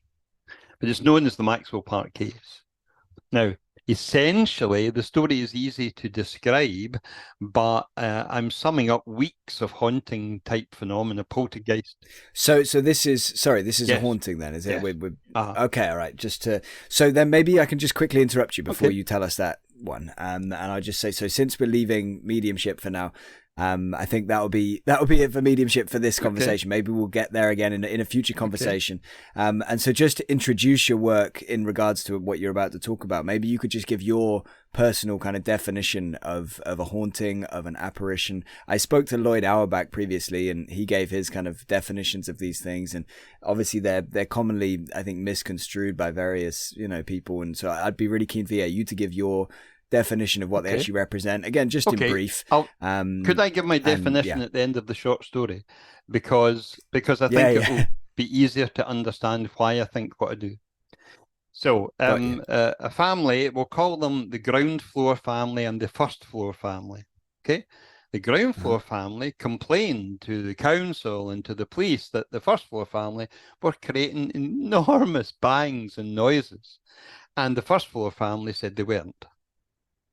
but it's known as the Maxwell Park case. Now, essentially, the story is easy to describe, but I'm summing up weeks of haunting type phenomena, poltergeist. So this is a haunting then, is it? Yes. Okay, all right. So then maybe I can just quickly interrupt you before you tell us that one, and I'll just say, so since we're leaving mediumship for now, I think that'll be it for mediumship for this conversation. Maybe we'll get there again in a future conversation. And so just to introduce your work in regards to what you're about to talk about, maybe you could just give your personal kind of definition of a haunting, of an apparition. I spoke to Lloyd Auerbach previously, and he gave his kind of definitions of these things, and obviously they're commonly, I think, misconstrued by various people. And so I'd be really keen for you to give your definition of what they actually represent, again, just in brief. Could I give my definition at the end of the short story, because I think be easier to understand why I think what I do. So, a family, we'll call them the ground floor family and the first floor family. Okay. The ground floor family complained to the council and to the police that the first floor family were creating enormous bangs and noises. And the first floor family said they weren't.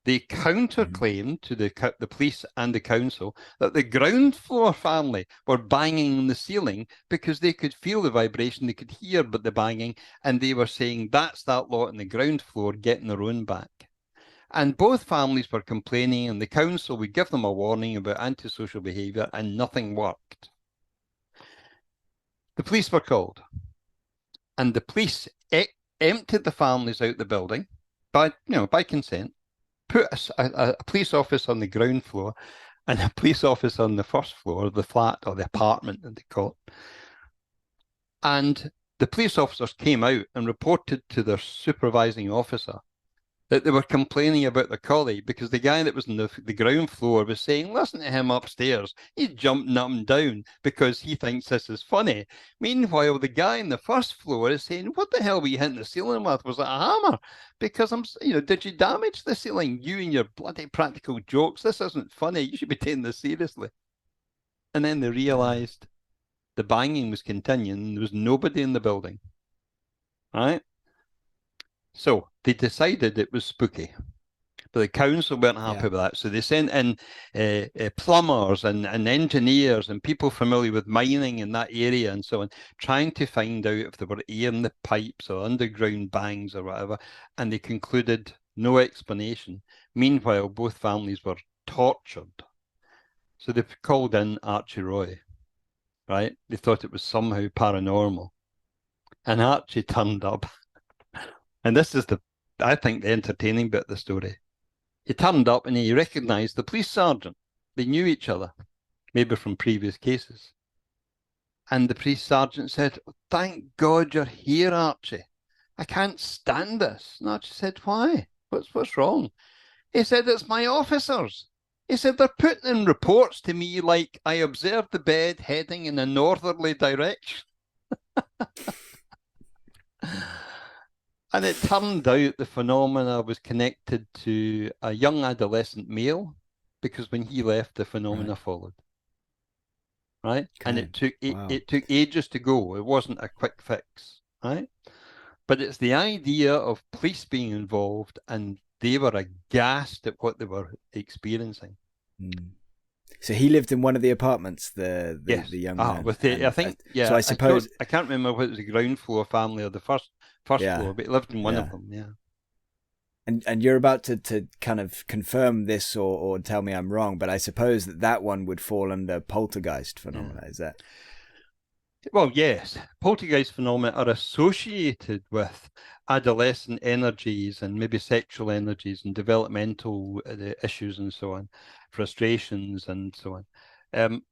They counterclaimed to the police and the council that the ground floor family were banging on the ceiling because they could feel the vibration, they could hear but the banging, and they were saying that's that lot on the ground floor getting their own back. And both families were complaining, and the council would give them a warning about antisocial behaviour, and nothing worked. The police were called, and the police emptied the families out the building by consent, put a police office on the ground floor and a police office on the first floor of the flat or the apartment that they call it. And the police officers came out and reported to their supervising officer that they were complaining about their colleague because the guy that was on the ground floor was saying, listen to him upstairs. He's jumping up and down because he thinks this is funny. Meanwhile, the guy on the first floor is saying, what the hell were you hitting the ceiling with? Was it a hammer? Because did you damage the ceiling? You and your bloody practical jokes. This isn't funny. You should be taking this seriously. And then they realized the banging was continuing. There was nobody in the building. Right? So they decided it was spooky, but the council weren't happy with that. So they sent in plumbers and engineers and people familiar with mining in that area and so on, trying to find out if there were air in the pipes or underground bangs or whatever. And they concluded no explanation. Meanwhile, both families were tortured. So they called in Archie Roy, right? They thought it was somehow paranormal. And Archie turned up. And this is I think, the entertaining bit of the story. He turned up and he recognised the police sergeant. They knew each other, maybe from previous cases. And the police sergeant said, thank God you're here, Archie. I can't stand this. And Archie said, why? What's wrong? He said, it's my officers. He said, they're putting in reports to me like I observed the bed heading in a northerly direction. And it turned out the phenomena was connected to a young adolescent male, because when he left, the phenomena followed. Right? Okay. And it took ages to go. It wasn't a quick fix. Right? But it's the idea of police being involved, and they were aghast at what they were experiencing. So he lived in one of the apartments, the young man. So I suppose I can't remember whether it was the ground floor family or the first floor, but he lived in one of them. Yeah. And you're about to kind of confirm this or tell me I'm wrong, but I suppose that one would fall under poltergeist phenomena. Is that? Well, yes. Poltergeist phenomena are associated with adolescent energies and maybe sexual energies and developmental issues and so on, frustrations and so on.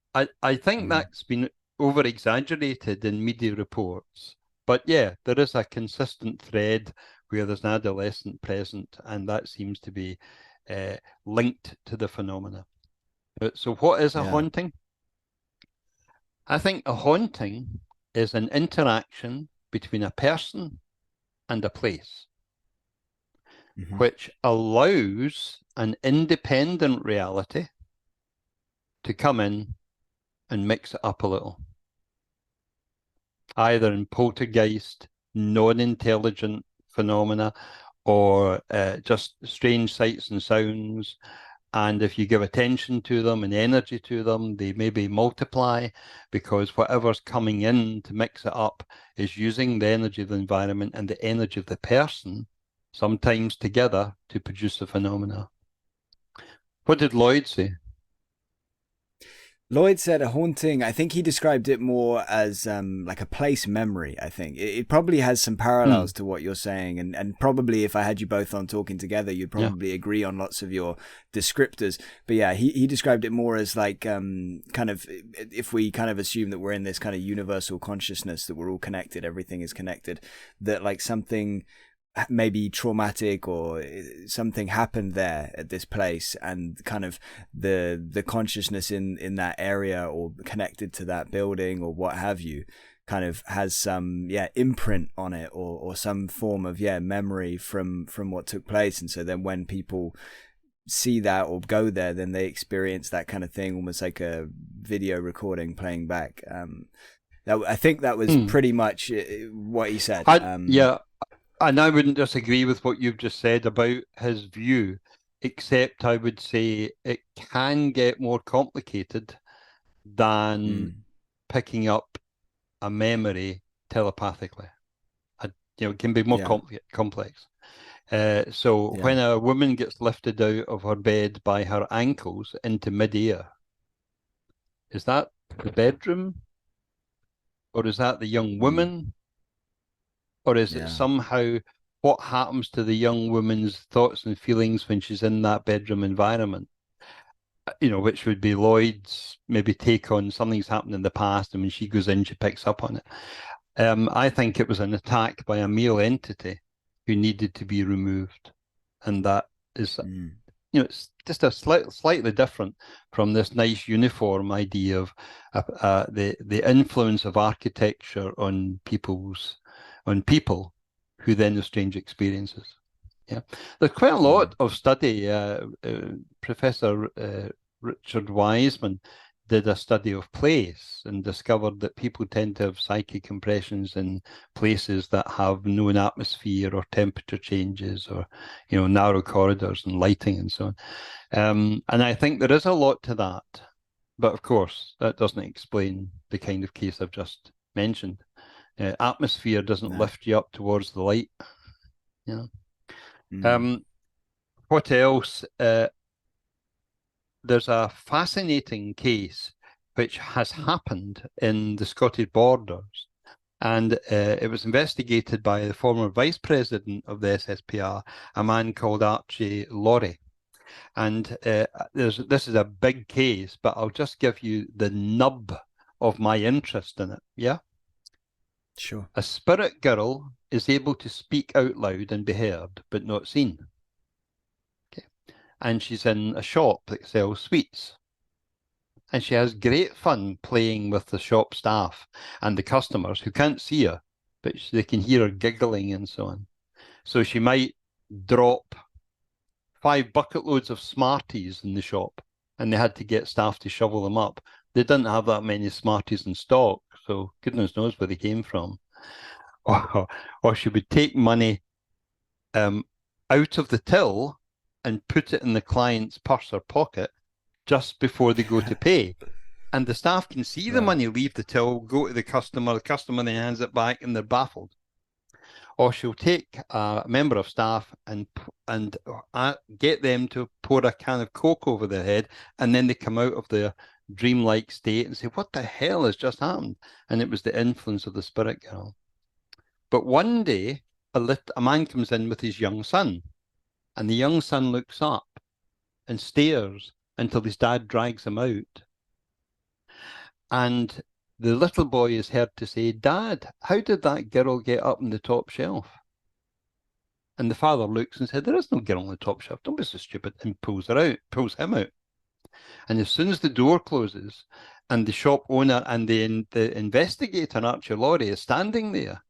I think that's been over-exaggerated in media reports. But yeah, there is a consistent thread where there's an adolescent present, and that seems to be linked to the phenomena. So what is a haunting? I think a haunting is an interaction between a person and a place, which allows an independent reality to come in and mix it up a little. Either in poltergeist, non-intelligent phenomena, or just strange sights and sounds. And if you give attention to them and energy to them, they maybe multiply, because whatever's coming in to mix it up is using the energy of the environment and the energy of the person, sometimes together, to produce the phenomena. What did Lloyd say? Lloyd said a haunting, I think he described it more as like a place memory, I think. It probably has some parallels to what you're saying, and probably if I had you both on talking together, you'd probably agree on lots of your descriptors. But yeah, he described it more as like kind of, if we kind of assume that we're in this kind of universal consciousness, that we're all connected, everything is connected, that like something maybe traumatic or something happened there at this place, and kind of the consciousness in that area or connected to that building or what have you kind of has some imprint on it, or some form of memory from what took place. And so then when people see that or go there, then they experience that kind of thing, almost like a video recording playing back. I think that was pretty much what he said. And I wouldn't disagree with what you've just said about his view, except I would say it can get more complicated than picking up a memory telepathically. It can be more complex. So when a woman gets lifted out of her bed by her ankles into mid-air, is that the bedroom? Or is that the young woman? Or is it somehow what happens to the young woman's thoughts and feelings when she's in that bedroom environment? Which would be Lloyd's maybe take on something's happened in the past, and when she goes in, she picks up on it. I think it was an attack by a male entity who needed to be removed. And that is, it's just a slightly different from this nice uniform idea of the influence of architecture on people who then have strange experiences. There's quite a lot of study. Professor Richard Wiseman did a study of place and discovered that people tend to have psychic impressions in places that have known atmosphere or temperature changes, or narrow corridors and lighting and so on. And I think there is a lot to that, but of course that doesn't explain the kind of case I've just mentioned. Atmosphere doesn't lift you up towards the light. What else? There's a fascinating case which has happened in the Scottish borders, and it was investigated by the former vice president of the SSPR, a man called Archie Laurie. And this is a big case, but I'll just give you the nub of my interest in it. Yeah? Sure. A spirit girl is able to speak out loud and be heard, but not seen. Okay. And she's in a shop that sells sweets. And she has great fun playing with the shop staff and the customers who can't see her, but they can hear her giggling and so on. So she might drop 5 bucket loads of Smarties in the shop, and they had to get staff to shovel them up. They didn't have that many Smarties in stock, so goodness knows where they came from. Or she would take money out of the till and put it in the client's purse or pocket just before they go to pay. And the staff can see the money leave the till, go to the customer then hands it back, and they're baffled. Or she'll take a member of staff and get them to pour a can of Coke over their head, and then they come out of their dreamlike state and say, what the hell has just happened? And it was the influence of the spirit girl. But one day, a man comes in with his young son, and the young son looks up and stares until his dad drags him out. And the little boy is heard to say, Dad, how did that girl get up on the top shelf? And the father looks and said, there is no girl on the top shelf. Don't be so stupid. And pulls him out. And as soon as the door closes and the shop owner and the investigator, Archie Laurie, is standing there,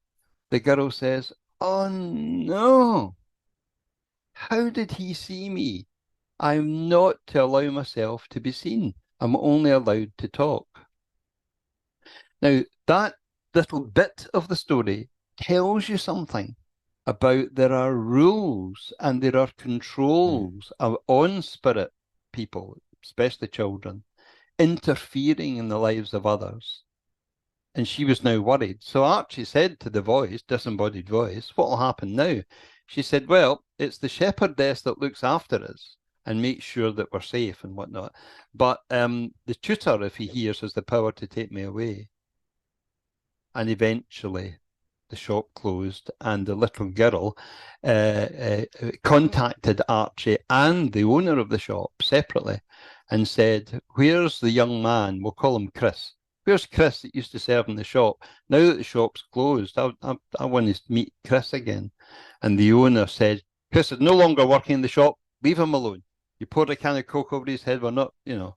the girl says, oh no, how did he see me? I'm not to allow myself to be seen. I'm only allowed to talk. Now, that little bit of the story tells you something about there are rules and there are controls on spirit people, especially children, interfering in the lives of others. And she was now worried. So Archie said to the voice, disembodied voice, what will happen now? She said, well, it's the shepherdess that looks after us and makes sure that we're safe and whatnot. But the tutor, if he hears, has the power to take me away. And eventually the shop closed, and the little girl contacted Archie and the owner of the shop separately and said, where's the young man? We'll call him Chris. Where's Chris that used to serve in the shop? Now that the shop's closed, I want to meet Chris again. And the owner said, Chris is no longer working in the shop. Leave him alone. You poured a can of Coke over his head. We're not, you know.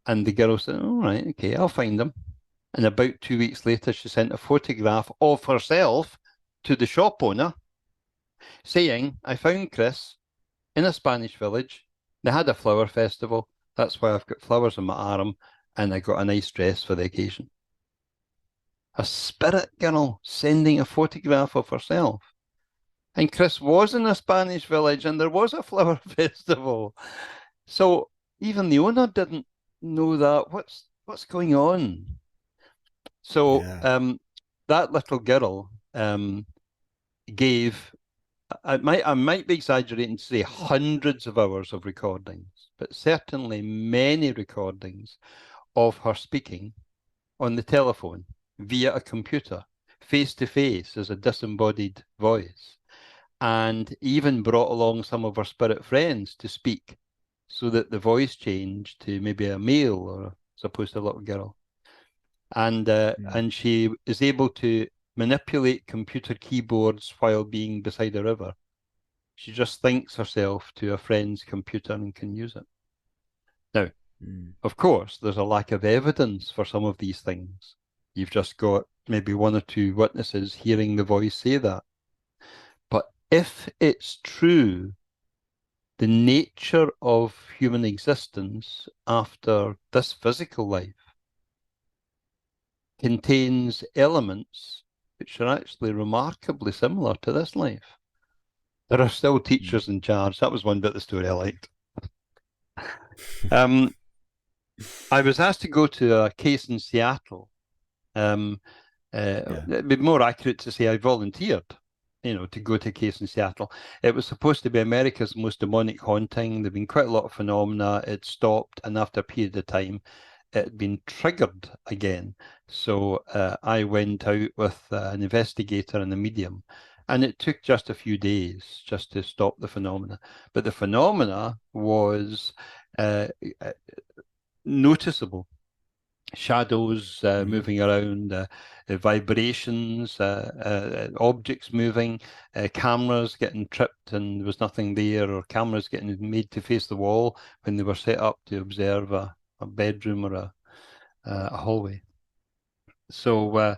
And the girl said, all right, okay, I'll find him. And about 2 weeks later, she sent a photograph of herself to the shop owner saying, I found Chris in a Spanish village. They had a flower festival. That's why I've got flowers on my arm, and I got a nice dress for the occasion. A spirit girl sending a photograph of herself. And Chris was in a Spanish village, and there was a flower festival. So even the owner didn't know that. What's going on? So that little girl gave, I might be exaggerating to say hundreds of hours of recordings, but certainly many recordings of her speaking on the telephone via a computer, face to face as a disembodied voice, and even brought along some of her spirit friends to speak so that the voice changed to maybe a male or as opposed to a little girl. And she is able to manipulate computer keyboards while being beside a river. She just thinks herself to a friend's computer and can use it. Now, of course, there's a lack of evidence for some of these things. You've just got maybe one or two witnesses hearing the voice say that. But if it's true, the nature of human existence after this physical life contains elements which are actually remarkably similar to this life. There are still teachers in charge. That was one bit of the story I liked. I was asked to go to a case in Seattle. It'd be more accurate to say I volunteered, to go to a case in Seattle. It was supposed to be America's most demonic haunting. There'd been quite a lot of phenomena. It stopped, and after a period of time, it had been triggered again. So I went out with an investigator and a medium, and it took just a few days just to stop the phenomena. But the phenomena was noticeable. Shadows moving around, vibrations, objects moving, cameras getting tripped and there was nothing there, or cameras getting made to face the wall when they were set up to observe a bedroom or a hallway. So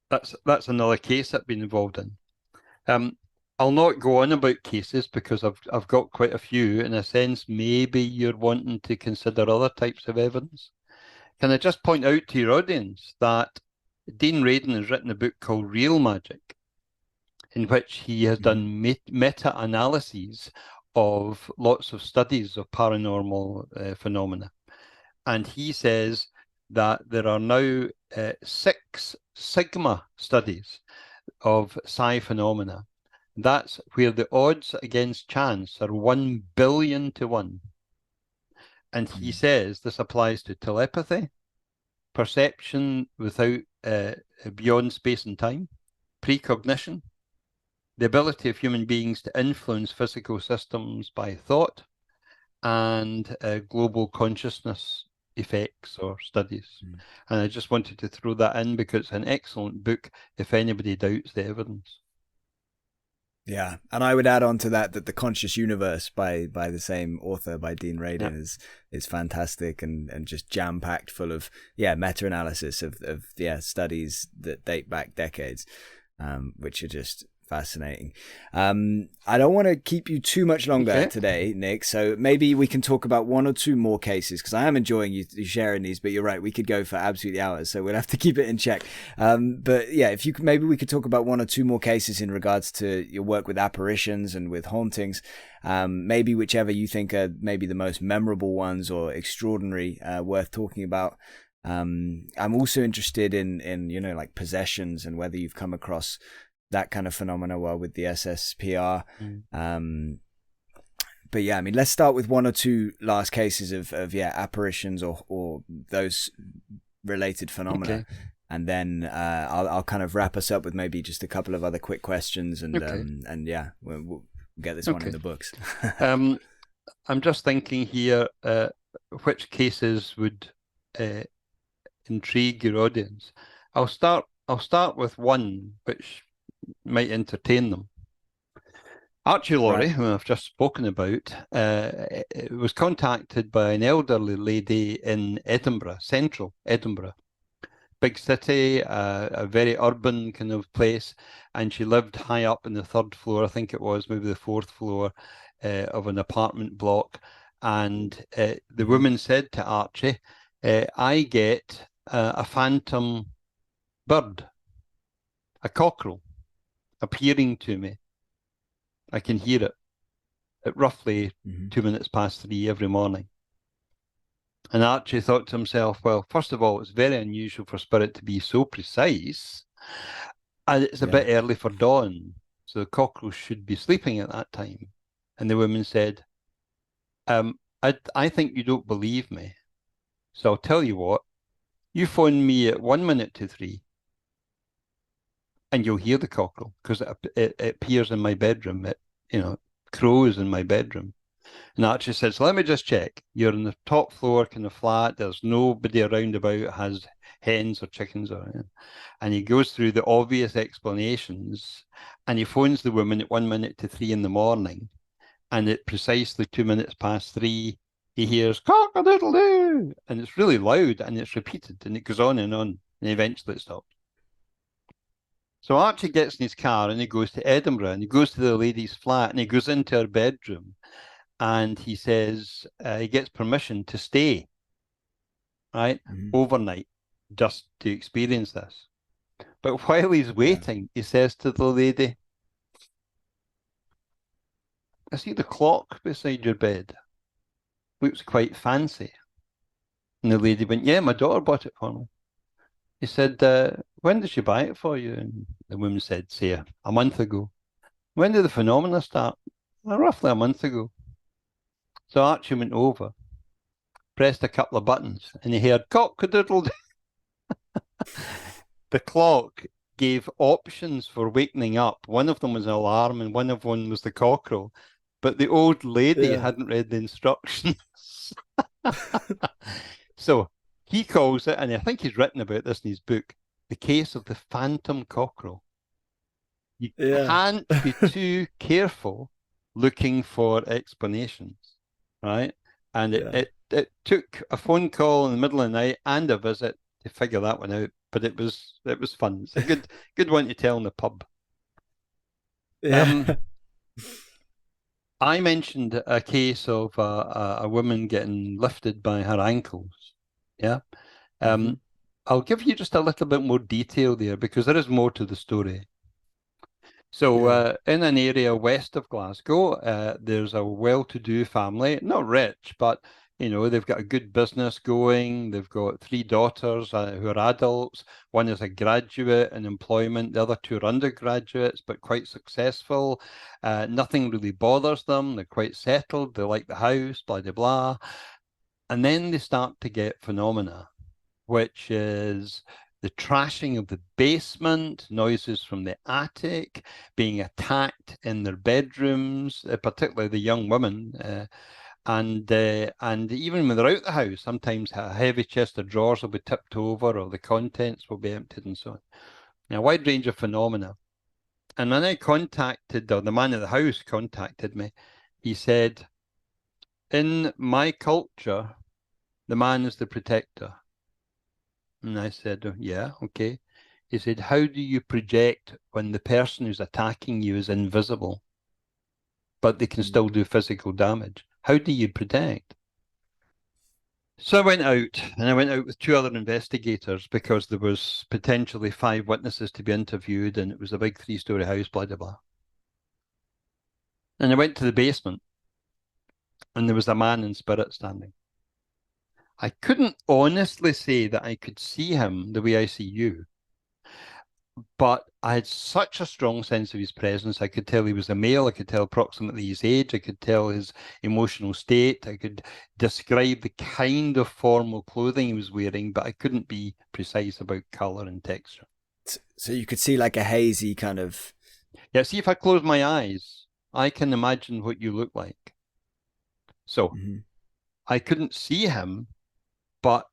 that's another case I've been involved in. I'll not go on about cases because I've got quite a few. In a sense, maybe you're wanting to consider other types of evidence. Can I just point out to your audience that Dean Radin has written a book called Real Magic, in which he has done meta-analyses of lots of studies of paranormal phenomena. And he says that there are now 6 sigma studies of psi phenomena. That's where the odds against chance are 1 billion to 1. And he says this applies to telepathy, perception without beyond space and time, precognition, the ability of human beings to influence physical systems by thought, and global consciousness effects or studies. And I just wanted to throw that in because it's an excellent book if anybody doubts the evidence. Yeah, and I would add on to that the Conscious Universe by the same author, by Dean Radin, is fantastic and just jam-packed full of meta-analysis of studies that date back decades, which are just fascinating. I don't want to keep you too much longer today, Nick, so maybe we can talk about 1 or 2 more cases, because I am enjoying you sharing these, but you're right, we could go for absolutely hours, so we'll have to keep it in check. But yeah, if you could, maybe we could talk about 1 or 2 more cases in regards to your work with apparitions and with hauntings, maybe whichever you think are maybe the most memorable ones or extraordinary, worth talking about. I'm also interested in like possessions and whether you've come across that kind of phenomena with the SSPR. But yeah, I mean, let's start with 1 or 2 last cases of apparitions or those related phenomena. And then I'll kind of wrap us up with maybe just a couple of other quick questions and we'll get this one in the books. I'm just thinking here, which cases would intrigue your audience. I'll start with one which might entertain them. Archie Laurie, who I've just spoken about, was contacted by an elderly lady in Edinburgh, central Edinburgh. Big city, a very urban kind of place, and she lived high up in the third floor, I think it was, maybe the fourth floor of an apartment block. And the woman said to Archie, I get a phantom bird, a cockerel, appearing to me. I can hear it at roughly 2 minutes past 3 every morning. And Archie thought to himself, well, first of all, it's very unusual for spirit to be so precise. And it's a bit early for dawn, so the cockerel should be sleeping at that time. And the woman said, I think you don't believe me. So I'll tell you what, you phone me at 1 minute to 3 and you'll hear the cockerel, because it appears in my bedroom. It, crows in my bedroom. And Archie says, let me just check. You're on the top floor, kind of flat. There's nobody around about, has hens or chickens or anything. And he goes through the obvious explanations, and he phones the woman at 1 minute to 3 in the morning. And at precisely 2 minutes past 3, he hears cock-a-doodle-doo, and it's really loud, and it's repeated, and it goes on, and eventually it stops. So Archie gets in his car and he goes to Edinburgh, and he goes to the lady's flat, and he goes into her bedroom, and he says he gets permission to stay, right, overnight, just to experience this. But while he's waiting, he says to the lady, I see the clock beside your bed. Looks quite fancy. And the lady went, yeah, my daughter bought it for me. He said, when did she buy it for you? And the woman said, say, a month ago. When did the phenomena start? Roughly a month ago. So Archie went over, pressed a couple of buttons, and he heard cock-a-doodle. The clock gave options for wakening up. One of them was an alarm, and one of them was the cockerel. But the old lady hadn't read the instructions. So he calls it, and I think he's written about this in his book, The Case of the Phantom Cockerel. You can't be too careful looking for explanations, right? And it took a phone call in the middle of the night and a visit to figure that one out. But it was fun. It's a good one to tell in the pub. I mentioned a case of a woman getting lifted by her ankles. Yeah. I'll give you just a little bit more detail there, because there is more to the story. So in an area west of Glasgow, there's a well-to-do family, not rich, but they've got a good business going. They've got 3 daughters who are adults. One is a graduate in employment. The other 2 are undergraduates, but quite successful. Nothing really bothers them. They're quite settled. They like the house, blah, blah, blah. And then they start to get phenomena, which is the trashing of the basement, noises from the attic, being attacked in their bedrooms, particularly the young women. And even when they're out the house, sometimes a heavy chest of drawers will be tipped over, or the contents will be emptied, and so on. Now, a wide range of phenomena. And when I contacted, or the man at the house contacted me, he said, in my culture, the man is the protector. And I said, yeah, okay. He said, how do you project when the person who's attacking you is invisible, but they can still do physical damage? How do you protect? So I went out with 2 other investigators, because there was potentially 5 witnesses to be interviewed, and it was a big 3-story house, blah, blah, blah. And I went to the basement, and there was a man in spirit standing. I couldn't honestly say that I could see him the way I see you, but I had such a strong sense of his presence. I could tell he was a male. I could tell approximately his age. I could tell his emotional state. I could describe the kind of formal clothing he was wearing, but I couldn't be precise about colour and texture. So you could see like a hazy kind of... Yeah, see, if I close my eyes, I can imagine what you look like. So I couldn't see him, but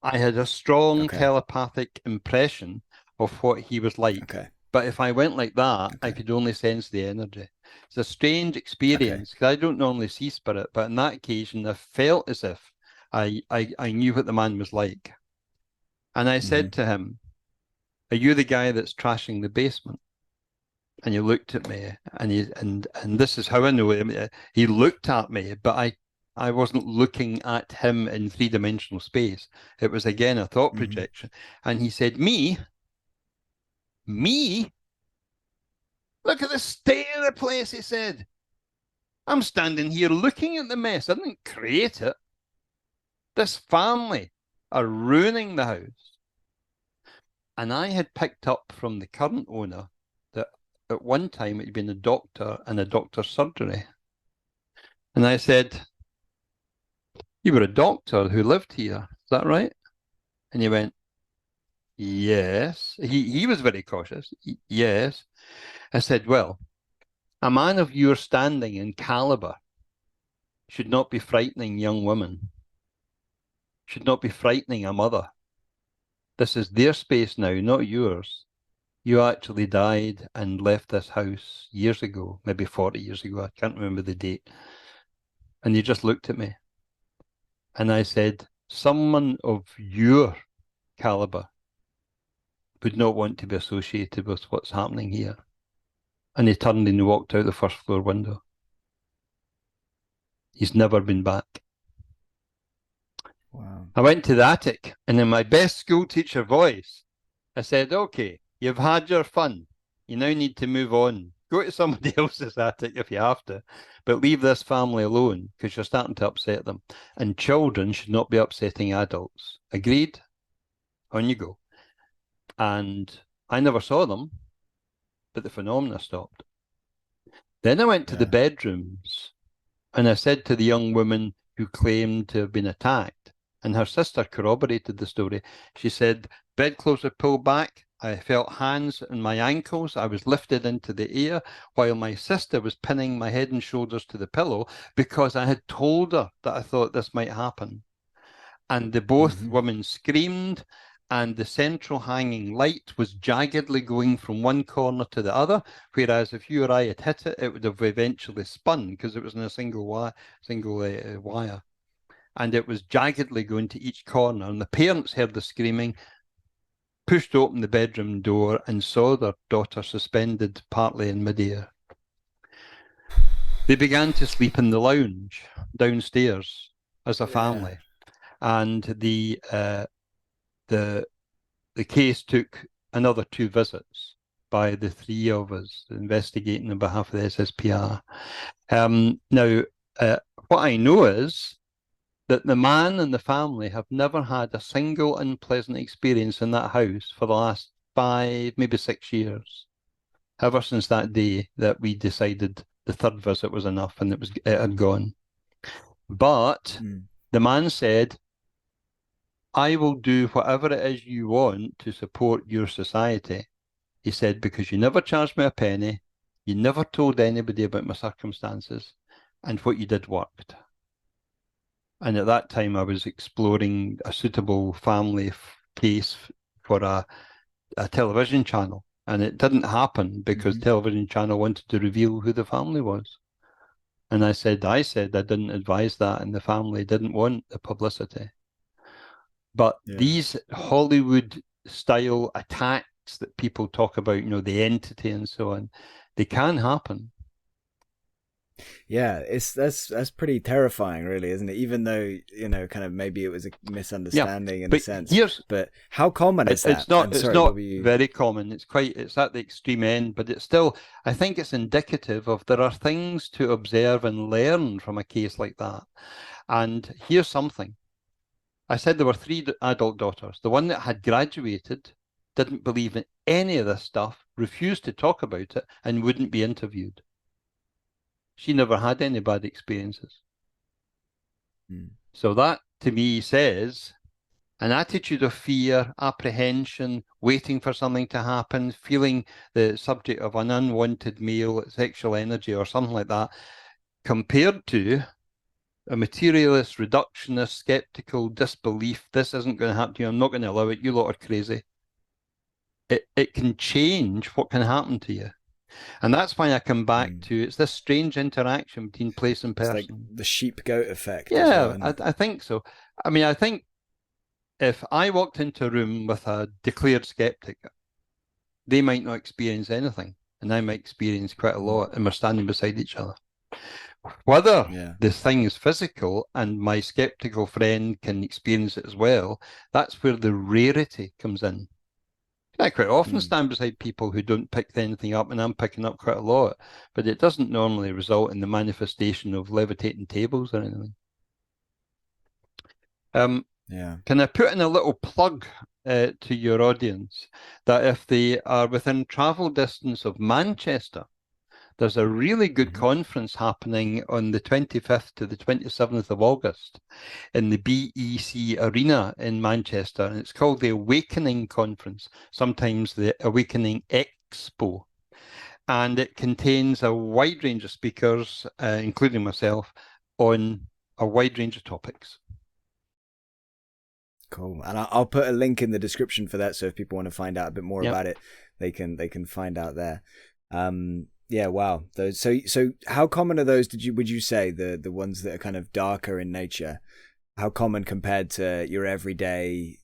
I had a strong Okay. telepathic impression of what he was like. Okay. But if I went like that, I Okay. could only sense the energy. It's a strange Okay. experience because I don't normally see spirit, but on that occasion, I felt as if I knew what the man was like. And I said to him, "Are you the guy that's trashing the basement?" And he looked at me, and this is how I know him. He looked at me, but I wasn't looking at him in three-dimensional space. It was again a thought projection. And he said, "Me? Me? Look at the state of the place," he said. "I'm standing here looking at the mess. I didn't create it. This family are ruining the house." And I had picked up from the current owner that at one time it had been a doctor in a doctor's surgery. And I said, "You were a doctor who lived here, is that right?" And he went, "Yes." He was very cautious. "Yes." I said, "Well, a man of your standing and caliber should not be frightening young women, should not be frightening a mother. This is their space now, not yours. You actually died and left this house years ago, maybe 40 years ago. I can't remember the date." And he just looked at me. And I said, "Someone of your caliber would not want to be associated with what's happening here." And he turned and walked out the first floor window. He's never been back. Wow. I went to the attic, and in my best school teacher voice, I said, "Okay, you've had your fun. You now need to move on. Go to somebody else's attic if you have to, but leave this family alone because you're starting to upset them. And children should not be upsetting adults. Agreed? On you go." And I never saw them, but the phenomena stopped. Then I went to the bedrooms, and I said to the young woman who claimed to have been attacked, and her sister corroborated the story. She said, "Bedclothes were pulled back. I felt hands on my ankles. I was lifted into the air while my sister was pinning my head and shoulders to the pillow because I had told her that I thought this might happen." And the both women screamed, and the central hanging light was jaggedly going from one corner to the other, whereas if you or I had hit it, it would have eventually spun because it was in a single wire. And it was jaggedly going to each corner. And the parents heard the screaming, pushed open the bedroom door, and saw their daughter suspended partly in midair. They began to sleep in the lounge downstairs as a family. And the case took another 2 visits by the 3 of us investigating on behalf of the SSPR. Now, what I know is that the man and the family have never had a single unpleasant experience in that house for the last 5, maybe 6 years, ever since that day that we decided the 3rd visit was enough and it had gone. But the man said, "I will do whatever it is you want to support your society." He said, "Because you never charged me a penny, you never told anybody about my circumstances, and what you did worked." And at that time, I was exploring a suitable family case for a television channel. And it didn't happen because the television channel wanted to reveal who the family was. And I said I didn't advise that, and the family didn't want the publicity. But these Hollywood-style attacks that people talk about, the entity and so on, they can happen. Yeah, that's pretty terrifying, really, isn't it? Even though, kind of maybe it was a misunderstanding in a sense. But how common is that? It's not very common. It's at the extreme end, but it's still, I think it's indicative of there are things to observe and learn from a case like that. And here's something. I said there were 3 adult daughters. The one that had graduated didn't believe in any of this stuff, refused to talk about it, and wouldn't be interviewed. She never had any bad experiences. So that, to me, says an attitude of fear, apprehension, waiting for something to happen, feeling the subject of an unwanted male sexual energy or something like that, compared to a materialist, reductionist, skeptical, disbelief, this isn't going to happen to you, I'm not going to allow it, you lot are crazy. It can change what can happen to you. And that's why I come back to, it's this strange interaction between place and person. It's like the sheep-goat effect. Yeah, as well, I think so. I mean, I think if I walked into a room with a declared skeptic, they might not experience anything, and I might experience quite a lot, and we're standing beside each other. Whether the thing is physical and my skeptical friend can experience it as well, that's where the rarity comes in. I quite often stand beside people who don't pick anything up, and I'm picking up quite a lot, but it doesn't normally result in the manifestation of levitating tables or anything. Can I put in a little plug to your audience that if they are within travel distance of Manchester, there's a really good conference happening on the 25th to the 27th of August in the BEC Arena in Manchester, and it's called the Awakening Conference, sometimes the Awakening Expo. And it contains a wide range of speakers, including myself, on a wide range of topics. Cool. And I'll put a link in the description for that, so if people want to find out a bit more about it, they can find out there. Yeah, wow. Those so how common are those, would you say, the ones that are kind of darker in nature? How common compared to your everyday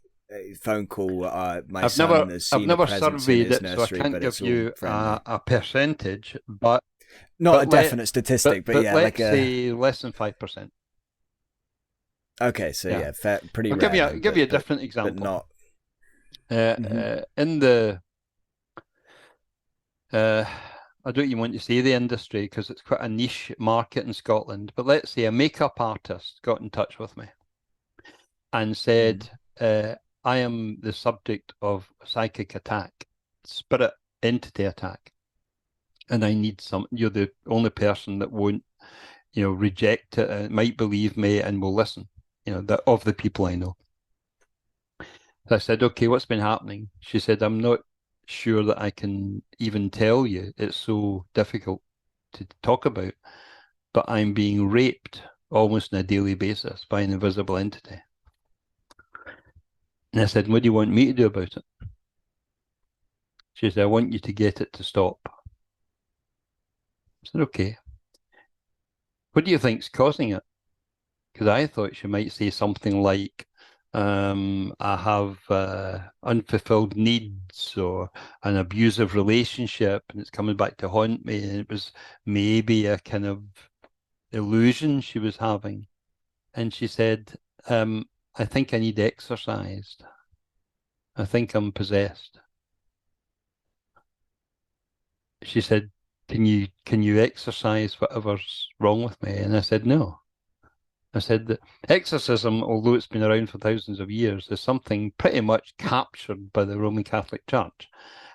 phone call? I've never surveyed it, so I can't give you a percentage, but not a definite statistic, but yeah, let's say less than 5%. Okay, so yeah, pretty I'll rare. Give you a different example. But not in the I don't even want to say the industry because it's quite a niche market in Scotland, but let's say a makeup artist got in touch with me and said, I am the subject of psychic attack, spirit entity attack, and I need you're the only person that won't, reject it, might believe me and will listen, of the people I know. So I said, okay, what's been happening? She said, I'm not sure that I can even tell you. It's so difficult to talk about, but I'm being raped almost on a daily basis by an invisible entity. And I said, what do you want me to do about it? She said, I want you to get it to stop. I said, okay. What do you think's causing it? Because I thought she might say something like, I have unfulfilled needs or an abusive relationship, and it's coming back to haunt me. And it was maybe a kind of illusion she was having. And she said, I think I need exorcised. I think I'm possessed. She said, can you exorcise whatever's wrong with me? And I said, no. I said that exorcism, although it's been around for thousands of years, is something pretty much captured by the Roman Catholic Church.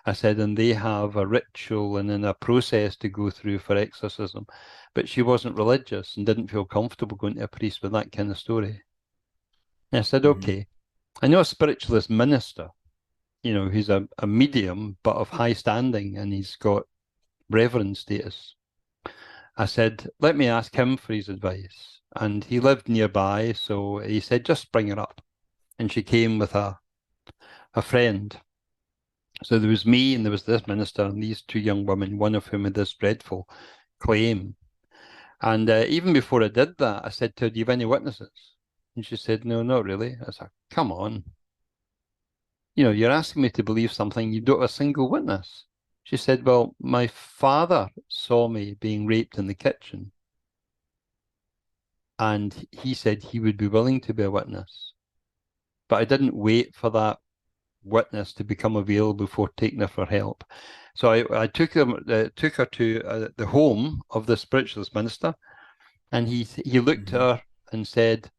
I said, and they have a ritual and then a process to go through for exorcism. But she wasn't religious and didn't feel comfortable going to a priest with that kind of story. And I said, okay, I know a spiritualist minister, who's a medium, but of high standing, and he's got reverend status. I said, let me ask him for his advice. And he lived nearby, so he said, just bring her up. And she came with a friend. So there was me and there was this minister and these two young women, one of whom had this dreadful claim. And even before I did that, I said to her, do you have any witnesses? And she said, no, not really. I said, come on. You're asking me to believe something, you don't have a single witness. She said, well, my father saw me being raped in the kitchen. And he said he would be willing to be a witness. But I didn't wait for that witness to become available before taking her for help. So I took her to the home of the spiritualist minister, and he looked at her and said,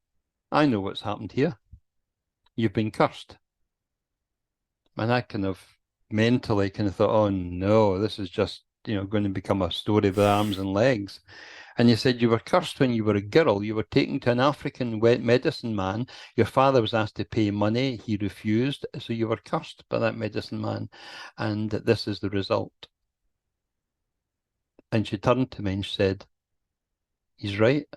I know what's happened here. You've been cursed. And I kind of mentally thought, oh no, this is just, going to become a story with arms and legs. And he said, you were cursed when you were a girl. You were taken to an African medicine man. Your father was asked to pay money. He refused. So you were cursed by that medicine man. And this is the result. And she turned to me and she said, he's right.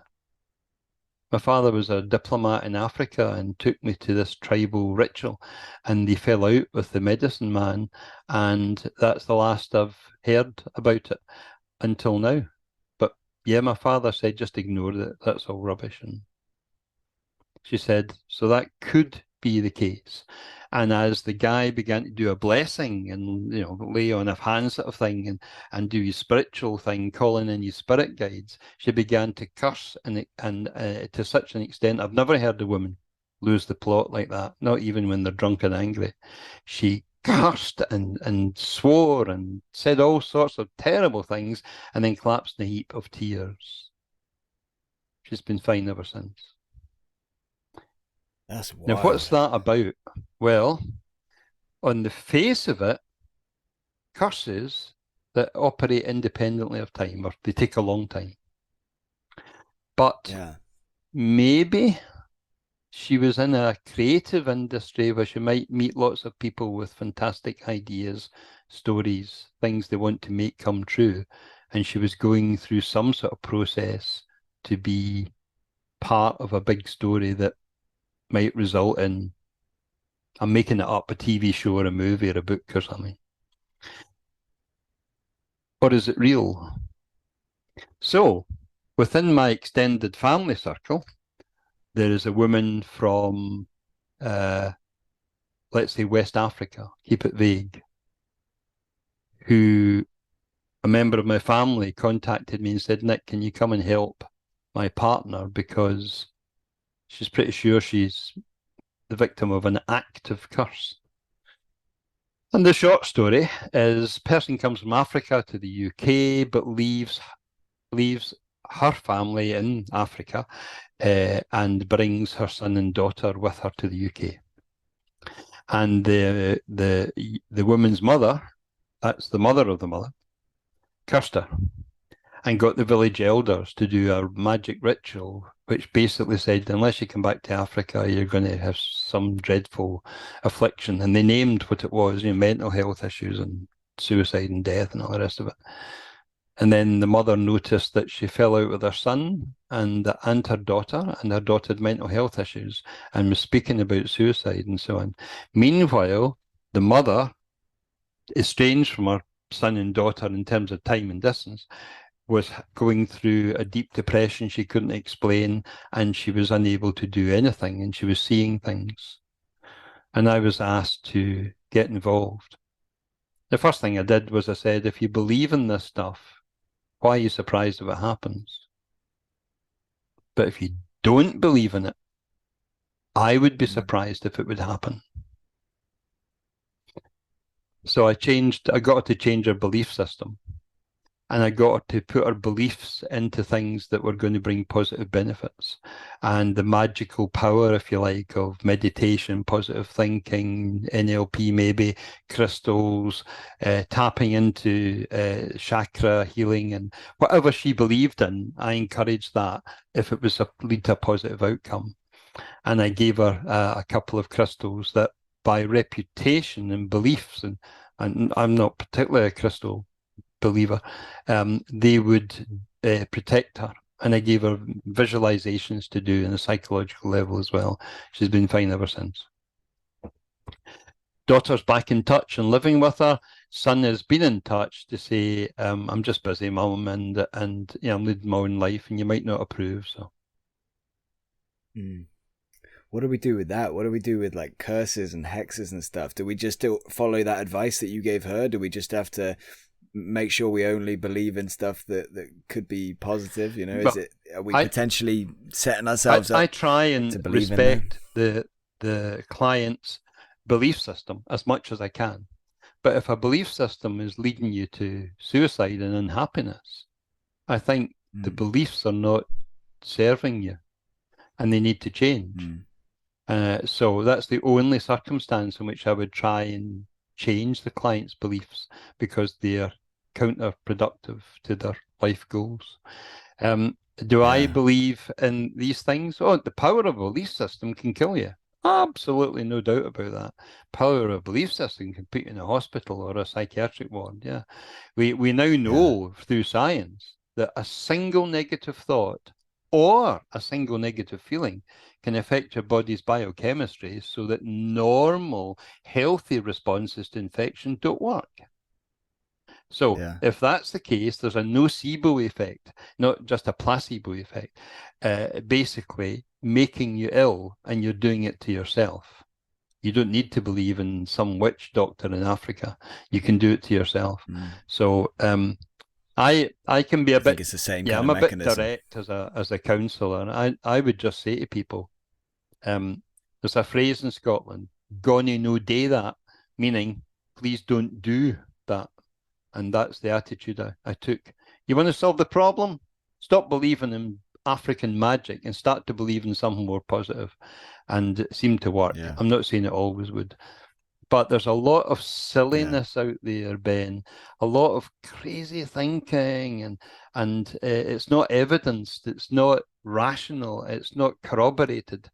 My father was a diplomat in Africa and took me to this tribal ritual, and they fell out with the medicine man, and that's the last I've heard about it until now. But yeah, my father said just ignore it. That's all rubbish. And she said, so that could be the case. And as the guy began to do a blessing and, you know, lay on of hands sort of thing and do his spiritual thing, calling in his spirit guides, she began to curse and to such an extent, I've never heard a woman lose the plot like that, not even when they're drunk and angry. She cursed and swore and said all sorts of terrible things and then collapsed in a heap of tears. She's been fine ever since. That's wild. Now, what's that about? Well, on the face of it, curses that operate independently of time, or they take a long time. But maybe she was in a creative industry where she might meet lots of people with fantastic ideas, stories, things they want to make come true. And she was going through some sort of process to be part of a big story that might result in, I'm making it up, a TV show or a movie or a book or something. Or is it real? So, within my extended family circle, there is a woman from, let's say, West Africa, keep it vague, who a member of my family contacted me and said, Nick, can you come and help my partner because she's pretty sure she's the victim of an active curse. And the short story is, person comes from Africa to the UK, but leaves her family in Africa and brings her son and daughter with her to the UK. And the woman's mother, that's the mother of the mother, cursed her and got the village elders to do a magic ritual, which basically said, unless you come back to Africa, you're going to have some dreadful affliction. And they named what it was, you know, mental health issues and suicide and death and all the rest of it. And then the mother noticed that she fell out with her son and her daughter, and her daughter had mental health issues and was speaking about suicide and so on. Meanwhile, the mother, estranged from her son and daughter in terms of time and distance, was going through a deep depression she couldn't explain, and she was unable to do anything, and she was seeing things. And I was asked to get involved. The first thing I did was I said, if you believe in this stuff, why are you surprised if it happens? But if you don't believe in it, I would be surprised if it would happen. So I got her to change her belief system. And I got her to put her beliefs into things that were going to bring positive benefits. And the magical power, if you like, of meditation, positive thinking, NLP maybe, crystals, tapping into chakra healing, and whatever she believed in, I encouraged that if it was lead to a positive outcome. And I gave her a couple of crystals that by reputation and beliefs, and I'm not particularly a crystal believer, they would protect her. And I gave her visualizations to do on a psychological level as well. She's been fine ever since. Daughter's back in touch and living with her. Son has been in touch to say, I'm just busy, Mum, and you know, I'm leading my own life, and you might not approve. So, what do we do with that? What do we do with like curses and hexes and stuff? Do we just follow that advice that you gave her? Do we just have to make sure we only believe in stuff that could be positive? You know, are we potentially setting ourselves up? I try and respect the client's belief system as much as I can. But if a belief system is leading you to suicide and unhappiness, I think the beliefs are not serving you, and they need to change. So that's the only circumstance in which I would try and change the client's beliefs, because they're counterproductive to their life goals. Do I believe in these things? Oh, the power of a belief system can kill you. Absolutely no doubt about that. Power of a belief system can put you in a hospital or a psychiatric ward. Yeah. We now know through science that a single negative thought or a single negative feeling can affect your body's biochemistry so that normal, healthy responses to infection don't work. So if that's the case, there's a nocebo effect, not just a placebo effect, basically making you ill, and you're doing it to yourself. You don't need to believe in some witch doctor in Africa. You can do it to yourself. So I can be a bit, it's the same yeah, kind I'm of a bit mechanism. direct as a counsellor. And I would just say to people, there's a phrase in Scotland, "Gone no day that," meaning please don't do that. And that's the attitude I took. You want to solve the problem? Stop believing in African magic and start to believe in something more positive. And it seemed to work. Yeah. I'm not saying it always would. But there's a lot of silliness out there, Ben. A lot of crazy thinking, and it's not evidenced. It's not rational. It's not corroborated.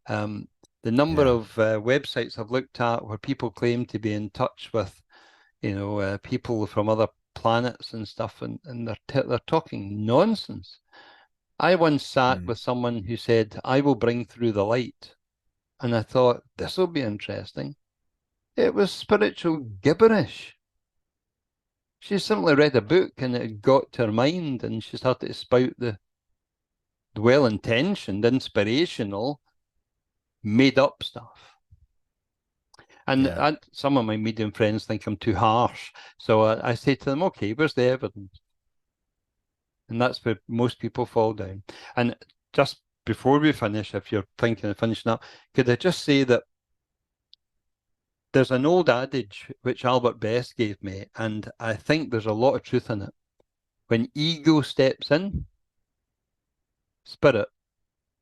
The number of websites I've looked at where people claim to be in touch with, people from other planets and stuff, and they're talking nonsense. I once sat with someone who said, "I will bring through the light," and I thought, this will be interesting. It was spiritual gibberish. She simply read a book and it got to her mind, and she started to spout the well-intentioned, inspirational, made-up stuff. And some of my medium friends think I'm too harsh. So I say to them, okay, where's the evidence? And that's where most people fall down. And just before we finish, if you're thinking of finishing up, could I just say that there's an old adage which Albert Best gave me, and I think there's a lot of truth in it. When ego steps in, spirit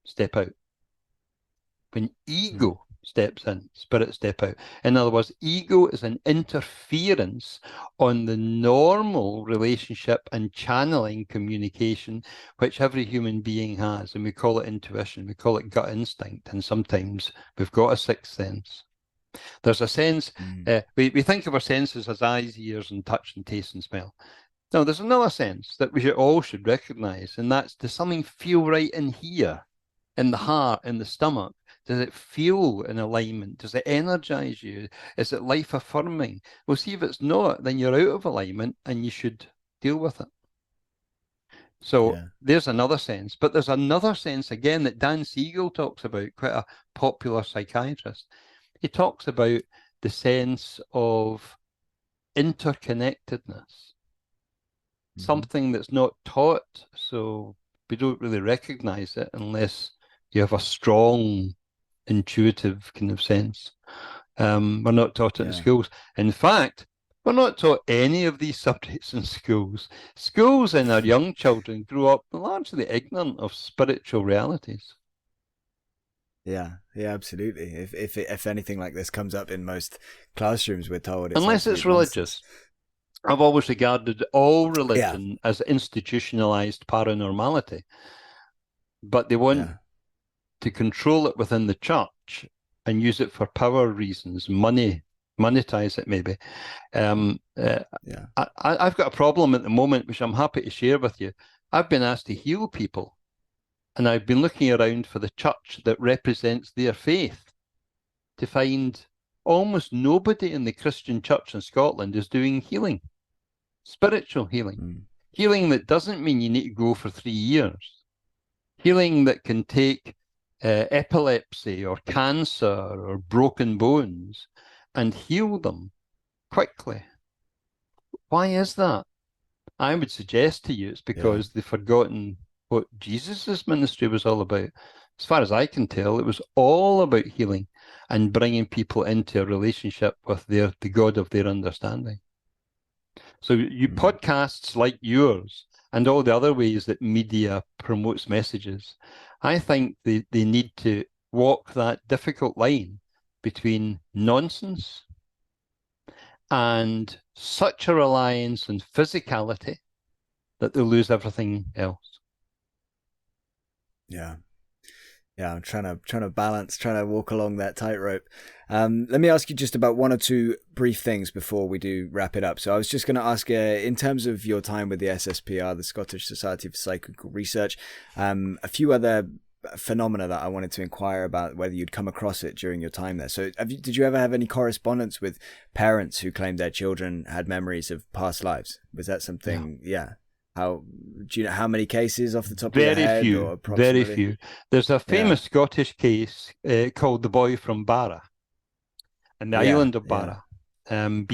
step out. When ego steps in, spirit step out. In other words, ego is an interference on the normal relationship and channeling communication which every human being has, and we call it intuition, we call it gut instinct, and sometimes we've got a sixth sense. There's a sense, we think of our senses as eyes, ears, and touch, and taste, and smell. Now, there's another sense that we all should recognize, and that's, does something feel right in here, in the heart, in the stomach? Does it feel in alignment? Does it energize you? Is it life affirming? Well, see, if it's not, then you're out of alignment and you should deal with it. So there's another sense. But there's another sense, again, that Dan Siegel talks about, quite a popular psychiatrist. He talks about the sense of interconnectedness, something that's not taught, so we don't really recognize it unless you have a strong intuitive kind of sense. We're not taught it in schools. In fact, we're not taught any of these subjects in schools. Schools and our young children grew up largely ignorant of spiritual realities. Yeah, absolutely. If anything like this comes up in most classrooms, we're told it's unless it's religious. I've always regarded all religion as institutionalized paranormality, but they want to control it within the church and use it for power reasons, monetize it maybe. I've got a problem at the moment, which I'm happy to share with you. I've been asked to heal people, and I've been looking around for the church that represents their faith to find almost nobody in the Christian church in Scotland is doing healing, spiritual healing. Healing that doesn't mean you need to go for 3 years. Healing that can take epilepsy or cancer or broken bones and heal them quickly. Why is that? I would suggest to you it's because they've forgotten what Jesus' ministry was all about. As far as I can tell, it was all about healing and bringing people into a relationship with the God of their understanding. So you podcasts like yours and all the other ways that media promotes messages, I think they need to walk that difficult line between nonsense and such a reliance on physicality that they'll lose everything else. I'm trying to balance, trying to walk along that tightrope. Let me ask you just about one or two brief things before we do wrap it up. So I was just going to ask, in terms of your time with the SSPR, the Scottish Society for Psychical Research, a few other phenomena that I wanted to inquire about, whether you'd come across it during your time there. So did you ever have any correspondence with parents who claimed their children had memories of past lives? Was that something? Yeah. How do you know how many cases off the top of your head? Few, or approximately? very few. There's a famous Scottish case called The Boy from Barra, and the island of Barra, Barra.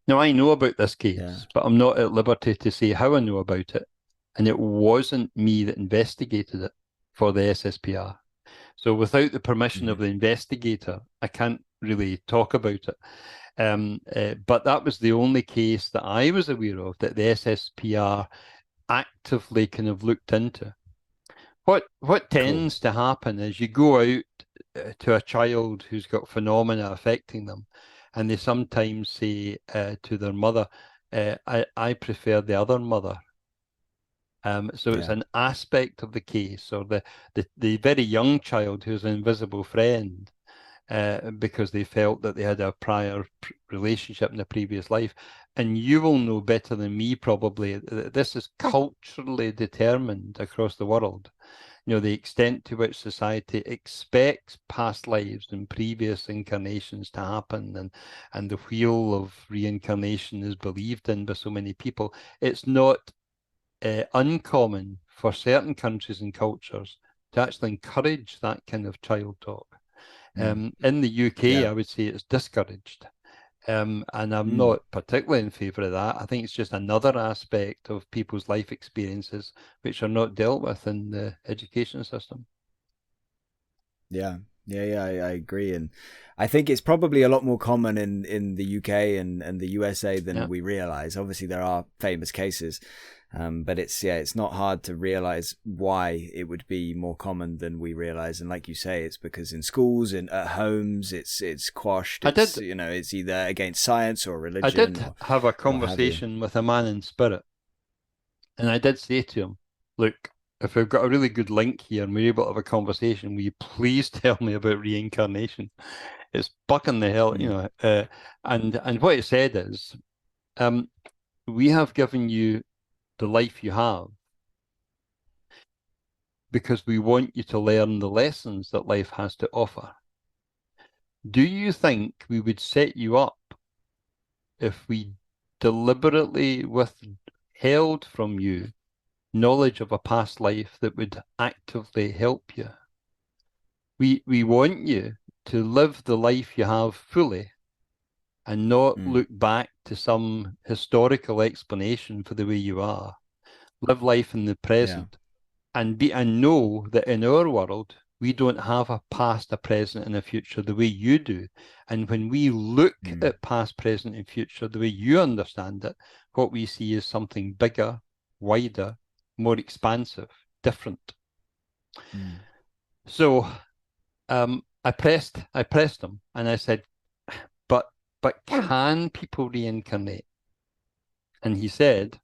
Now, I know about this case, but I'm not at liberty to say how I know about it. And it wasn't me that investigated it for the SSPR. So without the permission of the investigator, I can't really talk about it. But that was the only case that I was aware of that the SSPR actively kind of looked into. What tends to happen is you go out to a child who's got phenomena affecting them, and they sometimes say to their mother, I prefer the other mother. So it's an aspect of the case, or the very young child who's an invisible friend, because they felt that they had a prior relationship in a previous life. And you will know better than me probably that this is culturally determined across the world. You know, the extent to which society expects past lives and previous incarnations to happen, and the wheel of reincarnation is believed in by so many people. It's not uncommon for certain countries and cultures to actually encourage that kind of child talk. In the UK, I would say it's discouraged. And I'm not particularly in favour of that. I think it's just another aspect of people's life experiences which are not dealt with in the education system. I agree. And I think it's probably a lot more common in the UK and the USA than we realise. Obviously, there are famous cases. But it's not hard to realize why it would be more common than we realize. And like you say, it's because in schools and at homes, it's quashed. It's either against science or religion. I did have a conversation with a man in spirit, and I did say to him, look, if we've got a really good link here and we're able to have a conversation, will you please tell me about reincarnation? It's bucking the hell, and what he said is, we have given you the life you have because we want you to learn the lessons that life has to offer. Do you think we would set you up if we deliberately withheld from you knowledge of a past life that would actively help you? We want you to live the life you have fully and not look back to some historical explanation for the way you are. Live life in the present, and know that in our world, we don't have a past, a present, and a future the way you do. And when we look at past, present, and future the way you understand it, what we see is something bigger, wider, more expansive, different. So I pressed him, and I said, but can people reincarnate? And he said,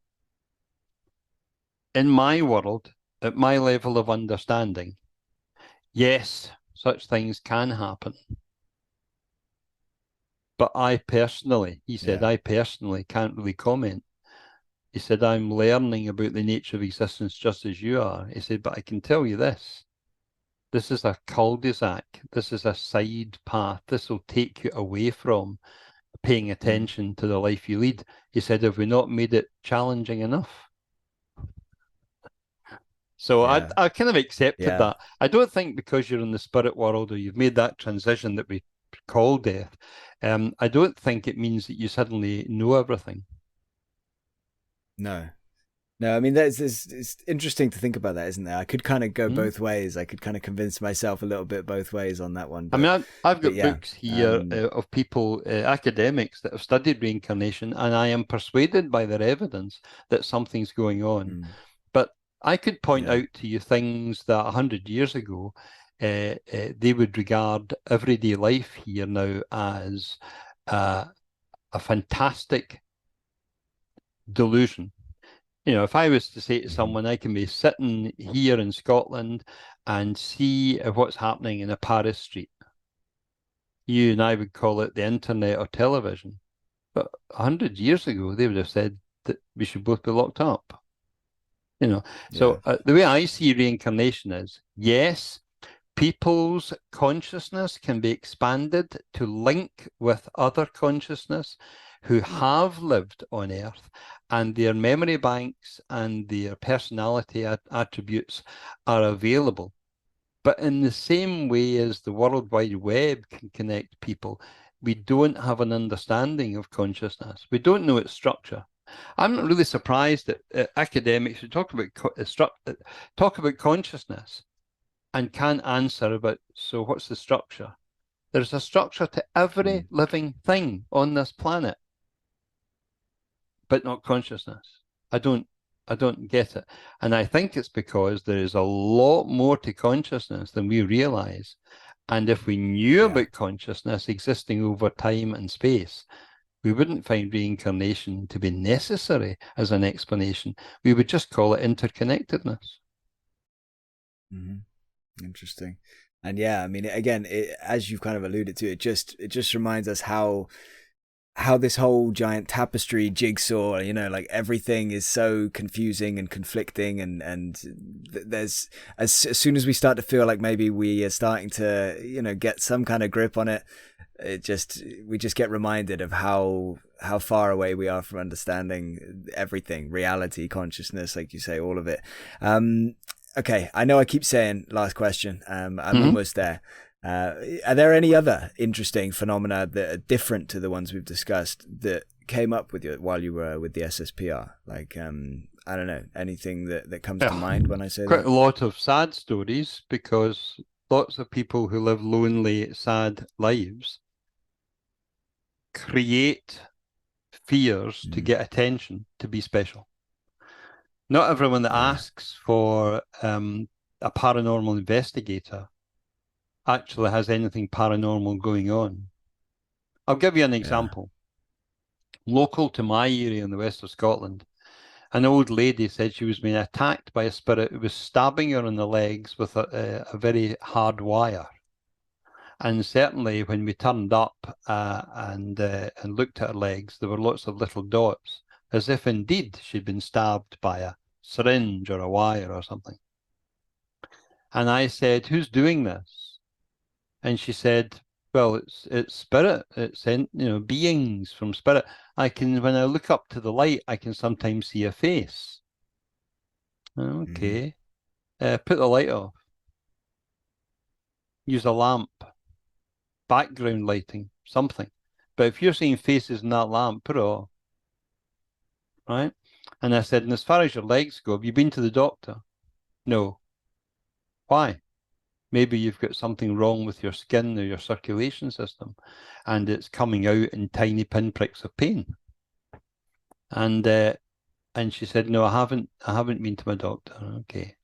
in my world, at my level of understanding, yes, such things can happen. But I personally can't really comment. He said, I'm learning about the nature of existence just as you are. He said, but I can tell you this. This is a cul-de-sac. This is a side path. This will take you away from paying attention to the life you lead. He said, have we not made it challenging enough? So I kind of accepted that. I don't think because you're in the spirit world or you've made that transition that we call death, I don't think it means that you suddenly know everything. No, I mean, it's interesting to think about that, isn't there? I could kind of go both ways. I could kind of convince myself a little bit both ways on that one. But, I mean, I've got books here of people, academics that have studied reincarnation, and I am persuaded by their evidence that something's going on. But I could point out to you things that 100 years ago, they would regard everyday life here now as a fantastic delusion. if I was to say to someone, I can be sitting here in Scotland and see what's happening in a Paris street. You and I would call it the internet or television. But 100 years ago, they would have said that we should both be locked up. So the way I see reincarnation is, yes, people's consciousness can be expanded to link with other consciousness who have lived on Earth, and their memory banks and their personality attributes are available. But in the same way as the World Wide Web can connect people, we don't have an understanding of consciousness. We don't know its structure. I'm not really surprised that academics who talk about consciousness and can't answer about, so what's the structure? There's a structure to every living thing on this planet, but not consciousness. I don't get it. And I think it's because there is a lot more to consciousness than we realize. And if we knew about consciousness existing over time and space, we wouldn't find reincarnation to be necessary as an explanation. We would just call it interconnectedness. Interesting. And yeah, I mean, again, as you've kind of alluded to, it just reminds us how this whole giant tapestry jigsaw, like everything is so confusing and conflicting, and there's as soon as we start to feel like maybe we are starting to get some kind of grip on it, we just get reminded of how far away we are from understanding everything, reality, consciousness, like you say, all of it. Okay, I know I keep saying last question. I'm almost there. Are there any other interesting phenomena that are different to the ones we've discussed that came up with you while you were with the SSPR? Like, I don't know, anything that comes to mind when I say quite that? a lot of sad stories, because lots of people who live lonely, sad lives create fears to get attention, to be special. Not everyone that asks for a paranormal investigator actually has anything paranormal going on. I'll give you an example. Local to my area in the west of Scotland, an old lady said she was being attacked by a spirit who was stabbing her in the legs with a very hard wire. And certainly when we turned up and looked at her legs, there were lots of little dots, as if indeed she'd been stabbed by a syringe or a wire or something. And I said, "Who's doing this?" And she said, "Well, it's spirit. It's beings from spirit. When I look up to the light, I can sometimes see a face." Okay. Put the light off. Use a lamp. Background lighting, something. But if you're seeing faces in that lamp, put it off. Right? And I said, "And as far as your legs go, have you been to the doctor?" "No." "Why?" "Maybe you've got something wrong with your skin or your circulation system, and it's coming out in tiny pinpricks of pain." And she said, "No, I haven't been to my doctor." Okay.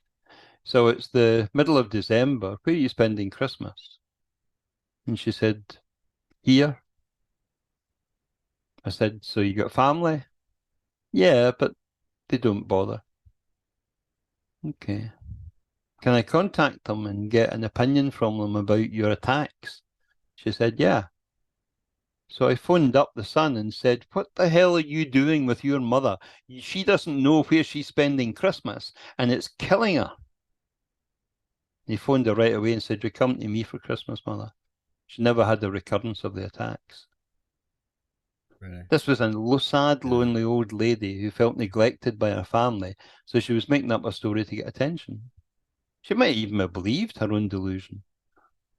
So it's the middle of December. "Where are you spending Christmas?" And she said, "Here." I said, "So you got family?" "Yeah, but they don't bother." Okay. "Can I contact them and get an opinion from them about your attacks?" She said, "Yeah." So I phoned up the son and said, "What the hell are you doing with your mother? She doesn't know where she's spending Christmas, and it's killing her." He phoned her right away and said, "You're coming to me for Christmas, mother." She never had a recurrence of the attacks. Really? This was a sad, lonely old lady who felt neglected by her family, so she was making up a story to get attention. She might even have believed her own delusion.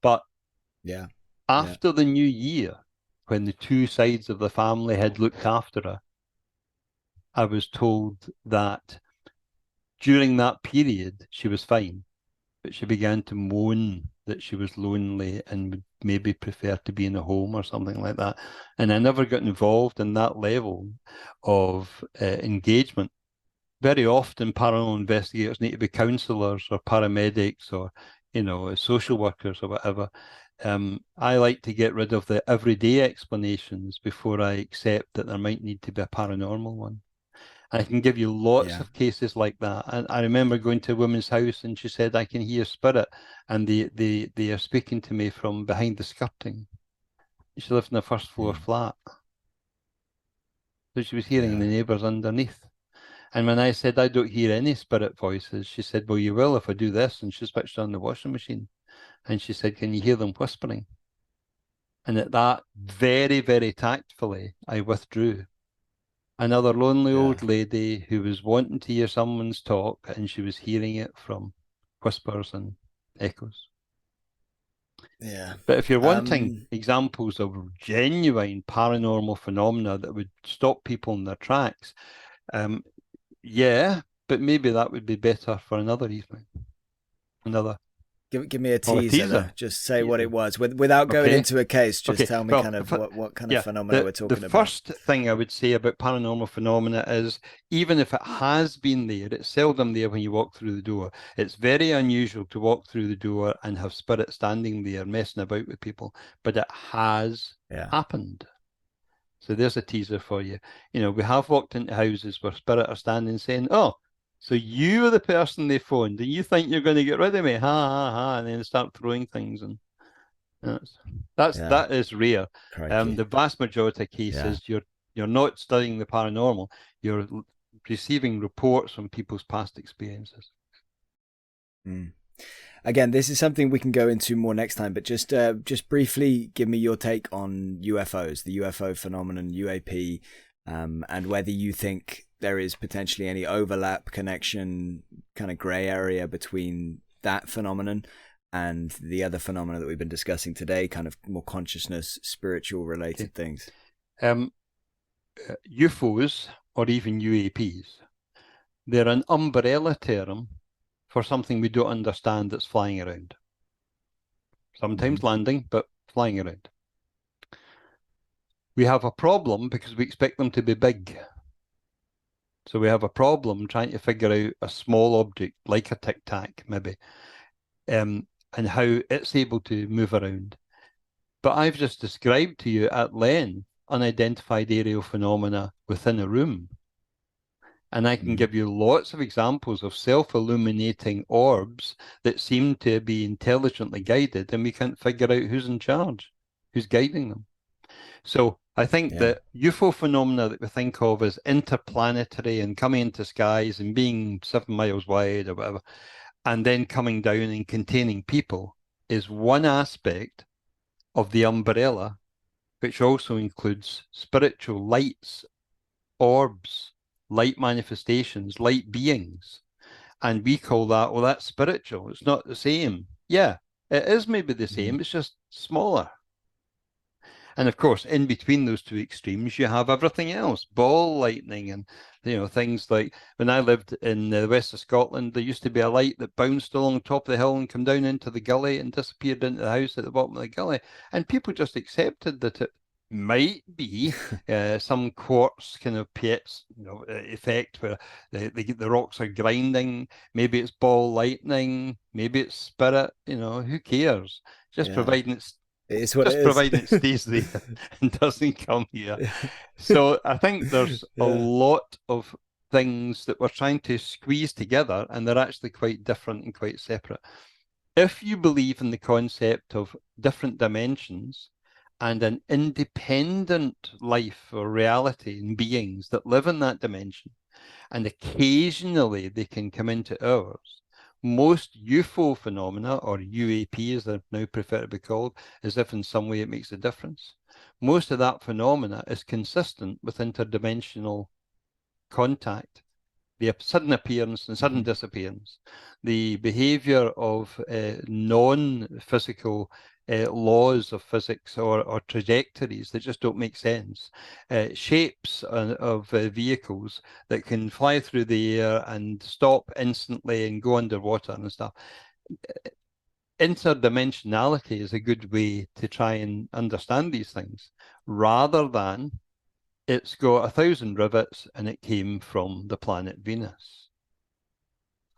But after the new year, when the two sides of the family had looked after her, I was told that during that period she was fine, but she began to moan that she was lonely and would maybe prefer to be in a home or something like that. And I never got involved in that level of engagement. Very often paranormal investigators need to be counsellors or paramedics or social workers or whatever. I like to get rid of the everyday explanations before I accept that there might need to be a paranormal one. And I can give you lots Yeah. of cases like that. And I remember going to a woman's house and she said, I can hear spirit. And they are speaking to me from behind the skirting. She lived in a first floor flat. So she was hearing the neighbours underneath. And when I said, I don't hear any spirit voices, she said, well, you will if I do this. And she switched on the washing machine. And she said, can you hear them whispering? And at that, very, very tactfully, I withdrew. Another lonely old lady who was wanting to hear someone's talk, and she was hearing it from whispers and echoes. Yeah. But if you're wanting examples of genuine paranormal phenomena that would stop people in their tracks, yeah, but maybe that would be better for another evening. Another. Give me a teaser, though. Just say what it was without going into a case. Just tell me kind of what kind of phenomena we're talking about. The first thing I would say about paranormal phenomena is, even if it has been there, it's seldom there when you walk through the door. It's very unusual to walk through the door and have spirit standing there messing about with people, but it has happened. So there's a teaser for you. You know, we have walked into houses where spirit are standing saying, oh, so you are the person they phoned and you think you're going to get rid of me, ha ha ha, and then start throwing things. And that is rare. The vast majority of cases, you're not studying the paranormal, you're receiving reports from people's past experiences. Again, this is something we can go into more next time, but just briefly give me your take on UFOs, the UFO phenomenon, UAP, and whether you think there is potentially any overlap, connection, kind of grey area between that phenomenon and the other phenomena that we've been discussing today, kind of more consciousness, spiritual related things. UFOs, or even UAPs, they're an umbrella term for something we don't understand that's flying around. Sometimes landing, but flying around. We have a problem because we expect them to be big. So we have a problem trying to figure out a small object, like a tic-tac maybe, and how it's able to move around. But I've just described to you at length unidentified aerial phenomena within a room. And I can give you lots of examples of self-illuminating orbs that seem to be intelligently guided, and we can't figure out who's in charge, who's guiding them. So I think that UFO phenomena that we think of as interplanetary and coming into skies and being 7 miles wide or whatever, and then coming down and containing people, is one aspect of the umbrella, which also includes spiritual lights, orbs, light manifestations, light beings. And we call that, well, that's spiritual. It's not the same. Yeah, it is maybe the same. It's just smaller. And of course, in between those two extremes, you have everything else, ball lightning and, you know, things like when I lived in the west of Scotland, there used to be a light that bounced along the top of the hill and come down into the gully and disappeared into the house at the bottom of the gully. And people just accepted that it might be some quartz kind of pits, you know, effect where the rocks are grinding. Maybe it's ball lightning, maybe it's spirit, you know, who cares? Just providing it's providing it stays there and doesn't come here. So I think there's a lot of things that we're trying to squeeze together, and they're actually quite different and quite separate. If you believe in the concept of different dimensions and an independent life or reality and beings that live in that dimension, and occasionally they can come into ours, most UFO phenomena, or UAP as they're now prefer to be called, as if in some way it makes a difference. Most of that phenomena is consistent with interdimensional contact. The sudden appearance and sudden disappearance, the behavior of non-physical laws of physics or trajectories that just don't make sense, shapes of vehicles that can fly through the air and stop instantly and go underwater and stuff. Interdimensionality is a good way to try and understand these things, rather than it's got 1,000 rivets and it came from the planet Venus.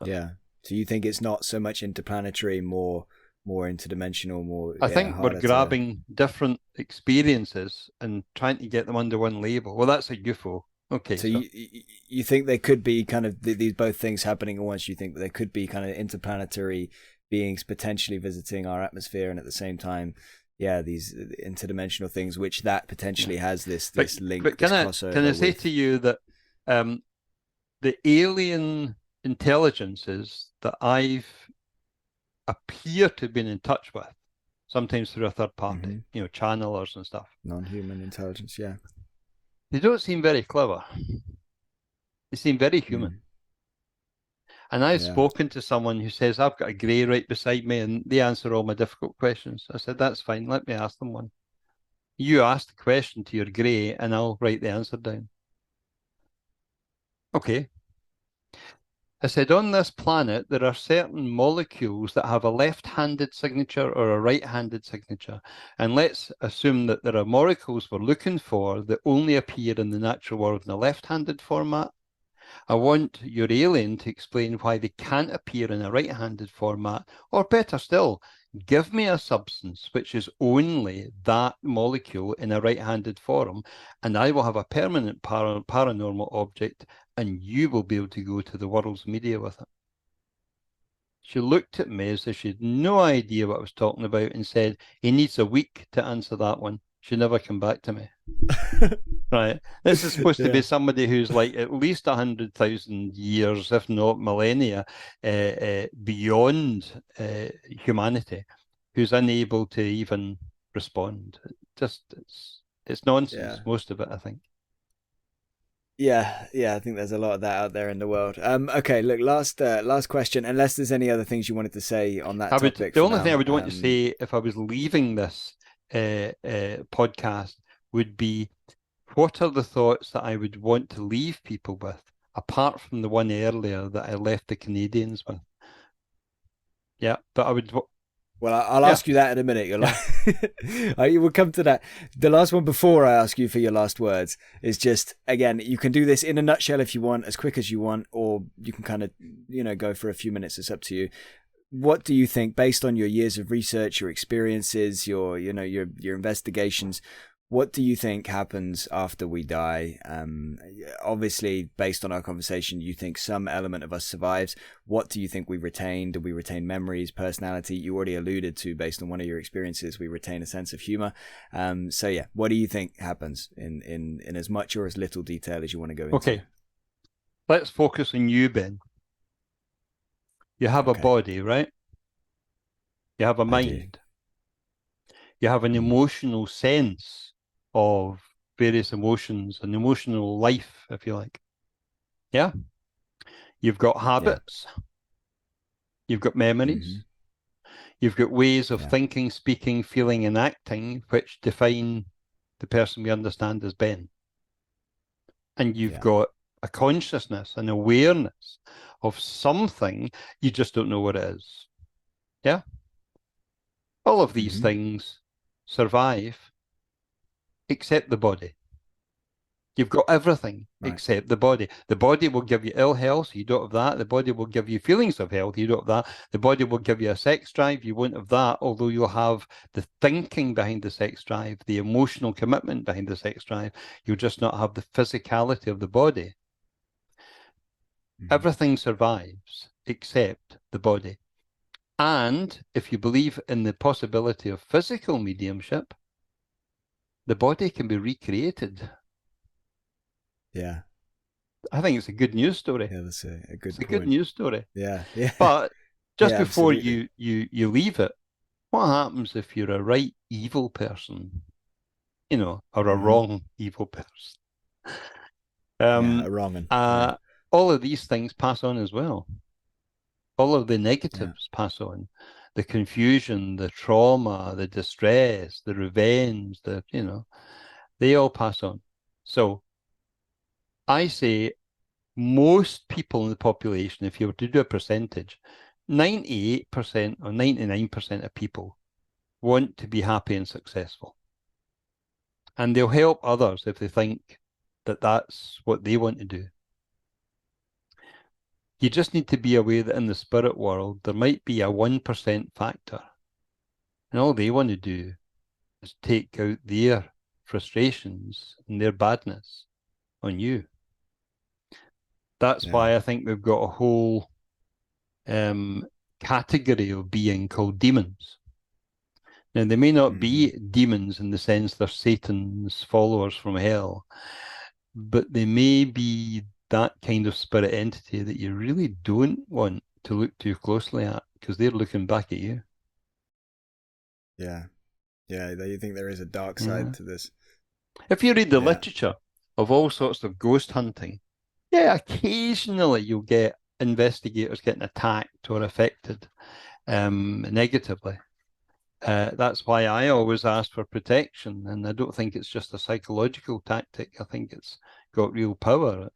Yeah. So you think it's not so much interplanetary, more interdimensional, more... I think we're grabbing different experiences and trying to get them under one label. Well, that's a UFO. Okay, So you think there could be kind of these both things happening at once? You think that there could be kind of interplanetary beings potentially visiting our atmosphere, and at the same time, yeah, these interdimensional things, which that potentially has this link, but this can I crossover say with. to you that the alien intelligences that I've appear to have been in touch with, sometimes through a third party, channelers and stuff, Non-human intelligence, yeah. they don't seem very clever. They seem very human. Mm. And I've Yeah. spoken to someone who says, I've got a grey right beside me and they answer all my difficult questions. I said, that's fine. Let me ask them one. You ask the question to your grey and I'll write the answer down. Okay. I said, on this planet, there are certain molecules that have a left-handed signature or a right-handed signature. And let's assume that there are molecules we're looking for that only appear in the natural world in a left-handed format. I want your alien to explain why they can't appear in a right-handed format, or better still, give me a substance which is only that molecule in a right-handed form, and I will have a permanent paranormal object, and you will be able to go to the world's media with it. She looked at me as if she had no idea what I was talking about and said, he needs a week to answer that one. She never came back to me. Right. This is supposed to be somebody who's like at least 100,000 years, if not millennia, beyond humanity, who's unable to even respond. It's nonsense, most of it, I think. Yeah, I think there's a lot of that out there in the world. Okay, look, last question. Unless there's any other things you wanted to say on that topic. The only thing I would want to say if I was leaving this podcast would be, what are the thoughts that I would want to leave people with, apart from the one earlier that I left the Canadians with? Yeah, but I would. Well, I'll ask you that in a minute. We'll come to that. The last one before I ask you for your last words is just, again, you can do this in a nutshell if you want, as quick as you want, or you can kind of, go for a few minutes. It's up to you. What do you think, based on your years of research, your experiences, your investigations, what do you think happens after we die? Obviously, based on our conversation, you think some element of us survives. What do you think we retain? Do we retain memories, personality? You already alluded to, based on one of your experiences, we retain a sense of humor. So yeah, what do you think happens in as much or as little detail as you want to go into? Okay, let's focus on you, Ben. You have a body, right? You have a mind. You have an emotional sense of various emotions, an emotional life, if you like. Yeah? You've got habits. You've got memories. You've got ways of thinking, speaking, feeling, and acting which define the person we understand as Ben. And you've got a consciousness, an awareness of something, you just don't know what it is. Yeah? All of these things survive except the body. You've got everything except the body. The body will give you ill health, you don't have that. The body will give you feelings of health, you don't have that. The body will give you a sex drive, you won't have that, although you'll have the thinking behind the sex drive, the emotional commitment behind the sex drive. You'll just not have the physicality of the body. Everything survives except the body. And if you believe in the possibility of physical mediumship, the body can be recreated. Yeah. I think it's a good news story. Yeah, that's a good It's a good news story. Yeah. But just before you leave it, what happens if you're a right evil person, or a wrong evil person? A wrong one. All of these things pass on as well. All of the negatives pass on. The confusion, the trauma, the distress, the revenge, they all pass on. So I say most people in the population, if you were to do a percentage, 98% or 99% of people want to be happy and successful. And they'll help others if they think that that's what they want to do. You just need to be aware that in the spirit world, there might be a 1% factor. And all they want to do is take out their frustrations and their badness on you. That's Yeah. why I think we've got a whole category of being called demons. Now, they may not be demons in the sense they're Satan's followers from hell, but they may be that kind of spirit entity that you really don't want to look too closely at because they're looking back at you. Yeah. Yeah. You think there is a dark Yeah. side to this? If you read the Yeah. literature of all sorts of ghost hunting, yeah, occasionally you'll get investigators getting attacked or affected negatively. That's why I always ask for protection, and I don't think it's just a psychological tactic. I think it's got real power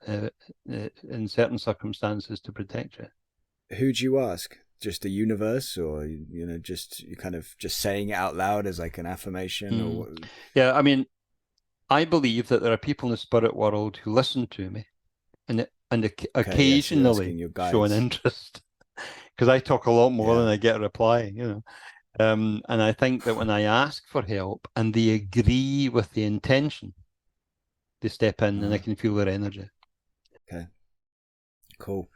in certain circumstances to protect you. Who do you ask? Just the universe, or just you kind of just saying it out loud as like an affirmation, or what? Yeah, I mean, I believe that there are people in the spirit world who listen to me and occasionally show an interest because I talk a lot more than I get a reply, and I think that when I ask for help and they agree with the intention, they step in and I can feel their energy. Okay, cool.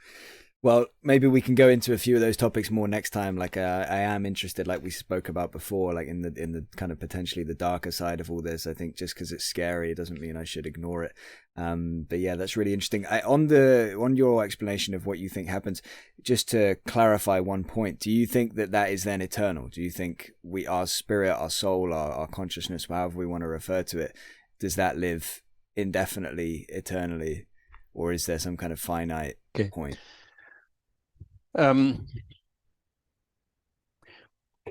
Well, maybe we can go into a few of those topics more next time. Like, I am interested, like we spoke about before, like in the kind of potentially the darker side of all this. I think just because it's scary, it doesn't mean I should ignore it. But yeah, that's really interesting. On your explanation of what you think happens, just to clarify one point, do you think that is then eternal? Do you think our spirit, our soul, our consciousness, however we want to refer to it, does that live indefinitely, eternally, or is there some kind of finite point? The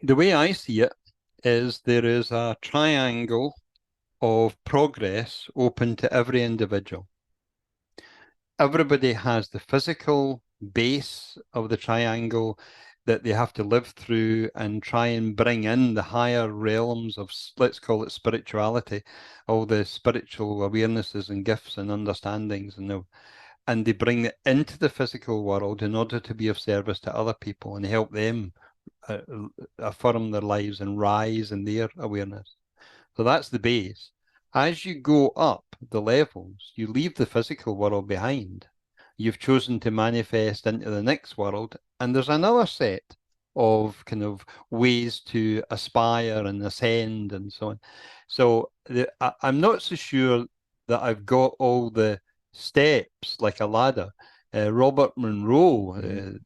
way I see it is there is a triangle of progress open to every individual. Everybody has the physical base of the triangle that they have to live through and try and bring in the higher realms of, let's call it spirituality, all the spiritual awarenesses and gifts and understandings, and they bring it into the physical world in order to be of service to other people and help them affirm their lives and rise in their awareness. So that's the base. As you go up the levels, you leave the physical world behind. You've chosen to manifest into the next world, and there's another set of kind of ways to aspire and ascend and so on. So I'm not so sure that I've got all the steps like a ladder. Robert Monroe,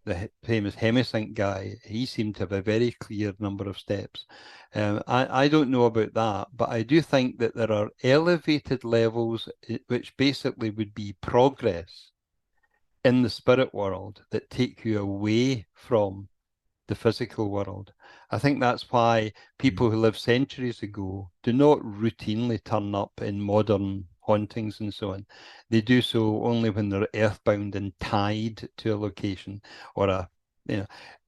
the famous Hemisync guy, he seemed to have a very clear number of steps. I don't know about that, but I do think that there are elevated levels which basically would be progress in the spirit world that take you away from the physical world. I think that's why people who lived centuries ago do not routinely turn up in modern hauntings and so on. They do so only when they're earthbound and tied to a location or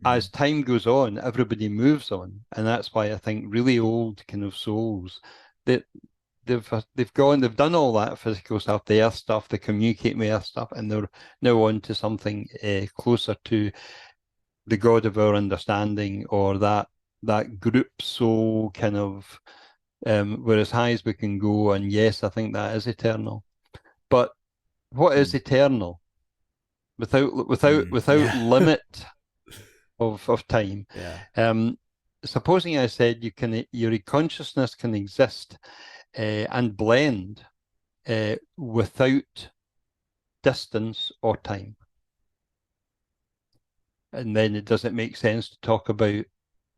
as time goes on, everybody moves on. And that's why I think really old kind of souls that they've done all that physical stuff, the earth stuff, they communicate with earth stuff, and they're now on to something closer to the God of our understanding, or that group soul kind of we're as high as we can go. And yes, I think that is eternal. But what is eternal without limit of time? Supposing I said your consciousness can exist and blend without distance or time. And then it doesn't make sense to talk about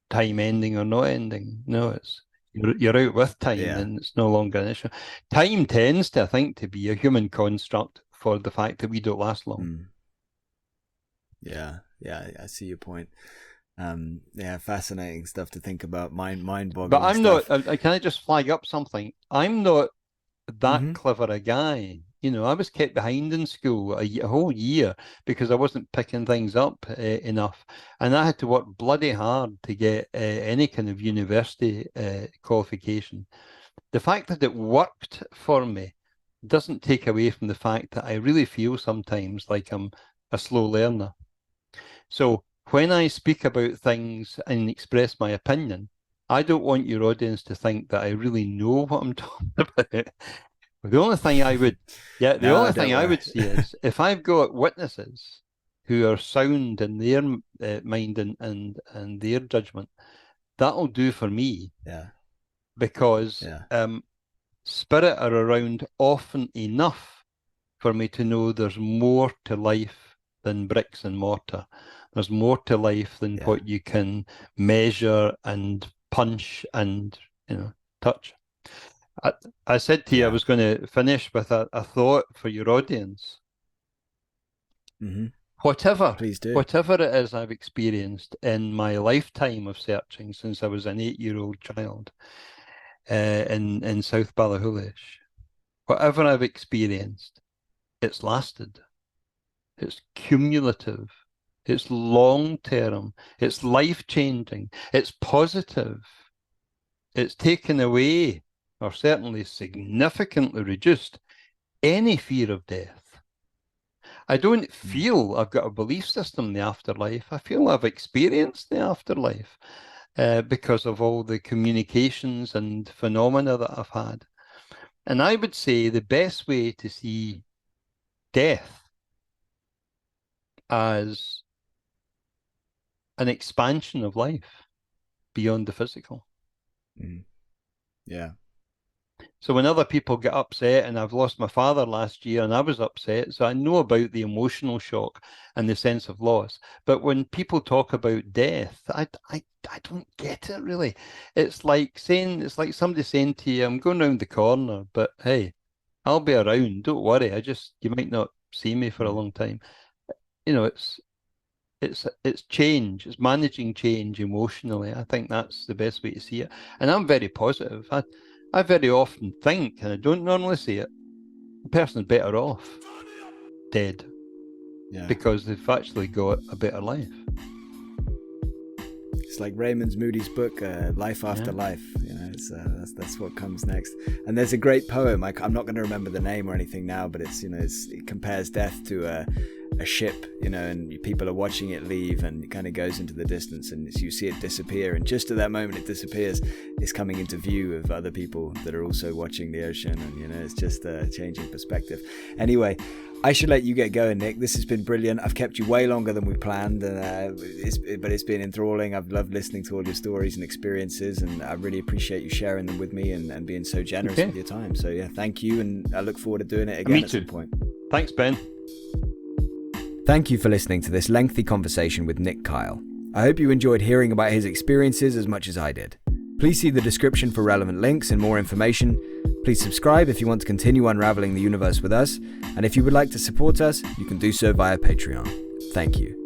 time ending or not ending. No, it's you're out with time, and it's no longer an issue. Time tends to, I think, to be a human construct for the fact that we don't last long. Yeah, I see your point. Fascinating stuff to think about. Mind-boggling. But I'm not. Can I just flag up something? I'm not that clever a guy. I was kept behind in school a whole year because I wasn't picking things up enough. And I had to work bloody hard to get any kind of university qualification. The fact that it worked for me doesn't take away from the fact that I really feel sometimes like I'm a slow learner. So when I speak about things and express my opinion, I don't want your audience to think that I really know what I'm talking about. The only thing I would, the No, only don't thing I worry. would say is if I've got witnesses who are sound in their mind and their judgment, that'll do for me Yeah. because Yeah. spirit are around often enough for me to know there's more to life than bricks and mortar. There's more to life than Yeah. what you can measure and punch and touch. I said to you I Yeah. was going to finish with a thought for your audience. Mm-hmm. Whatever Please do. whatever it is I've experienced in my lifetime of searching since I was an 8-year-old child in South Ballachulish, whatever I've experienced, it's lasted. It's cumulative. It's long term. It's life changing. It's positive. It's taken away, or certainly significantly reduced, any fear of death. I don't feel I've got a belief system in the afterlife. I feel I've experienced the afterlife because of all the communications and phenomena that I've had. And I would say the best way to see death as an expansion of life beyond the physical. Mm. Yeah. So when other people get upset, and I've lost my father last year and I was upset, so I know about the emotional shock and the sense of loss. But when people talk about death, I don't get it really. It's like somebody saying to you, I'm going round the corner, but hey, I'll be around. Don't worry. You might not see me for a long time. It's change. It's managing change emotionally. I think that's the best way to see it. And I'm very positive. I very often think, and I don't normally say it, the person's better off dead because they've actually got a better life. It's like Raymond Moody's book, Life After Life. That's what comes next. And there's a great poem. I'm not going to remember the name or anything now, but it compares death to a ship, and people are watching it leave, and it kind of goes into the distance, and you see it disappear. And just at that moment it disappears, it's coming into view of other people that are also watching the ocean, and it's just a changing perspective. Anyway, I should let you get going, Nick. This has been brilliant. I've kept you way longer than we planned, but it's been enthralling. I've loved listening to all your stories and experiences, and I really appreciate you sharing them with me and being so generous with your time. So yeah, thank you, and I look forward to doing it again at some point. Thanks, Ben. Thank you for listening to this lengthy conversation with Nick Kyle. I hope you enjoyed hearing about his experiences as much as I did. Please see the description for relevant links and more information. Please subscribe if you want to continue unraveling the universe with us, and if you would like to support us, you can do so via Patreon. Thank you.